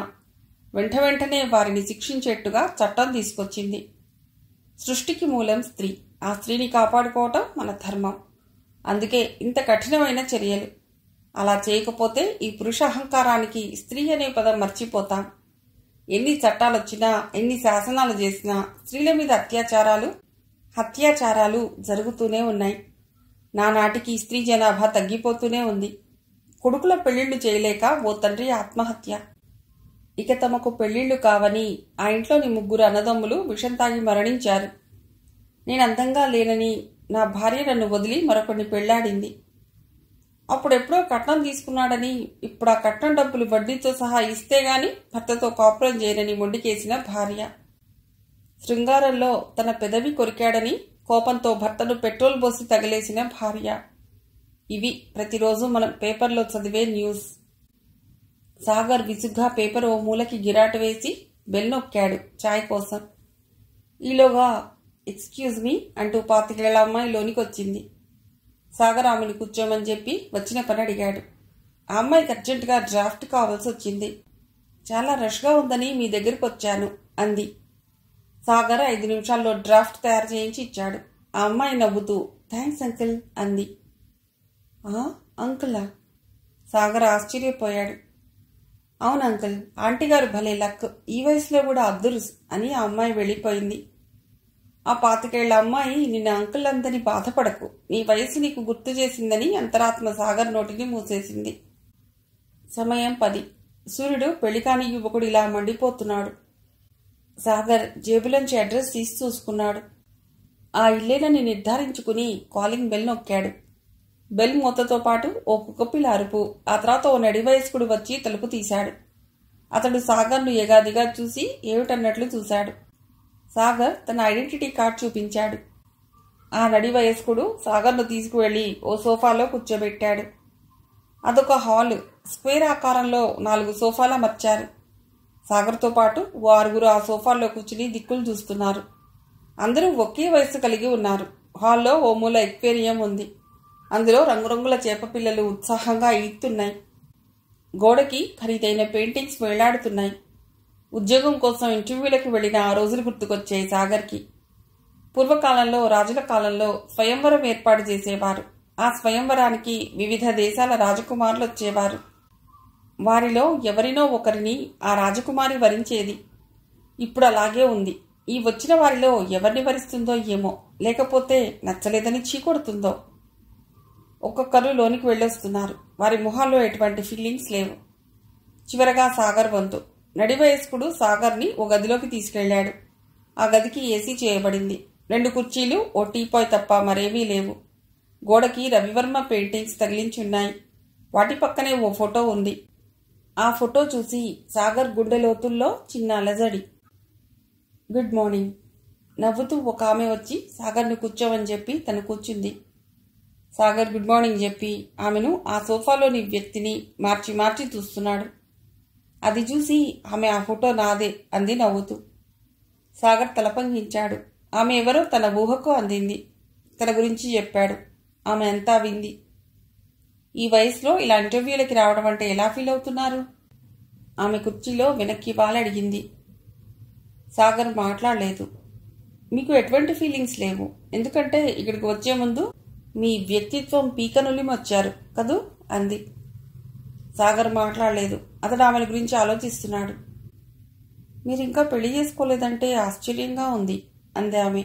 వెంటనే వారిని శిక్షించేట్టుగా చట్టం తీసుకొచ్చింది. సృష్టికి మూలం స్త్రీ. ఆ స్త్రీని కాపాడుకోవటం మన ధర్మం. అందుకే ఇంత కఠినమైన చర్యలు. అలా చేయకపోతే ఈ పురుష అహంకారానికి స్త్రీ అనే పదం మర్చిపోతాం. ఎన్ని చట్టాలొచ్చినా ఎన్ని శాసనాలు చేసినా స్త్రీల మీద హత్యాచారాలు జరుగుతూనే ఉన్నాయి. నానాటికి స్త్రీ జనాభా తగ్గిపోతూనే ఉంది. కొడుకుల పెళ్లిళ్లు చేయలేక ఓ తండ్రి ఆత్మహత్య. ఇక తమకు పెళ్లిళ్లు కావని ఆ ఇంట్లోని 3 అన్నదమ్ములు విషం తాగి మరణించారు. నేను అందంగా లేనని నా భార్య నన్ను వదిలి మరొకరిని పెళ్లాడింది. అప్పుడెప్పుడో కట్నం తీసుకున్నాడని ఇప్పుడు ఆ కట్నం డబ్బులు వడ్డీతో సహా ఇస్తే గాని భర్తతో కాపురం చేయనని మొండికేసిన భార్య. శృంగారంలో తన పెదవి కొరికాడని కోపంతో భర్తను పెట్రోల్ పోసి తగిలేసిన భార్య. ఇవి ప్రతిరోజు మనం పేపర్లో చదివే న్యూస్. సాగర్ విసుగ్గా పేపర్ ఓ మూలకి గిరాటు వేసి బెల్ నొక్కాడు చాయ్ కోసం. ఈలోగా ఎక్స్క్యూజ్ మీ అంటూ 25 ఏళ్ల అమ్మాయి లోనికి వచ్చింది. సాగర్ ఆమెను కూర్చోమని చెప్పి వచ్చిన పని అడిగాడు. ఆ అమ్మాయికి అర్జెంటుగా డ్రాఫ్ట్ కావాల్సి వచ్చింది. చాలా రష్గా ఉందని మీ దగ్గరికి వచ్చాను అంది. సాగర్ 5 నిమిషాల్లో డ్రాఫ్ట్ తయారు చేయించి ఇచ్చాడు. ఆ అమ్మాయి నవ్వుతూ థ్యాంక్స్ అంకుల్ అంది. అంకులా? సాగర్ ఆశ్చర్యపోయాడు. అవును అంకుల్, ఆంటీ గారు భలే లక్, ఈ వయసులో కూడా అద్దురుస్ అని ఆ అమ్మాయి వెళ్ళిపోయింది. ఆ 25 ఏళ్ల అమ్మాయి నిన్న అంకుల్ అందని బాధపడకు, నీ వయసు నీకు గుర్తు చేసిందని అంతరాత్మ సాగర్ నోటిని మూసేసింది. సమయం 10. సూర్యుడు పెళ్లికాని యువకుడు ఇలా మండిపోతున్నాడు. సాగర్ జేబులోంచి అడ్రస్ తీసి చూసుకున్నాడు. ఆ ఇల్లేనని నిర్ధారించుకుని కాలింగ్ బెల్ నొక్కాడు. బెల్ మూతతో పాటు ఓ కుక్కపిల్ల అరుపు, ఆ తర్వాత ఓ నడి వయస్కుడు వచ్చి తలుపు తీశాడు. అతడు సాగర్ను ఎగాదిగా చూసి ఏమిటన్నట్లు చూశాడు. సాగర్ తన ఐడెంటిటీ కార్డ్ చూపించాడు. ఆ నడి వయస్కుడు సాగర్ను తీసుకువెళ్లి ఓ సోఫాలో కూర్చోబెట్టాడు. అదొక హాలు. స్క్వేర్ ఆకారంలో 4 సోఫాలు అమర్చారు. సాగర్తో పాటు ఓ 6 ఆ సోఫాల్లో కూర్చుని దిక్కులు చూస్తున్నారు. అందరూ ఒకే వయస్సు కలిగి ఉన్నారు. హాల్లో ఓ మూల ఎక్వేరియం ఉంది. అందులో రంగురంగుల చేపపిల్లలు ఉత్సాహంగా ఈదుతున్నాయి. గోడకి ఖరీదైన పెయింటింగ్స్ వేలాడుతున్నాయి. ఉద్యోగం కోసం ఇంటర్వ్యూలకు వెళ్లిన ఆ రోజులు గుర్తుకొచ్చాయి సాగర్కి. పూర్వకాలంలో రాజుల కాలంలో స్వయంవరం ఏర్పాటు చేసేవారు. ఆ స్వయంవరానికి వివిధ దేశాల రాజకుమారులు వచ్చేవారు. వారిలో ఎవరినో ఒకరిని ఆ రాజకుమారి వరించేది. ఇప్పుడు అలాగే ఉంది. ఈ వచ్చిన వారిలో ఎవరిని వరిస్తుందో ఏమో, లేకపోతే నచ్చలేదని చీకొడుతుందో. ఒక్కొక్కరు లోనికి వెళ్ళొస్తున్నారు. వారి మొహాల్లో ఎటువంటి ఫీలింగ్స్ లేవు. చివరగా సాగర్ వంతు. నడి వయస్కుడు సాగర్ని ఓ గదిలోకి తీసుకెళ్లాడు. ఆ గదికి ఏసీ చేయబడింది. 2 కుర్చీలు, ఓ టీపాయ్ తప్ప మరేమీ లేవు. గోడకి రవివర్మ పెయింటింగ్స్ తగిలించున్నాయి. వాటి పక్కనే ఓ ఫోటో ఉంది. ఆ ఫోటో చూసి సాగర్ గుండె లోతుల్లో చిన్న అలజడి. Good morning. నవ్వుతూ ఒక ఆమె వచ్చి సాగర్ను కూర్చోమని చెప్పి తను కూర్చుంది. సాగర్ గుడ్ మార్నింగ్ చెప్పి ఆమెను ఆ సోఫాలోని వ్యక్తిని మార్చి మార్చి చూస్తున్నాడు. అది చూసి ఆమె ఆ ఫోటో నాదే అంది నవ్వుతూ. సాగర్ తలపంగించాడు. ఆమె ఎవరో తన ఊహకు అందింది. తన గురించి చెప్పాడు. ఆమె అంతా వింది. ఈ వయసులో ఇలా ఇంటర్వ్యూలకి రావడం అంటే ఎలా ఫీల్ అవుతున్నారు? ఆమె కుర్చీలో వెనక్కి అడిగింది. సాగర్ మాట్లాడలేదు. మీకు ఎటువంటి ఫీలింగ్స్ లేవు, ఎందుకంటే ఇక్కడికి వచ్చే ముందు మీ వ్యక్తిత్వం పీకనులిమి వచ్చారు కదూ అంది. సాగర్ మాట్లాడలేదు. అతడు ఆమె గురించి ఆలోచిస్తున్నాడు. మీరింకా పెళ్లి చేసుకోలేదంటే ఆశ్చర్యంగా ఉంది అంది ఆమె.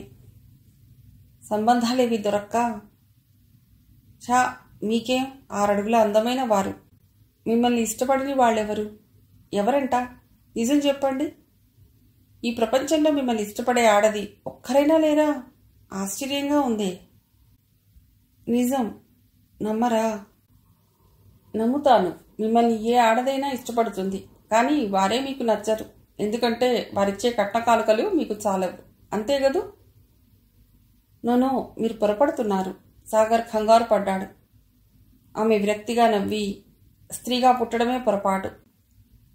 సంబంధాలేవి దొరక్క? చా, మీకేం 6 అడుగుల అందమైన వారు. మిమ్మల్ని ఇష్టపడని వాళ్ళెవరు? ఎవరంట? నిజం చెప్పండి. ఈ ప్రపంచంలో మిమ్మల్ని ఇష్టపడే ఆడది ఒక్కరైనా లేరా? ఆశ్చర్యంగా ఉంది. నిజం. నమ్మరా? నమ్ముతాను. మిమ్మల్ని ఏ ఆడదైనా ఇష్టపడుతుంది. కానీ వారే మీకు నచ్చరు. ఎందుకంటే వారిచ్చే కట్నకానుకలు మీకు చాలవు. అంతే గదు? నోనో, మీరు పొరపడుతున్నారు. సాగర్ కంగారు పడ్డాడు. ఆమె విరక్తిగా నవ్వి, స్త్రీగా పుట్టడమే పొరపాటు.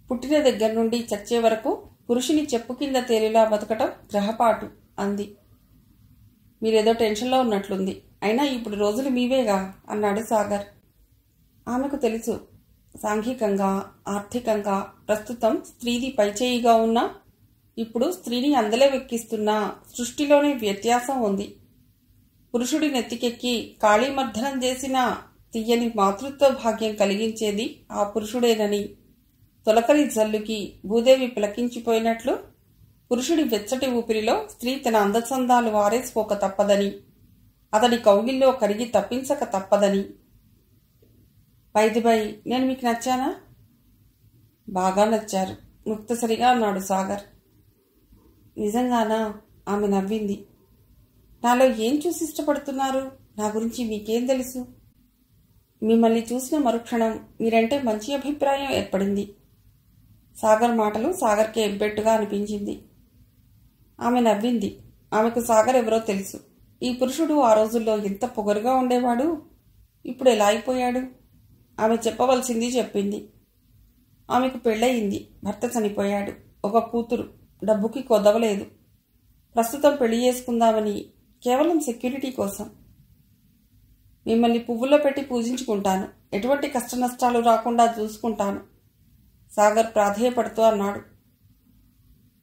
పుట్టిన దగ్గర నుండి చచ్చే వరకు పురుషుని చెప్పు కింద తేలిలా బతకటం గ్రహపాటు అంది. మీరేదో టెన్షన్లో ఉన్నట్లుంది. అయినా ఇప్పుడు రోజులు మీవేగా అన్నాడు సాగర్. ఆమెకు తెలుసు, సాంఘికంగా ఆర్థికంగా ప్రస్తుతం స్త్రీది పైచేయిగా ఉన్నా ఇప్పుడు స్త్రీని అందలే వెక్కిస్తున్నా సృష్టిలోనే వ్యత్యాసం ఉంది. పురుషుడి నెత్తికెక్కి కాళీమర్దనం చేసినా తీయని మాతృత్వ భాగ్యం కలిగించేది ఆ పురుషుడేనని తొలకరి జల్లుకి భూదేవి పులకించిపోయినట్లు పురుషుడి వెచ్చటి ఊపిరిలో స్త్రీ తన అందచందాలు వారేసుకోక తప్పదని, అతడి కౌగిల్లో కరిగి తప్పించక తప్పదని. బై నేను మీకు నచ్చానా? బాగా నచ్చారు ముక్తసరిగా అన్నాడు సాగర్. నిజంగానా? ఆమె నవ్వింది. నాలో ఏం చూసి ఇష్టపడుతున్నారు? నా గురించి మీకేం తెలుసు? మిమ్మల్ని చూసిన మరుక్షణం మీరంటే మంచి అభిప్రాయం ఏర్పడింది. సాగర్ మాటలు సాగర్కే ఎబ్బెట్టుగా అనిపించింది. ఆమె నవ్వింది. ఆమెకు సాగర్ ఎవరో తెలుసు. ఈ పురుషుడు ఆ రోజుల్లో ఎంత పొగరుగా ఉండేవాడు, ఇప్పుడు ఎలా అయిపోయాడు? ఆమె చెప్పవలసింది చెప్పింది. ఆమెకు పెళ్ళయింది. భర్త చనిపోయాడు. ఒక కూతురు. డబ్బుకి కొదవలేదు. ప్రస్తుతం పెళ్లి చేసుకుందామని, కేవలం సెక్యూరిటీ కోసం. మిమ్మల్ని పువ్వుల్లో పెట్టి పూజించుకుంటాను. ఎటువంటి కష్ట నష్టాలు రాకుండా చూసుకుంటాను సాగర్ ప్రాధేయపడుతూ అన్నాడు.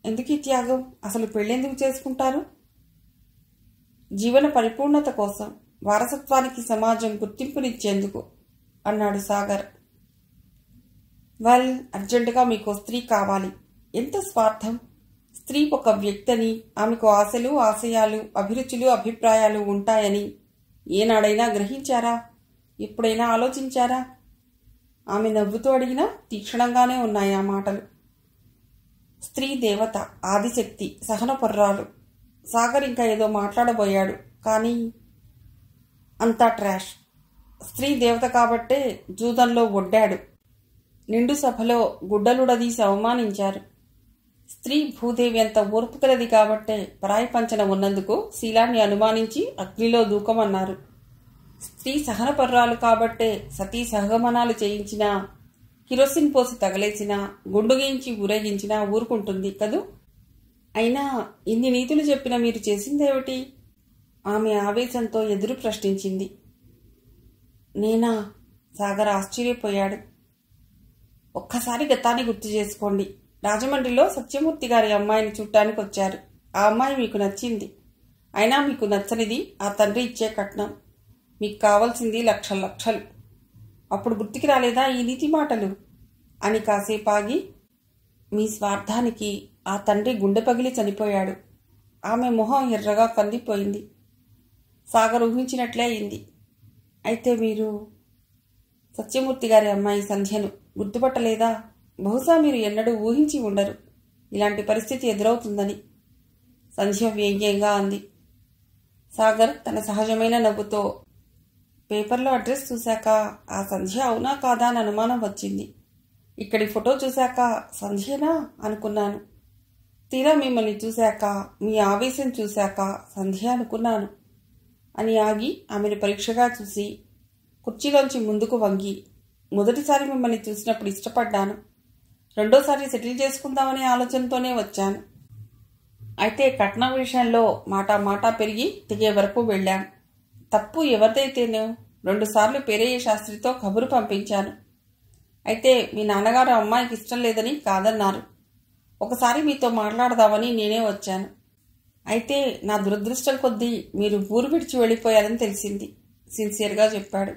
ఎందుకు ఈ త్యాగం? అసలు పెళ్ళెందుకు చేసుకుంటారు? జీవన పరిపూర్ణత కోసం, వారసత్వానికి సమాజం గుర్తింపునిచ్చేందుకు అన్నాడు సాగర్. వెల్, అర్జెంటుగా మీకు స్త్రీ కావాలి. ఎంత స్వార్థం! స్త్రీ ఒక వ్యక్తిని, ఆమెకు ఆశలు, ఆశయాలు, అభిరుచులు, అభిప్రాయాలు ఉంటాయని ఏనాడైనా గ్రహించారా? ఎప్పుడైనా ఆలోచించారా? ఆమె నవ్వుతూ అడిగినా తీక్షణంగానే ఉన్నాయి ఆ మాటలు. స్త్రీ దేవత, ఆదిశక్తి, సహనపర్రాలు. సాగర్ ఇంకా ఏదో మాట్లాడబోయాడు, కానీ అంతా ట్రాష్. స్త్రీ దేవత కాబట్టే జూదంలో ఒడ్డాడు. నిండు సభలో గుడ్డలుడదీసి అవమానించారు. స్త్రీ భూదేవి అంత ఓర్పు కలది కాబట్టే పరాయి పంచన ఉన్నందుకు శీలాన్ని అనుమానించి అగ్నిలో దూకమన్నారు. స్త్రీ సహనపర్రాలు కాబట్టే సతీ సహగమనాలు చేయించినా, కిరోసిన్ పోసి తగలేసినా, గుండుగీయించి ఊరేగించినా ఊరుకుంటుంది కదూ. అయినా ఇన్ని నీతులు చెప్పిన మీరు చేసిందేమిటి? ఆమె ఆవేశంతో ఎదురు ప్రశ్నించింది. నేనా? సాగర్ ఆశ్చర్యపోయాడు. ఒక్కసారి గతాన్ని గుర్తు చేసుకోండి. రాజమండ్రిలో సత్యమూర్తి గారి అమ్మాయిని చూడటానికి వచ్చారు. ఆ అమ్మాయి మీకు నచ్చింది. అయినా మీకు నచ్చనిది ఆ తండ్రి ఇచ్చే కట్నం. మీకు కావాల్సింది లక్షలు లక్షలు. అప్పుడు గుర్తుకి రాలేదా ఈ నీతి మాటలు? అని కాసేపు ఆగి, మీ స్వార్థానికి ఆ తండ్రి గుండె పగిలి చనిపోయాడు. ఆమె మొహం ఎర్రగా కందిపోయింది. సాగర్ ఊహించినట్లే అయింది. అయితే మీరు సత్యమూర్తి గారి అమ్మాయి సంధ్యను గుర్తుపట్టలేదా? బహుశా మీరు ఎన్నడూ ఊహించి ఉండరు ఇలాంటి పరిస్థితి ఎదురవుతుందని. సంధ్య వ్యంగ్యంగా అంది. సాగర్ తన సహజమైన నవ్వుతో, పేపర్లో అడ్రస్ చూశాక ఆ సంధ్య అవునా కాదా అని అనుమానం వచ్చింది. ఇక్కడి ఫోటో చూశాక సంధ్యనా అనుకున్నాను. తీరా మిమ్మల్ని చూశాక, మీ ఆవేశం చూశాక సంధ్య అనుకున్నాను అని ఆగి ఆమెను పరీక్షగా చూసి కుర్చీలోంచి ముందుకు వంగి, మొదటిసారి మిమ్మల్ని చూసినప్పుడు ఇష్టపడ్డాను. రెండోసారి సెటిల్ చేసుకుందామనే ఆలోచనతోనే వచ్చాను. అయితే కట్నం విషయంలో మాటా పెరిగి తెగే వరకు వెళ్ళాం. తప్పు ఎవరిదైతేనో 2 సార్లు పేరయ్య శాస్త్రితో కబురు పంపించాను. అయితే మీ నాన్నగారు అమ్మాయికి ఇష్టం లేదని కాదన్నారు. ఒకసారి మీతో మాట్లాడదామని నేనే వచ్చాను. అయితే నా దురదృష్టం కొద్దీ మీరు ఊరు విడిచి వెళ్ళిపోయారని తెలిసింది సిన్సియర్గా చెప్పాడు.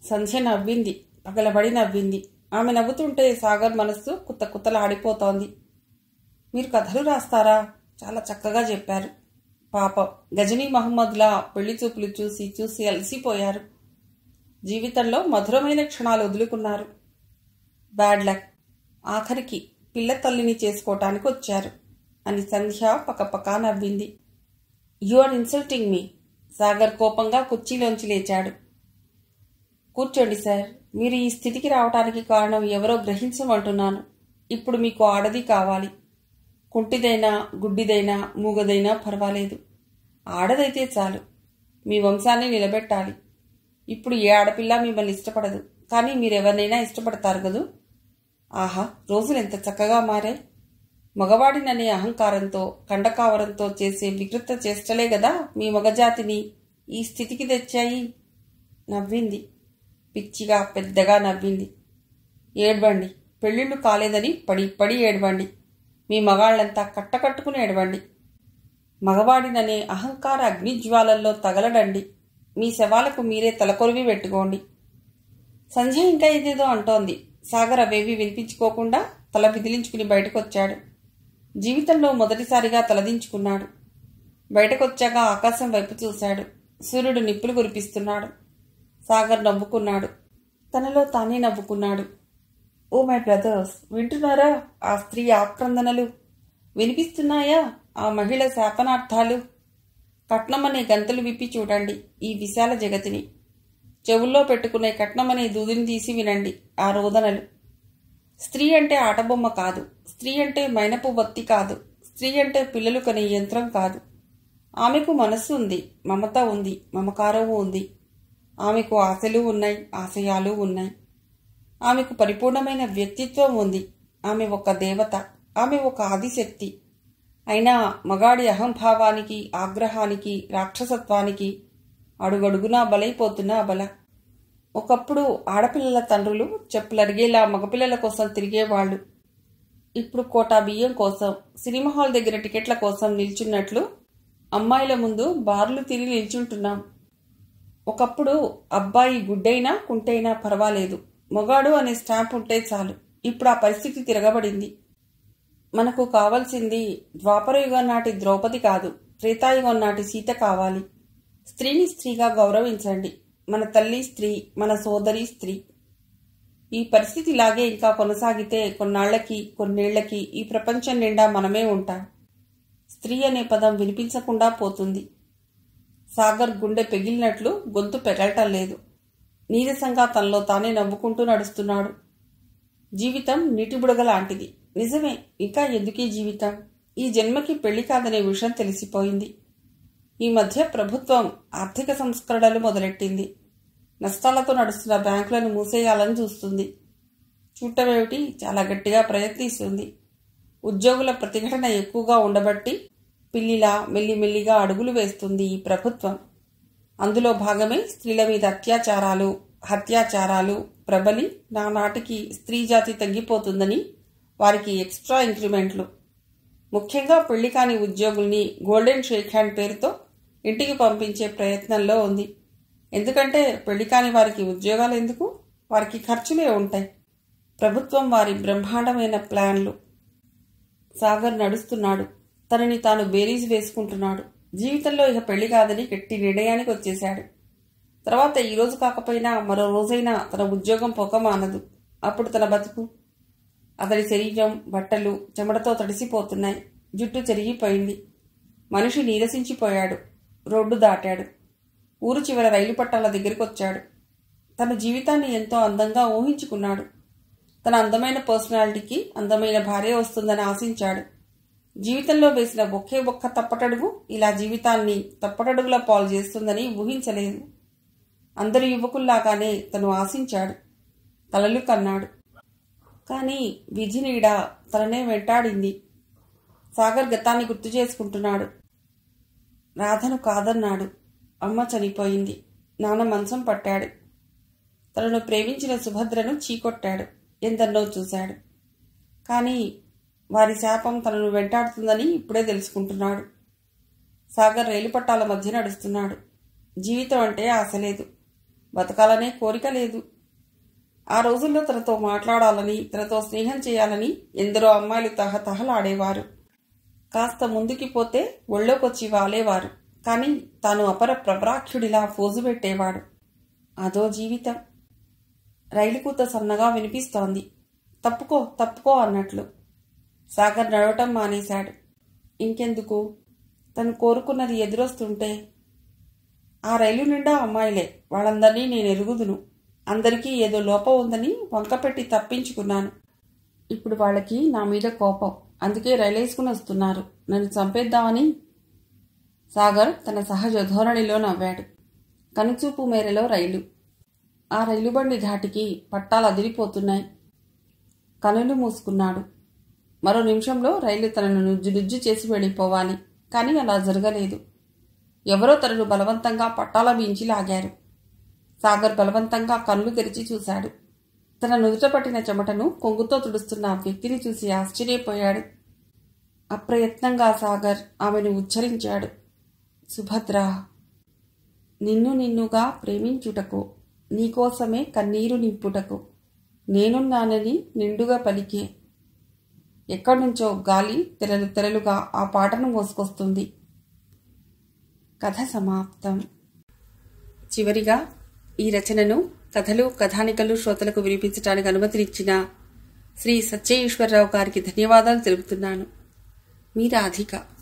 సంధ్య నవ్వింది, పగలబడి నవ్వింది. ఆమె నవ్వుతుంటే సాగర్ మనస్సు కుత్తలాడిపోతోంది. మీరు కథలు రాస్తారా? చాలా చక్కగా చెప్పారు. పాపం గజనీ మహమ్మద్లా పెళ్లి చూపులు చూసి చూసి అలసిపోయారు. జీవితంలో మధురమైన క్షణాలు వదులుకున్నారు. Bad luck. ఆఖరికి పిల్ల తల్లిని చేసుకోవటానికి వచ్చారు అని సంధ్య పకపకా నవ్వింది. You are insulting me. Sagar కోపంగా కుర్చీలోంచి లేచాడు. కూర్చోండి సార్. మీరు ఈ స్థితికి రావటానికి కారణం ఎవరో గ్రహించమంటున్నాను. ఇప్పుడు మీకు ఆడది కావాలి. కుంటిదైనా, గుడ్డిదైనా, మూగదైనా పర్వాలేదు. ఆడదైతే చాలు. మీ వంశాన్ని నిలబెట్టాలి. ఇప్పుడు ఏ ఆడపిల్ల మిమ్మల్ని ఇష్టపడదు, కానీ మీరెవరినైనా ఇష్టపడతారు కదూ. ఆహా, రోజులెంత చక్కగా మారాయి. మగవాడిననే అహంకారంతో, కండకావరంతో చేసే వికృత చేష్టలే గదా మీ మగజాతిని ఈ స్థితికి తెచ్చాయి. నవ్వింది. పిచ్చిగా పెద్దగా నవ్వింది. ఏడ్వండి, పెళ్ళిళ్ళు కాలేదని పడి పడి ఏడ్వండి. మీ మగాళ్లంతా కట్టకట్టుకుని ఏడవండి. మగవాడిననే అహంకార అగ్నిజ్వాలల్లో తగలడండి. మీ శవాలకు మీరే తలకొరివి పెట్టుకోండి. సంధ్య ఇంకా ఇదేదో అంటోంది. సాగర్ అవేవి వినిపించుకోకుండా తల విదిలించుకుని బయటకొచ్చాడు. జీవితంలో మొదటిసారిగా తలదించుకున్నాడు. బయటకొచ్చాక ఆకాశం వైపు చూశాడు. సూర్యుడు నిప్పులు కురిపిస్తున్నాడు. సాగర్ నవ్వుకున్నాడు. తనలో తానే నవ్వుకున్నాడు. ఓ మై బ్రదర్స్, వింటున్నారా ఆ స్త్రీ ఆక్రందనలు? వినిపిస్తున్నాయా ఆ మహిళ శాపనార్థాలు? కట్నమనే గంతలు విప్పి చూడండి ఈ విశాల జగతిని. చెవుల్లో పెట్టుకునే కట్నమనే దూదిని తీసి వినండి ఆ రోదనలు. స్త్రీ అంటే ఆటబొమ్మ కాదు. స్త్రీ అంటే మైనపు వత్తి కాదు. స్త్రీ అంటే పిల్లలు కనే యంత్రం కాదు. ఆమెకు మనస్సు ఉంది, మమత ఉంది, మమకారము ఉంది. ఆమెకు ఆశలు ఉన్నాయి, ఆశయాలు ఉన్నాయి. ఆమెకు పరిపూర్ణమైన వ్యక్తిత్వం ఉంది. ఆమె ఒక దేవత. ఆమె ఒక ఆదిశక్తి. అయినా మగాడి అహంభావానికి, ఆగ్రహానికి, రాక్షసత్వానికి అడుగడుగునా బలైపోతున్న అబల. ఒకప్పుడు ఆడపిల్లల తండ్రులు చెప్పులరిగేలా మగపిల్లల కోసం తిరిగేవాళ్లు. ఇప్పుడు కోటా బియ్యం కోసం, సినిమా హాల్ దగ్గర టికెట్ల కోసం నిల్చున్నట్లు అమ్మాయిల ముందు బార్లు తిరిగి నిల్చుంటున్నాం. ఒకప్పుడు అబ్బాయి గుడ్డైనా కుంటైనా పర్వాలేదు, మొగాడు అనే స్టాంప్ ఉంటే చాలు. ఇప్పుడు ఆ పరిస్థితి తిరగబడింది. మనకు కావలసింది ద్వాపరయుగం నాటి ద్రౌపది కాదు, త్రేతాయుగం నాటి సీత కావాలి. స్త్రీని స్త్రీగా గౌరవించండి. మన తల్లి స్త్రీ, మన సోదరి స్త్రీ. ఈ పరిస్థితి ఇలాగే ఇంకా కొనసాగితే కొన్నాళ్లకి, కొన్నేళ్లకి ఈ ప్రపంచం నిండా మనమే ఉంటాం. స్త్రీ అనే పదం వినిపించకుండా పోతుంది. సాగర్ గుండె పెగిలినట్లు గొంతు పెగలటం లేదు. నీరసంగా తనలో తానే నవ్వుకుంటూ నడుస్తున్నాడు. జీవితం నీటి బుడగ లాంటిది. నిజమే, ఇంకా ఎందుకీ జీవితం? ఈ జన్మకి పెళ్లి కాదనే విషయం తెలిసిపోయింది. ఈ మధ్య ప్రభుత్వం ఆర్థిక సంస్కరణలు మొదలెట్టింది. నష్టాలతో నడుస్తున్న బ్యాంకులను మూసేయాలని చూస్తుంది. చూడటమేమిటి, చాలా గట్టిగా ప్రయత్నిస్తుంది. ఉద్యోగుల ప్రతిఘటన ఎక్కువగా ఉండబట్టి పిల్లిలా మెల్లిమెల్లిగా అడుగులు వేస్తుంది ఈ ప్రభుత్వం. అందులో భాగమే స్త్రీల మీద అత్యాచారాలు, హత్యాచారాలు ప్రబలి నానాటికి స్త్రీ జాతి తగ్గిపోతుందని వారికి ఎక్స్ట్రా ఇంక్రిమెంట్లు. ముఖ్యంగా పెళ్లి కాని ఉద్యోగుల్ని గోల్డెన్ షేక్ హ్యాండ్ పేరుతో ఇంటికి పంపించే ప్రయత్నంలో ఉంది. ఎందుకంటే పెళ్లి కాని వారికి ఉద్యోగాలు ఎందుకు? వారికి ఖర్చులే ఉంటాయి. ప్రభుత్వం వారి బ్రహ్మాండమైన ప్లాన్లు. సాగర్ నడుస్తున్నాడు. తనని తాను బేరీజ్ వేసుకుంటున్నాడు. జీవితంలో ఇక పెళ్లి కాదని గట్టి నిర్ణయానికి వచ్చేశాడు. తర్వాత ఈ రోజు కాకపోయినా మరో రోజైనా తన ఉద్యోగం పోక మానదు. అప్పుడు తన బతుకు? అతడి శరీరం, బట్టలు చెమటతో తడిసిపోతున్నాయి. జుట్టు చెరిగిపోయింది. మనిషి నీరసించిపోయాడు. రోడ్డు దాటాడు. ఊరు చివర రైలు పట్టాల దగ్గరికి వచ్చాడు. తన జీవితాన్ని ఎంతో అందంగా ఊహించుకున్నాడు. తన అందమైన పర్సనాలిటీకి అందమైన భార్య వస్తుందని ఆశించాడు. జీవితంలో వేసిన ఒకే ఒక్క తప్పటడుగు ఇలా జీవితాన్ని తప్పటడుగుల పాలు చేస్తుందని ఊహించలేదు. అందరి యువకుల్లాగానే తను ఆశించాడు. కలలు కన్నాడు. కానీ విధి నీడ తననే వెంటాడింది. సాగర్ గతాన్ని గుర్తు చేసుకుంటున్నాడు. రాధను కాదన్నాడు. అమ్మ చనిపోయింది. నాన్న మంచం పట్టాడు. తనను ప్రేమించిన సుభద్రను చీకొట్టాడు. ఎందన్నో చూశాడు. కానీ వారి శాపం తనను వెంటాడుతుందని ఇప్పుడే తెలుసుకుంటున్నాడు. సాగర్ రైలు పట్టాల మధ్య నడుస్తున్నాడు. జీవితం అంటే ఆశ లేదు. బతకాలనే కోరిక లేదు. ఆ రోజుల్లో తనతో మాట్లాడాలని, తనతో స్నేహం చేయాలని ఎందరో అమ్మాయిలు తహతహలాడేవారు. కాస్త ముందుకి పోతే ఒళ్ళోకొచ్చి వాలేవారు. కానీ తాను అపర ప్రపరాఖ్యుడిలా ఫోజు పెట్టేవాడు. అదో జీవితం. రైలు కూత సన్నగా వినిపిస్తోంది. తప్పుకో తప్పుకో అన్నట్లు. సాగర్ నడవటం మానేశాడు. ఇంకెందుకు? తను కోరుకున్నది ఎదురొస్తుంటే. ఆ రైలు నిండా అమ్మాయిలే. వాళ్ళందరినీ నేను ఎరుగుదును. అందరికీ ఏదో లోపం ఉందని వంకపెట్టి తప్పించుకున్నాను. ఇప్పుడు వాళ్ళకి నా మీద కోపం. అందుకే రైలేసుకుని వస్తున్నారు, నన్ను చంపేద్దామని. సాగర్ తన సహజ ధోరణిలో నవ్వాడు. కనుచూపు మేరలో రైలు. ఆ రైలు బండి ధాటికి పట్టాలు అదిరిపోతున్నాయి. కనులు మూసుకున్నాడు. మరో నిమిషంలో రైలు తనను నుజ్జు చేసి వెళ్ళిపోవాలి. కానీ అలా జరగలేదు. ఎవరో తనను బలవంతంగా పట్టాల మించి లాగారు. సాగర్ బలవంతంగా కళ్ళు తెరిచి చూశాడు. తన నుదుట పట్టిన చెమటను కొంగుతో తుడుస్తున్న ఆ వ్యక్తిని చూసి ఆశ్చర్యపోయాడు. అప్రయత్నంగా సాగర్ ఆమెను ఉచ్చరించాడు. సుభద్ర. నిన్నుగా ప్రేమించుటకు, నీకోసమే కన్నీరు నింపుటకు నేనున్నానని నిండుగా పలికే. ఎక్కడ్నుంచో గాలి తెరలుగా ఆ పాటను మోసుకొస్తుంది. కథ సమాప్తం. చివరిగా ఈ రచనను కథలు కథానికలు శ్రోతలకు వినిపించడానికి అనుమతినిచ్చిన శ్రీ సత్య ఈశ్వరరావు గారికి ధన్యవాదాలు తెలుపుతున్నాను. మీ రాధిక.